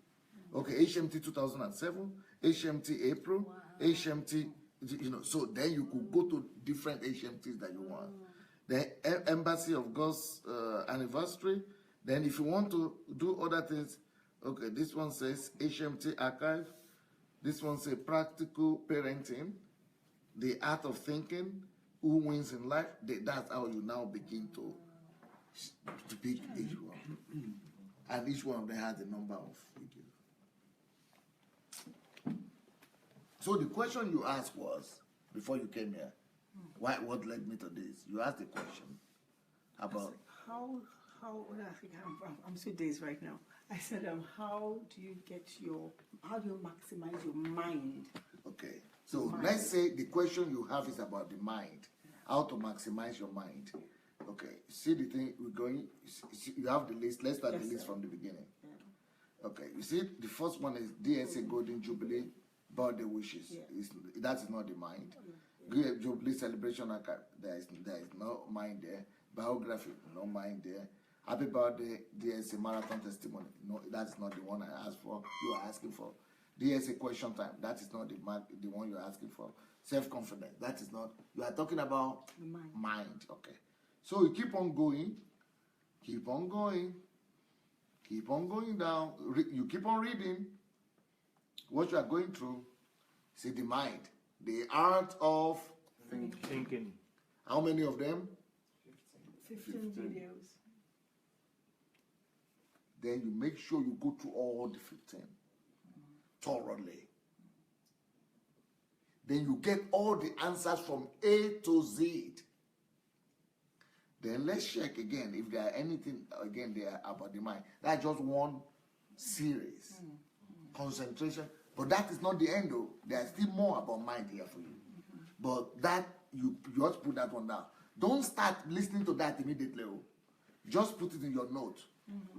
Okay, HMT 2007, HMT April, HMT, you know, so then you could go to different HMTs that you want. The Embassy of God's anniversary. Then if you want to do other things, okay, this one says HMT Archive. This one says Practical Parenting, The Art of Thinking, Who Wins in Life. That's how you now begin to pick each one. And each one of them has a number of videos. So the question you asked was, before you came here, what led me to this? You asked a question about How I'm so dazed right now. I said, how do you maximize your mind? Okay, so let's say the question you have is about the mind, how to maximize your mind. Okay, see the thing we're going, you have the list, let's start the list from the beginning. Okay, you see the first one is DSA Golden Jubilee, birthday wishes. That is not the mind. Jubilee celebration, there is no mind there. Biography, no mind there. Happy birthday, DSA marathon testimony. No, that's not the one I asked for. You are asking for. DSA question time. That is not the one you're asking for. Self-confidence. That is not. You are talking about mind. Okay. So you keep on going. Keep on going. Keep on going down. You keep on reading what you are going through. See the mind. The art of thinking. How many of them? 15 videos. Then you make sure you go through all the 15 thoroughly. Then you get all the answers from A to Z. Then let's check again if there are anything again there about the mind. That's just one series. Concentration. But that is not the end though. There's still more about mind here for you. But that you just put that one down. Don't start listening to that immediately. Just put it in your note.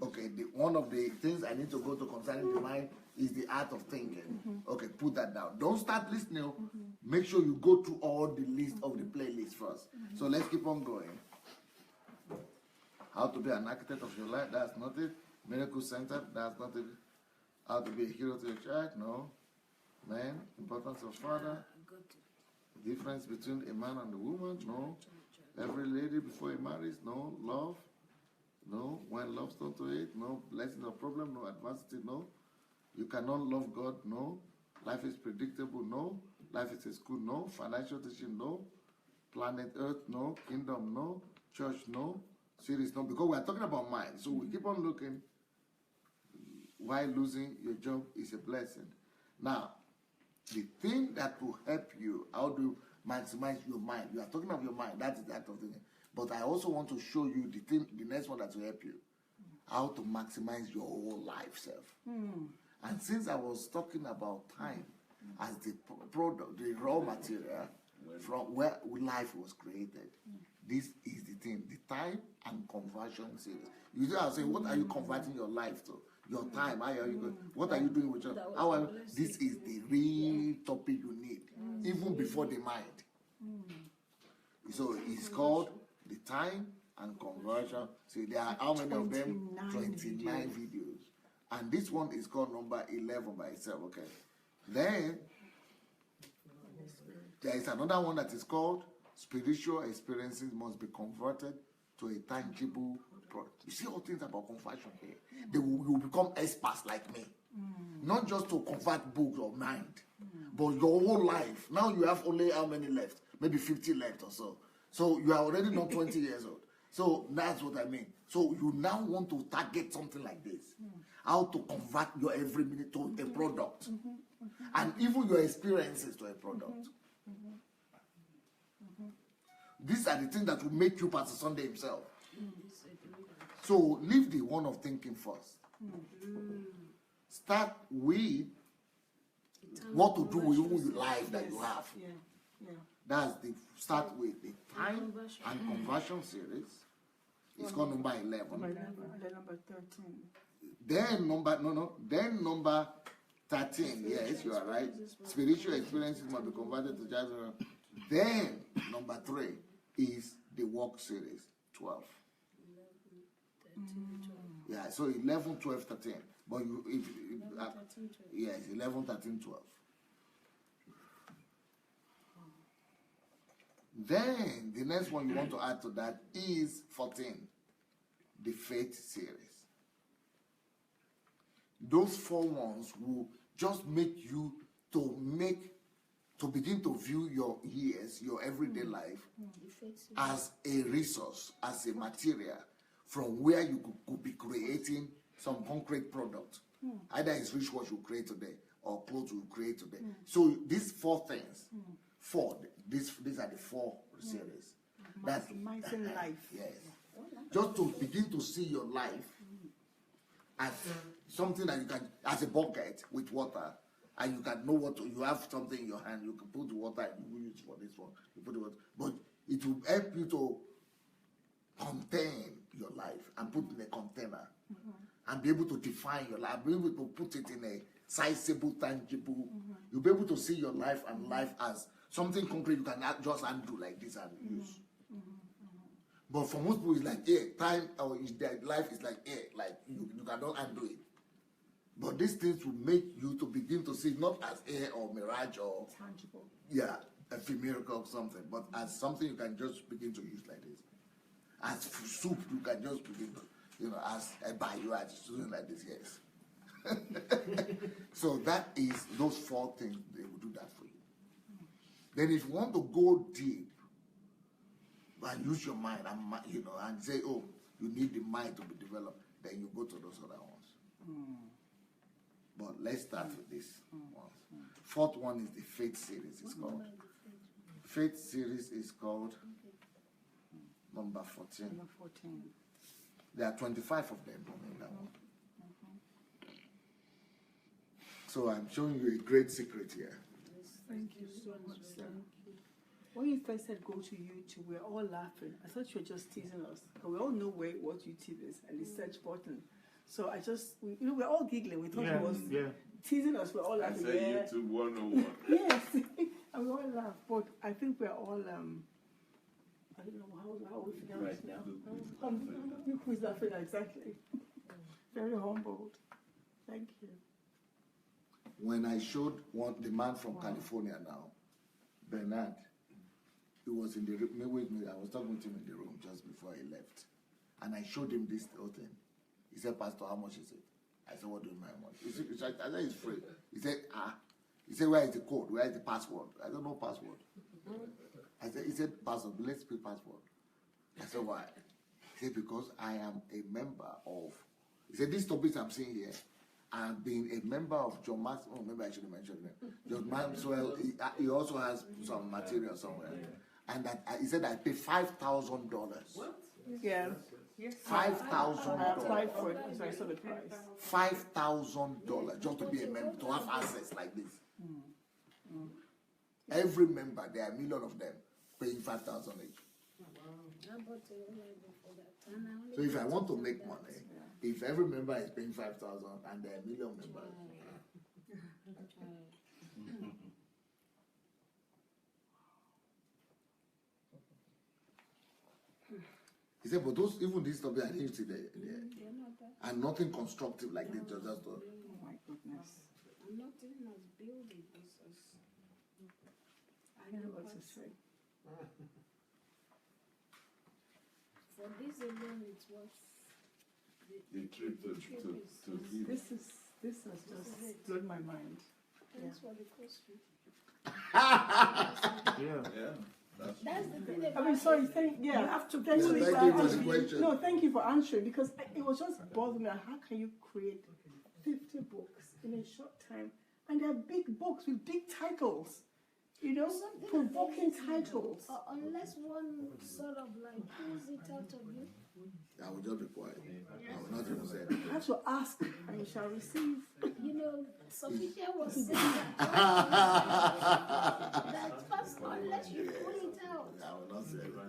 Okay, one of the things I need to go to concerning the mind is the art of thinking. Okay, put that down. Don't start listening. Make sure you go through all the list of the playlist first. So let's keep on going. How to be an architect of your life, that's not it. Miracle Center, that's not it. How to be a hero to your child, no. Man, importance of father. Difference between a man and a woman, no. Every lady before he marries, no. Love, no. When love's turned to hate, no. Blessings or problem, no. Adversity, no. You cannot love God, no. Life is predictable, no. Life is a school, no. Financial teaching, no. Planet Earth, no. Kingdom, no. Church, no. Series, no. Because we are talking about mind. So we keep on looking. Why losing your job is a blessing. Now, the thing that will help you, how do you maximize your mind? You are talking of your mind, that is that of the thing. But I also want to show you the thing, the next one that will help you. How to maximize your whole life self. And since I was talking about time as the product, the raw material from where life was created, this is the thing, the time and conversion series. You see, I'll say, what are you converting your life to? Your time, how are you going? What are you doing with your how this is the real topic you need, even before the mind. So it's called the time and conversion. See, there are how many of them? 29 videos. And this one is called number 11 by itself, okay? Then there is another one that is called spiritual experiences must be converted to a tangible product. You see all things about conversion here. You will become experts like me. Not just to convert books or mind, but your whole life. Now you have only how many left? Maybe 50 left or so. So you are already not 20 years old. So that's what I mean. So you now want to target something like this. How to convert your every minute to a product. And even your experiences to a product. These are the things that will make you Pastor Sunday himself. So leave the one of thinking first. Start with what to do with your life that you have. That's the start with the time and conversion series. It's called number 11. Number 13. Then number 13. Yes, you are right. Spiritual experiences must be converted to judgment. Then number 3 is the work series, 12. Yeah, so 11, 12, 13. But yes, 11, 13, 12. Then the next one you want to add to that is 14, the faith series. Those 4 ones will just make you to begin to view your years, your everyday life, as a resource, as a material from where you could be creating some concrete product. Either it's wristwatch you create today or clothes you create today. So these 4 things, these are the 4 series. That's Maximizing life. Yes. Just to begin to see your life as something that you can, as a bucket with water, and you can know you have something in your hand, you can put the water and you use for this one. You put the water, but it will help you to contain your life and put in a container and be able to define your life, be able to put it in a sizable, tangible. You'll be able to see your life and life as Something concrete you can just undo like this and use. But for most people, it's like air. Time or life is like air. Like you cannot undo it. But these things will make you to begin to see not as air or mirage or Tangible. yeah, ephemeral or something, but as something you can just begin to use like this. As soup, you can just begin to, as a bio, as something like this, yes. So that is those 4 things, they will do that for you. Then if you want to go deep and use your mind and say, oh, you need the mind to be developed, then you go to those other ones. But let's start with this one. 4th one is the faith series, it's called. Faith series is called number 14. Number 14. There are 25 of them in that one. So I'm showing you a great secret here. Thank you so much, sir. When you first said go to YouTube, we were all laughing. I thought you were just teasing us. But we all know what YouTube is and the search button. So we're all giggling. We thought he was teasing us. We're all laughing. I said YouTube 101. Yes. And we all laugh. But I think we're all, I don't know how we figure it now. Who's laughing exactly? Very humbled. Thank you. When I showed the man from California now, Bernard, he was in the room with me. I was talking to him in the room just before he left. And I showed him this whole thing. He said, Pastor, how much is it? I said, what do you mean, how much? I said, it's free. He said, He said, where is the code? Where is the password? I don't know password. He said, password, let's speak password. I said, why? He said, because I am a member of, he said, these topics I'm seeing here, I've been a member of John Maxwell. Oh, maybe I should have mentioned it. John Maxwell, he also has some material somewhere. And that he said I pay $5,000. What? Yeah. $5,000. I applied for it, so I saw the price. $5,000 just to be a member, to have access like this. Every member, there are a million of them, paying $5,000 each. So if I want to make money, if every member is paying $5,000 and there are a million members, he said, but even these topics, I didn't see there, and nothing constructive like this. Just Oh my goodness. Nothing has built it. I don't know what to say. For this alone, it was The trip to Zim. This has just blown my mind. thanks for the question. Yeah. That's the thing I about mean, sorry, it. thank you thank for you for the answering. question. No, thank you for answering, because it was just bothering me. How can you create 50 books in a short time? And they're big books with big titles, Something provoking amazing. titles. Unless one sort of like pulls it out of you. I will just be quiet. I will not even say You anything. have to ask and you shall receive. Sufficient was saying that first, unless you pull it out. I will not say anything.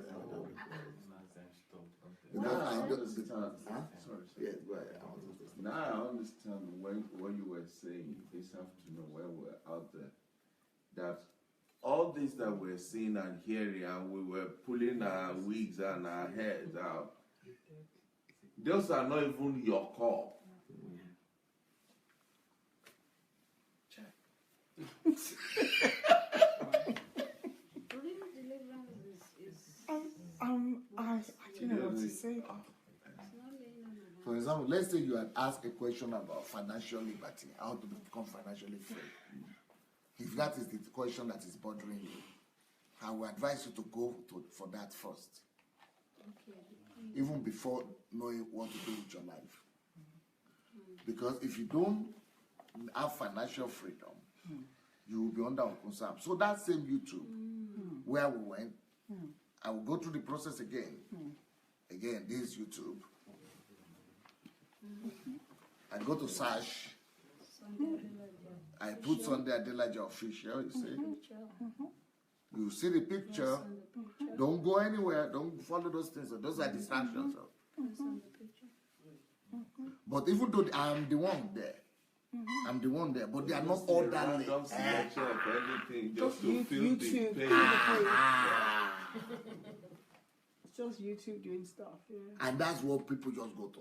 Now I understand. Huh? Sorry. Yes, go ahead. I want to say something. Now I understand what you were saying this afternoon when we were out there. That all this that we're seeing and hearing, and we were pulling our wigs and our heads out, those are not even your call. Real deliverance is I don't know what to say. not laying on the For example, let's say you had asked a question about financial liberty, how to become financially free. If that is the question that is bothering you, I would advise you to go for that first, even before knowing what to do with your life. Because if you don't have financial freedom, you will be under concern. So that same YouTube, where we went, I will go through the process again. Again, this YouTube. I go to search. I put Sunday Adelaja official, you see. You see the picture. Don't go anywhere. Don't follow those things. Those are distractions. But even though I'm the one there, I'm the one there, but they are not orderly. Random selection of anything just to You- fill YouTube. the page. It's just YouTube doing stuff. Yeah. And that's what people just go to.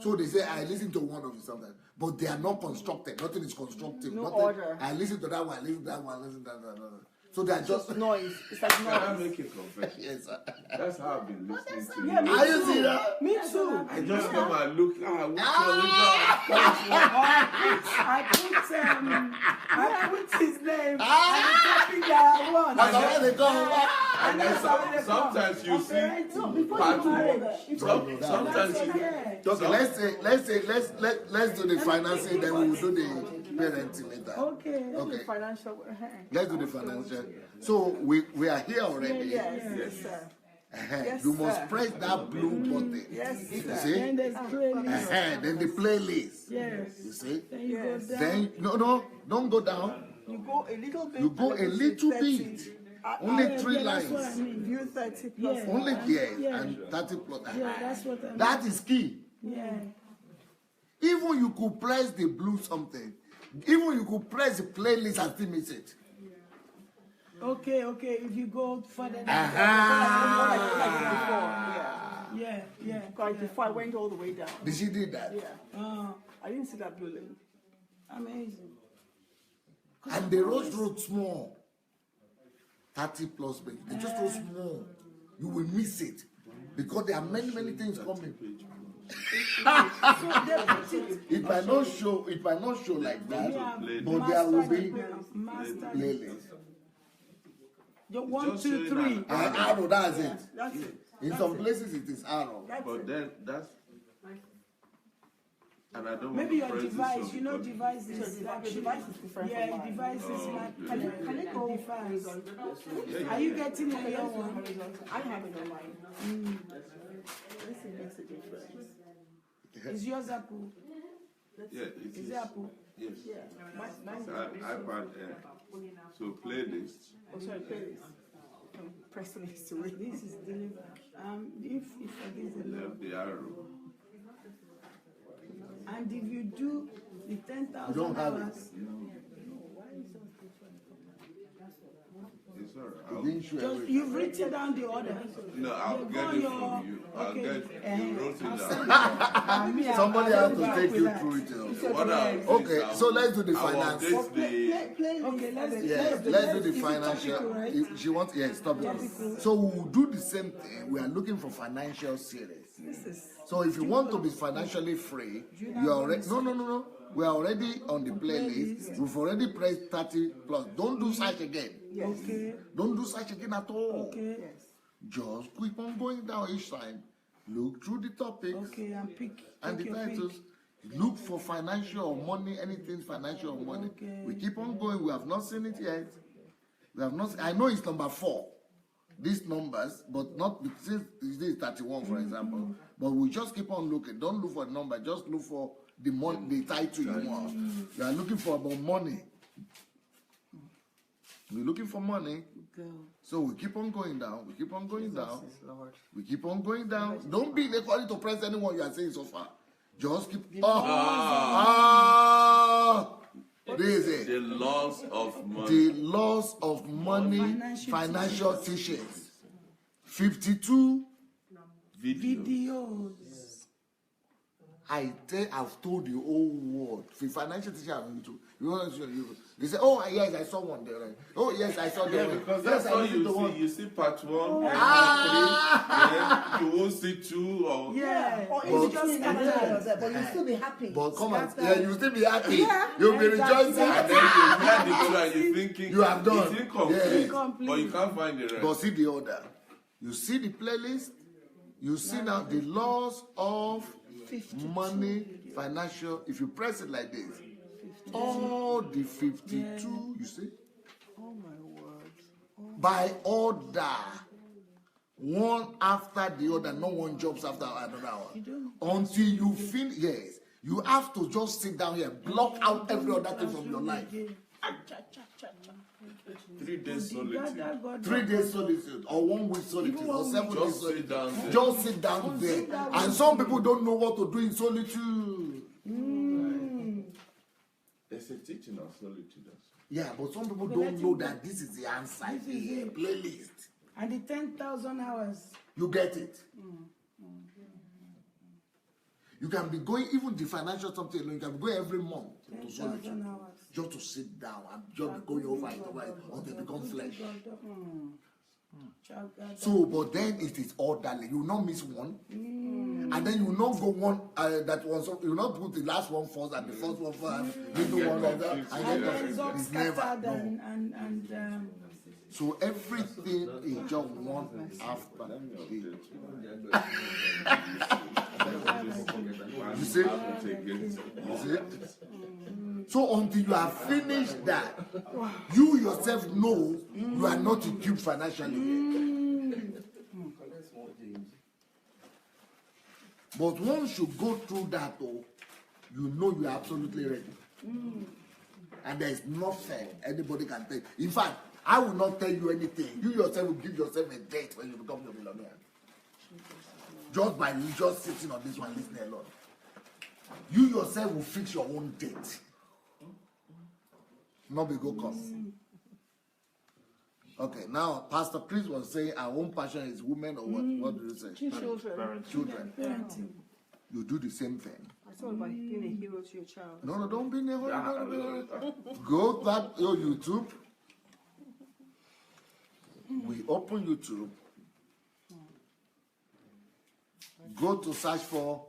So they say, I listen to one of it sometimes, but they are not constructed. Nothing is constructive. No Nothing, order. I listen to that one, I listen to that one, I listen to that. So they are just Noise. It's like Can I noise. make a confession? yes, sir. That's how I've been listening to Yeah, you. Are you see that? Me too. I just come and look, which one? I put his name. And the topic that I want. That's how they come. And then sometimes you see part one. Sometimes you Okay, let's do the financing, then we will do the parenting later. Okay. Okay. Financial. Let's do the financial. So we are here already. Yes, sir. Yes, You must sir. press that blue button. Yes, You sir. see? Then there's playlist. Then the playlist. Yes. You see? Then you Yes. go down. Then no, don't go down. You go a little bit. You go a and little 30. bit. Only 3 That's what I lines. mean. View 30 plus. Yeah. Only yes, Yeah. and 30 plus. Yeah, that's what I mean. That is key. Yeah. Even you could press the blue something. Even you could press the playlist and still miss it. Okay. If you go further down. Yeah. Because before I went all the way down. Did she did that? Yeah. I didn't see that blue link. Amazing. And they wrote small. 30 plus, baby. They just wrote small. You will miss it. Because there are many things coming. It might not show like that, but there will be playlist. Your 1, Just 2, showing 3. Arrow, that's it. That's it. In some places it is arrow. But then that's. And I don't Maybe want your to press device, this you know, one because- device is The device is different yeah, from mine. device is like Can it go device. horizontal? Are you getting on your one? Horizontal. I have it on mine. This makes a difference. Is yours Apple? Yeah, it Is is. it Apple? Yes. Yeah. Mine iPad Air. So playlist. Oh, sorry, playlist. I'm pressing it to it. This is delivered. If forget the Lord. Left the arrow. And if you do the 10,000 You don't have it. hours, It's all It right. didn't show just everything. you've written down the order. No, I'll Go get on it your- from you. I'll okay, get you wrote it I'll down. send it. Somebody I'll has go to back take with you that. through it. What I'll do Okay, is so let's do the I'll finance. update the. Okay, let's Yes, do let's do the is it financial. topical, right? If she wants, yes, stop it. So we'll do the same thing. We are looking for financial series. This is So if you want to be financially free, you are already no. We are already on the playlist. We've already pressed 30 plus. Don't do search again. okay. Don't do search again at all. Okay. Just keep on going down each time. Look through the topics Okay, and pick and the your titles. Look for financial or money, anything financial or money. Okay. We keep on going. We have not seen it yet. We have not. I know it's number 4. These numbers, but not since this is 31, for example. But we just keep on looking. Don't look for the number. Just look for the money, the title you want. You are looking for about money. We're looking for money. So we keep on going down. We keep on going down. We keep on going down. Don't be the quality to press anyone you are saying so far. Just keep. This is it. The loss of money. The loss of money, financial teachings. 52. videos. I've told you whole world. The financial teacher I'm into. They say, oh yes, I saw one there. Right? Oh yes, I saw Yeah, that. because Yes, that's I all listened to you one. see. You see part 1, and part 3, then you won't see 2 or. Yeah. Or But- it's just But you still be happy. But come on, you still be happy. You'll be rejoicing. And then you hear the 2 and you're thinking You have done. it's incomplete, Yes. but you can't find the rest. But see the order. You see the playlist. You see now the laws of money, financial. If you press it like this, all the 52, you see, Oh my word. by order, one after the other, no one jumps after another one. Until you finish, yes, you have to just sit down here, block out every other thing from your life. 3 days solitude. 3 days solitude, or 1 week solitude, or 7 days Just solitude. sit down there. Just sit down there. And some people don't know what to do in solitude. sitting on solitude. Yeah, but some people But don't letting know go. that this is the answer. This is The it. playlist. And the 10,000 hours. You get it. You can be going, even the financial something alone, you can be going every month to 10,000 solitude. hours. Just to sit down and just be going over it until it becomes flesh. So, but then it is orderly. You will not miss one. And then you will not go one, that one, so you will not put the last one first and the first one first, and do one like that. And then it's all It's never. scattered No. and So everything is just one after the You see? You see? So until you have finished that, you yourself know you are not equipped financially. But once you go through that, though, you know you are absolutely ready. And there is nothing anybody can tell you. In fact, I will not tell you anything. You yourself will give yourself a date when you become a millionaire. Just by you just sitting on this one, listening alone. You yourself will fix your own date. Not be go come. Okay, now Pastor Chris was saying our own passion is women or what? What do you say? Children. Children. parenting. You do the same thing. It's all about being a hero to your child. No, don't be in a hurry. Go back to your YouTube. We open YouTube. Go to search for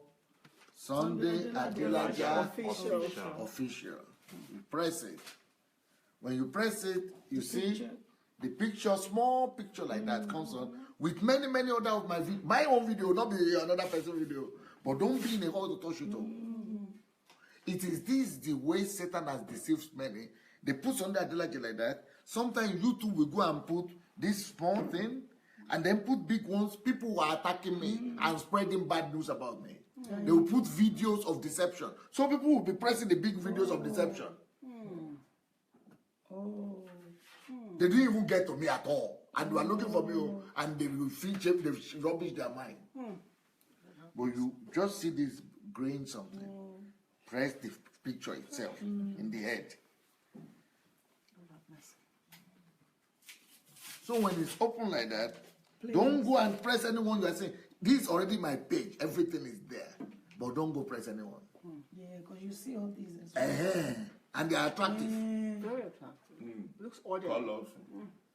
Sunday Adelaja official. You press it. When you press it, you see the picture, small picture like that comes on with many other of my own video, not be another person's video. But don't be in a hole to touch it all. It is this the way Satan has deceived many. They put Sunday Adelaja like that. Sometimes YouTube will go and put this small thing and then put big ones. People who are attacking me and spreading bad news about me. They will put videos of deception. So people will be pressing the big videos of deception. They didn't even get to me at all. And they were looking for me and they will feature, they rubbish their mind. But you just see this grain something. Press the picture itself in the head. So when it's open like that, don't go and press anyone. You are saying, this is already my page. Everything is there. But don't go press anyone. Yeah, because you see all these as well. And they are attractive. Very attractive. Looks ordinary. Colorful.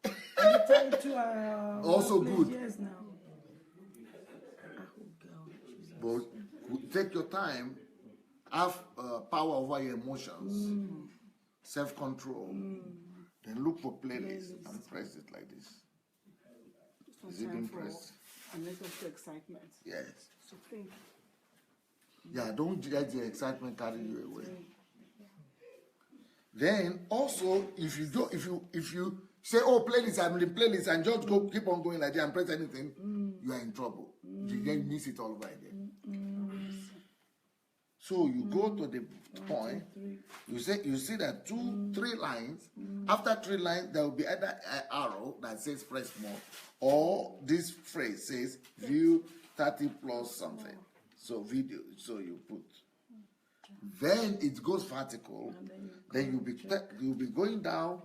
And the title are Also good. Yes, now. But take your time. Have power over your emotions. Self-control. Then look for playlists and press it like this. Is it being pressed? And let us show excitement. Yes. So think. Yeah, don't let the excitement carry you away. Then also, if you say, oh, playlist, I'm in playlist, and just go keep on going like that and press anything, you are in trouble. You then miss it all over again. So you go to the point, you see that 2, 3 lines. After 3 lines, there will be either an arrow that says press more, or this phrase says view 30 plus something. So video, so you put. Then it goes vertical. Then you'll be going down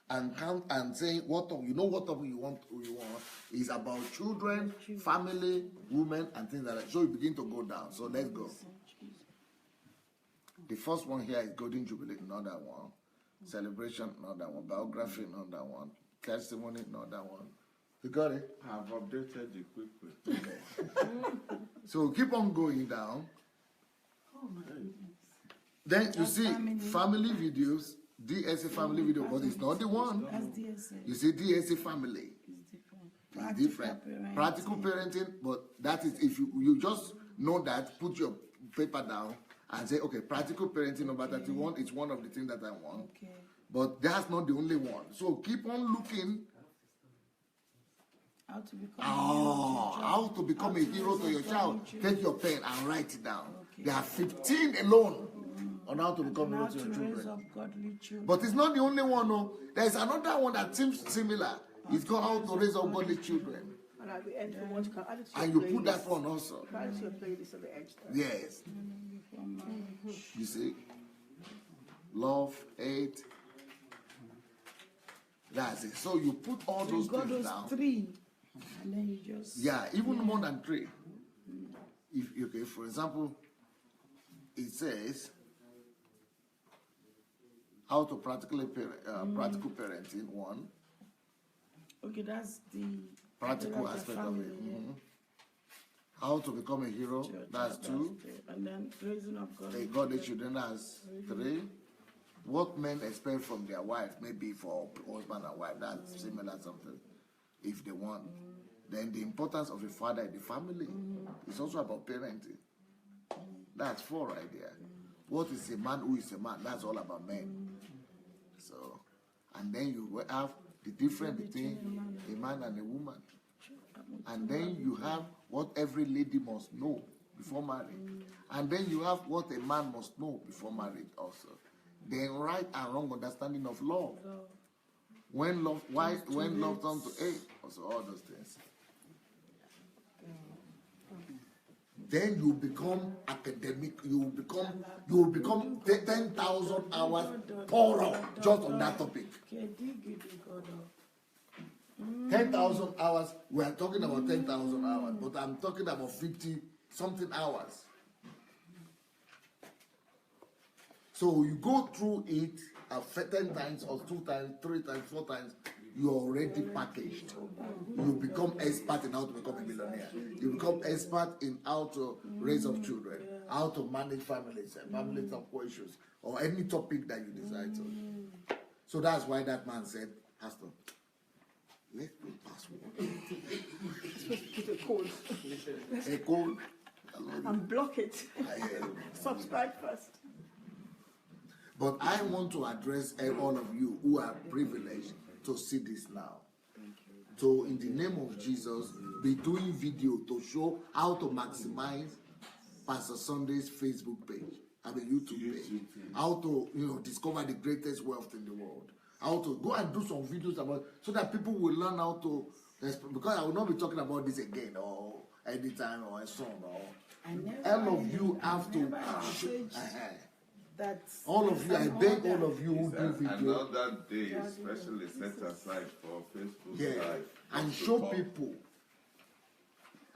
and count and saying what you want is about children, family, women, and things like that. So you begin to go down. So let's go. The first one here is Golden Jubilee, another one. Celebration, another one. Biography, another one. Testimony, another one. You got it? I've updated the quick. So keep on going down. Oh my goodness. Then you see family videos, DSA family video, but it's not the one. That's DSA. You see DSA family. It's different. It's different. Practical parenting, but that is if you just know that, put your paper down and say, okay, practical parenting number 31 is one of the things that I want. Okay. But that's not the only one. So keep on looking. How to become a hero to your child. Take your pen and write it down. There are 15 alone on how to become a hero to your children. But it's not the only one. No. There's another one that seems similar. It's called How to Raise Up Godly Children. And at the end, you can add it to And your you put that playlist. one also. Add it to your playlist at the edge. Yes. You see? love, hate. That's it. So you put all So those you got things those down. 3, and then you just Even more than 3. If okay, for example, it says how to practically practical parenting 1. Okay, that's the Practical like a aspect of family, it. yeah. How to become a hero. Church, That's 2. And then raising up godly Godly children. That's 3. What men expect from their wife, maybe for husband and wife. That's similar something, if they want. Then the importance of a father in the family. It's also about parenting. That's 4 right there. What is a man? Who is a man? That's all about men. So, and then you have the difference between a man and a woman. And then you have what every lady must know before marriage. And then you have what a man must know before marriage also. Then right and wrong understanding of love. When love turns to hate, also all those things. Then you become academic. You will become 10,000 hours thorough just on that topic. 10,000 hours. We are talking about 10,000 hours, but I'm talking about 50 something hours. So you go through it 10 times or 2 times, 3 times, 4 times. You're already packaged. You become expert in how to become a millionaire. You become expert in how to raise up children, how to manage families and family issues, or any topic that you decide to. So that's why that man said, Pastor, let's put password. Put a code. A code. And block it. Subscribe first. But I want to address all of you who are privileged to see this now. So in the name of Jesus, be doing video to show how to maximize Pastor Sunday's Facebook page, YouTube page. How to discover the greatest wealth in the world. How to go and do some videos about so that people will learn how to, because I will not be talking about this again or anytime or a song or all of you have to all of you, I beg all of you who do video. Another day, especially set aside for Facebook Live. And show people.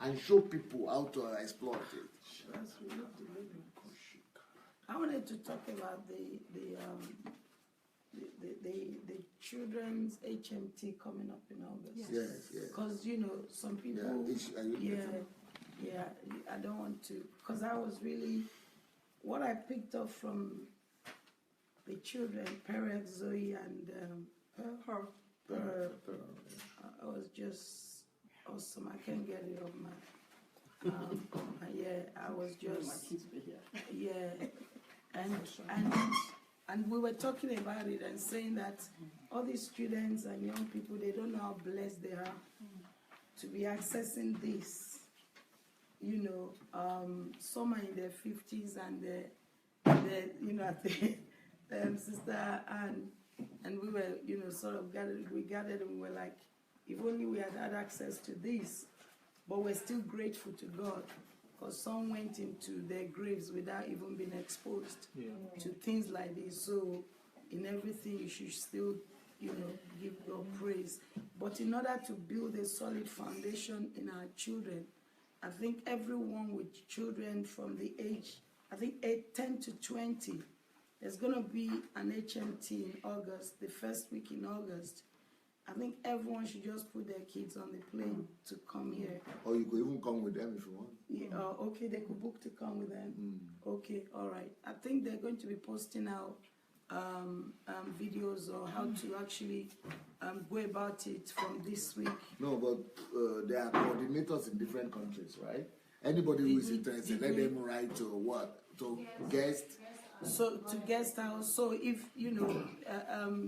And show people how to exploit it. I wanted to talk about the children's HMT coming up in August. Yes. Because some people. I don't want to, because I was really. What I picked up from the children, Perez, Zoe, and her, I was just awesome. I can't get it off my. I was just. And we were talking about it and saying that all these students and young people, they don't know how blessed they are to be accessing this. Some are in their 50s and Sister Anne, and we were, sort of gathered and we were like, if only we had access to this, but we're still grateful to God because some went into their graves without even being exposed to things like this. So in everything, you should still, give God praise. But in order to build a solid foundation in our children, I think everyone with children from the age, 10 to 20, there's going to be an HMT in August, the first week in August. I think everyone should just put their kids on the plane to come here. Or you could even come with them if you want. Yeah, okay, they could book to come with them. Okay, all right. I think they're going to be posting out videos or how to actually go about it from this week. No, but there are coordinators in different countries, right? Anybody who is interested, let them write to what? To guest? So to guest house. So if,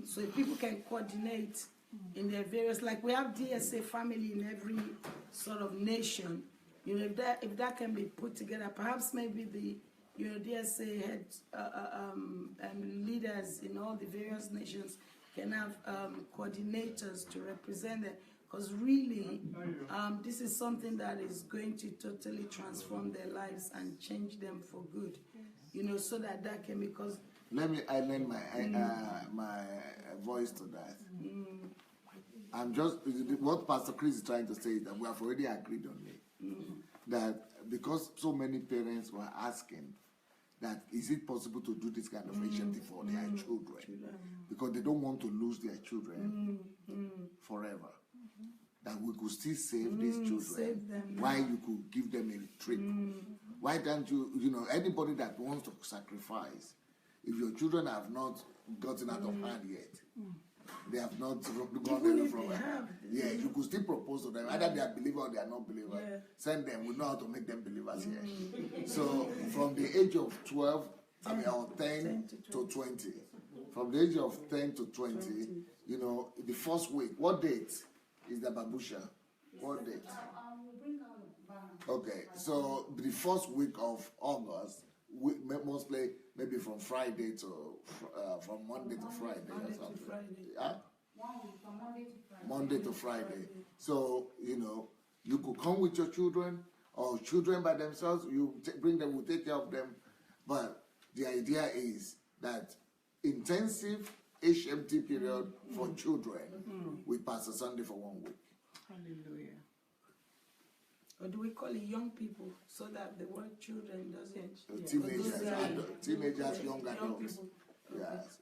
so if people can coordinate in their various, like we have DSA family in every sort of nation, if that can be put together, perhaps maybe the DSA heads, leaders in all the various nations can have coordinators to represent them, because really this is something that is going to totally transform their lives and change them for good, so that can, because I lend my voice to that. I'm just what Pastor Chris is trying to say is that we have already agreed on it. That because so many parents were asking that is it possible to do this kind of HMT for their children because they don't want to lose their children forever. That we could still save these children. Why you could give them a trip? Why don't you anybody that wants to sacrifice, if your children have not gotten out of hand yet, they have not gone away from it. Yeah, you could still propose to them. Either they are believers or they are not believers. Yeah. Send them. We know how to make them believers here. So from the age of 12, or 10 to 20. From the age of 10 to 20, the first week. What date is the Babusha? What date? Okay, so the first week of August, mostly maybe from Friday to from Monday to Friday or something. Yeah? Monday to Friday. So you could come with your children or children by themselves. You bring them, we'll take care of them. But the idea is that intensive HMT period for children with Pastor Sunday for 1 week. Hallelujah. Or do we call it young people so that the word children doesn't? Teenagers, young adults. Yes.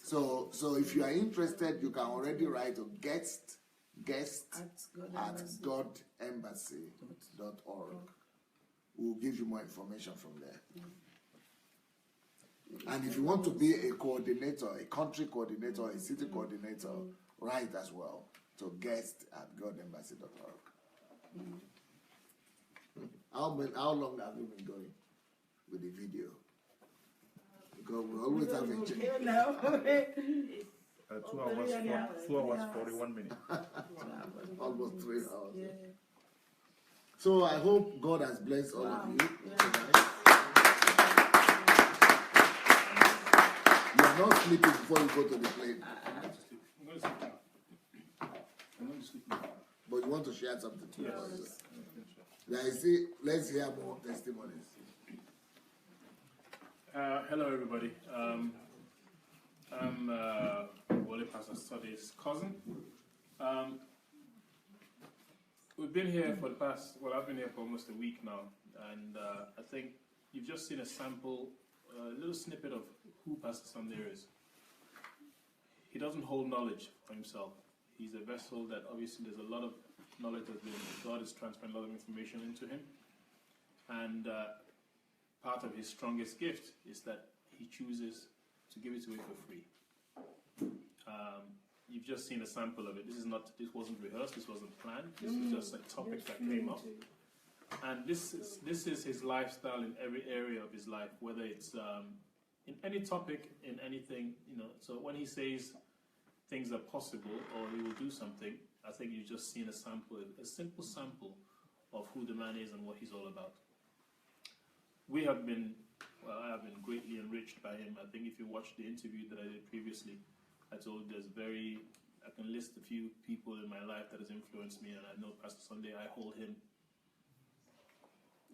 So if you are interested, you can already write to guest at godembassy.org. We'll give you more information from there. And if you want to be a coordinator, a country coordinator, a city coordinator, write as well to guest at godembassy.org. How long have you been going with the video? Because we always have a change. 2 hours, 41 minutes. Almost 3 hours. Yeah. So I hope God has blessed all of you. You are not sleeping before you go to the plane. I'm going to sleep now. But you want to share something to us? Yes. Let's hear more testimonies. Hello, everybody. I'm Wally Pastor Study's cousin. We've been here for the past, I've been here for almost a week now, and I think you've just seen a sample, a little snippet of who Pastor Sunday is. He doesn't hold knowledge for himself. He's a vessel that obviously there's a lot of knowledge that God is transferring a lot of information into him. And part of his strongest gift is that he chooses to give it away for free. You've just seen a sample of it. This wasn't rehearsed, this wasn't planned. This is just a topic that came up. And this is his lifestyle in every area of his life, whether it's in any topic, in anything, So when he says things are possible or he will do something, I think you've just seen a simple sample of who the man is and what he's all about. I have been greatly enriched by him. I think if you watched the interview that I did previously, I told you I can list a few people in my life that has influenced me, and I know Pastor Sunday, I hold him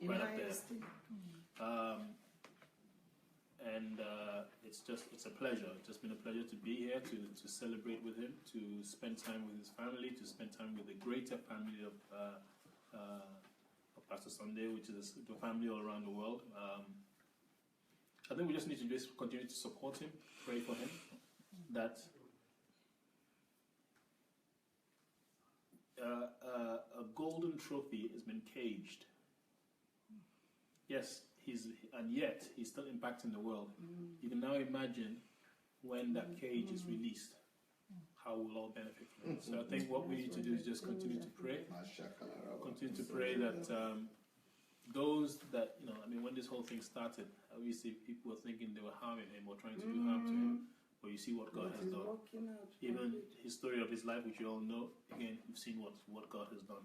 right up there. It's a pleasure. It's just been a pleasure to be here, to celebrate with him, to spend time with his family, to spend time with the greater family of Pastor Sunday, which is the family all around the world. I think we just need to just continue to support him, pray for him, that a golden trophy has been caged. Yes, yet he's still impacting the world. You can now imagine when that cage is released, how we'll all benefit from it. So I think what we need to do is just continue to pray. Continue to pray that those that, when this whole thing started, obviously people were thinking they were harming him or trying to do harm to him. But you see what God has done. Even his story of his life, which you all know, again, you've seen what God has done.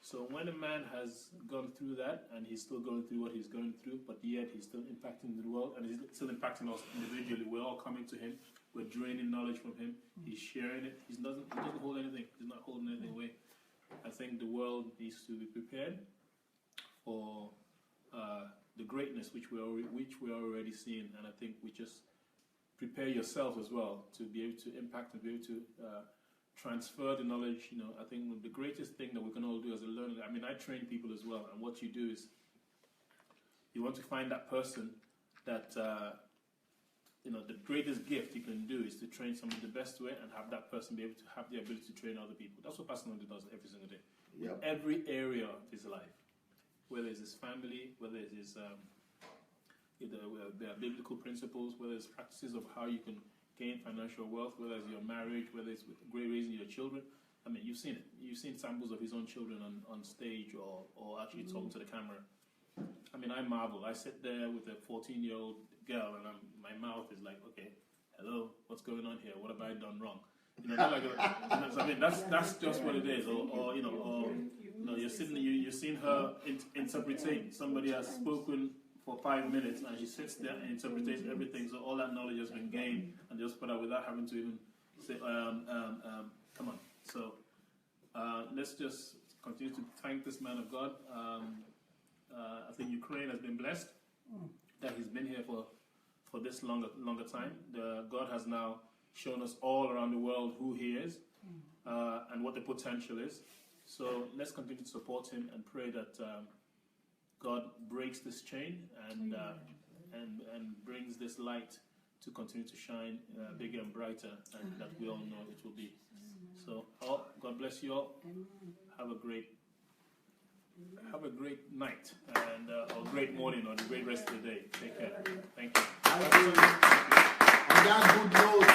So when a man has gone through that, and he's still going through what he's going through, but yet he's still impacting the world, and he's still impacting us individually, we're all coming to him, we're draining knowledge from him, he's sharing it, he doesn't hold anything, he's not holding anything away. I think the world needs to be prepared for the greatness which we're already seeing, and I think we just prepare yourself as well to be able to impact and be able to transfer the knowledge. I think the greatest thing that we can all do as a learner, I mean, I train people as well, and what you do is you want to find that person that, the greatest gift you can do is to train somebody the best way and have that person be able to have the ability to train other people. That's what Pastor Nandi does every single day. Yep. Every area of his life, whether it's his family, whether it's his biblical principles, whether it's practices of how you can gain financial wealth, whether it's your marriage, whether it's with raising your children. I mean, you've seen it. You've seen samples of his own children on stage or actually talking to the camera. I mean, I marvel. I sit there with a 14-year-old girl, and my mouth is like, okay, hello, what's going on here? What have I done wrong? I mean, that's just what it is. Or you're sitting, you're seeing her interpretate. Somebody has spoken for 5 minutes, and she sits there and interprets everything. So all that knowledge has been gained, and just put out without having to even say, come on. So let's just continue to thank this man of God. I think Ukraine has been blessed that he's been here for this longer time. God has now shown us all around the world who he is and what the potential is. So let's continue to support him and pray that God breaks this chain and brings this light to continue to shine bigger and brighter, and that we all know it will be. So God bless you all. Have a great night and or great morning or a great rest of the day. Take care. Thank you. On that good note.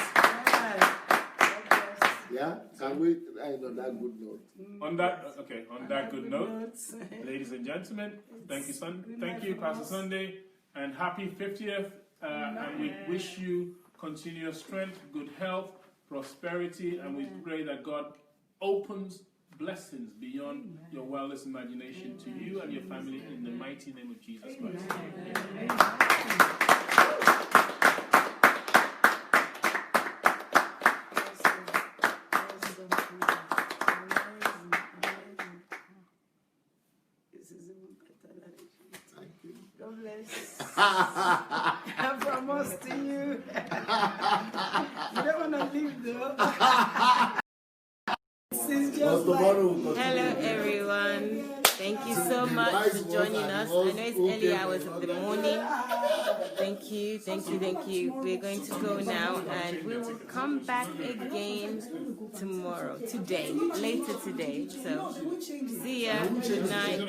Yeah, can we end on that good note? On that good note, ladies and gentlemen, thank you, Pastor Sunday, and happy 50th. And we wish you continuous strength, good health, prosperity, and we pray that God opens blessings beyond your wildest imagination to you and your family in the mighty name of Jesus Christ. Amen. God bless. I promise to you. You don't want to leave though. Hello everyone. Thank you so much for joining us. I know it's early hours of the morning. Thank you. We're going to go now and we will come back again later today. So see ya. Good night.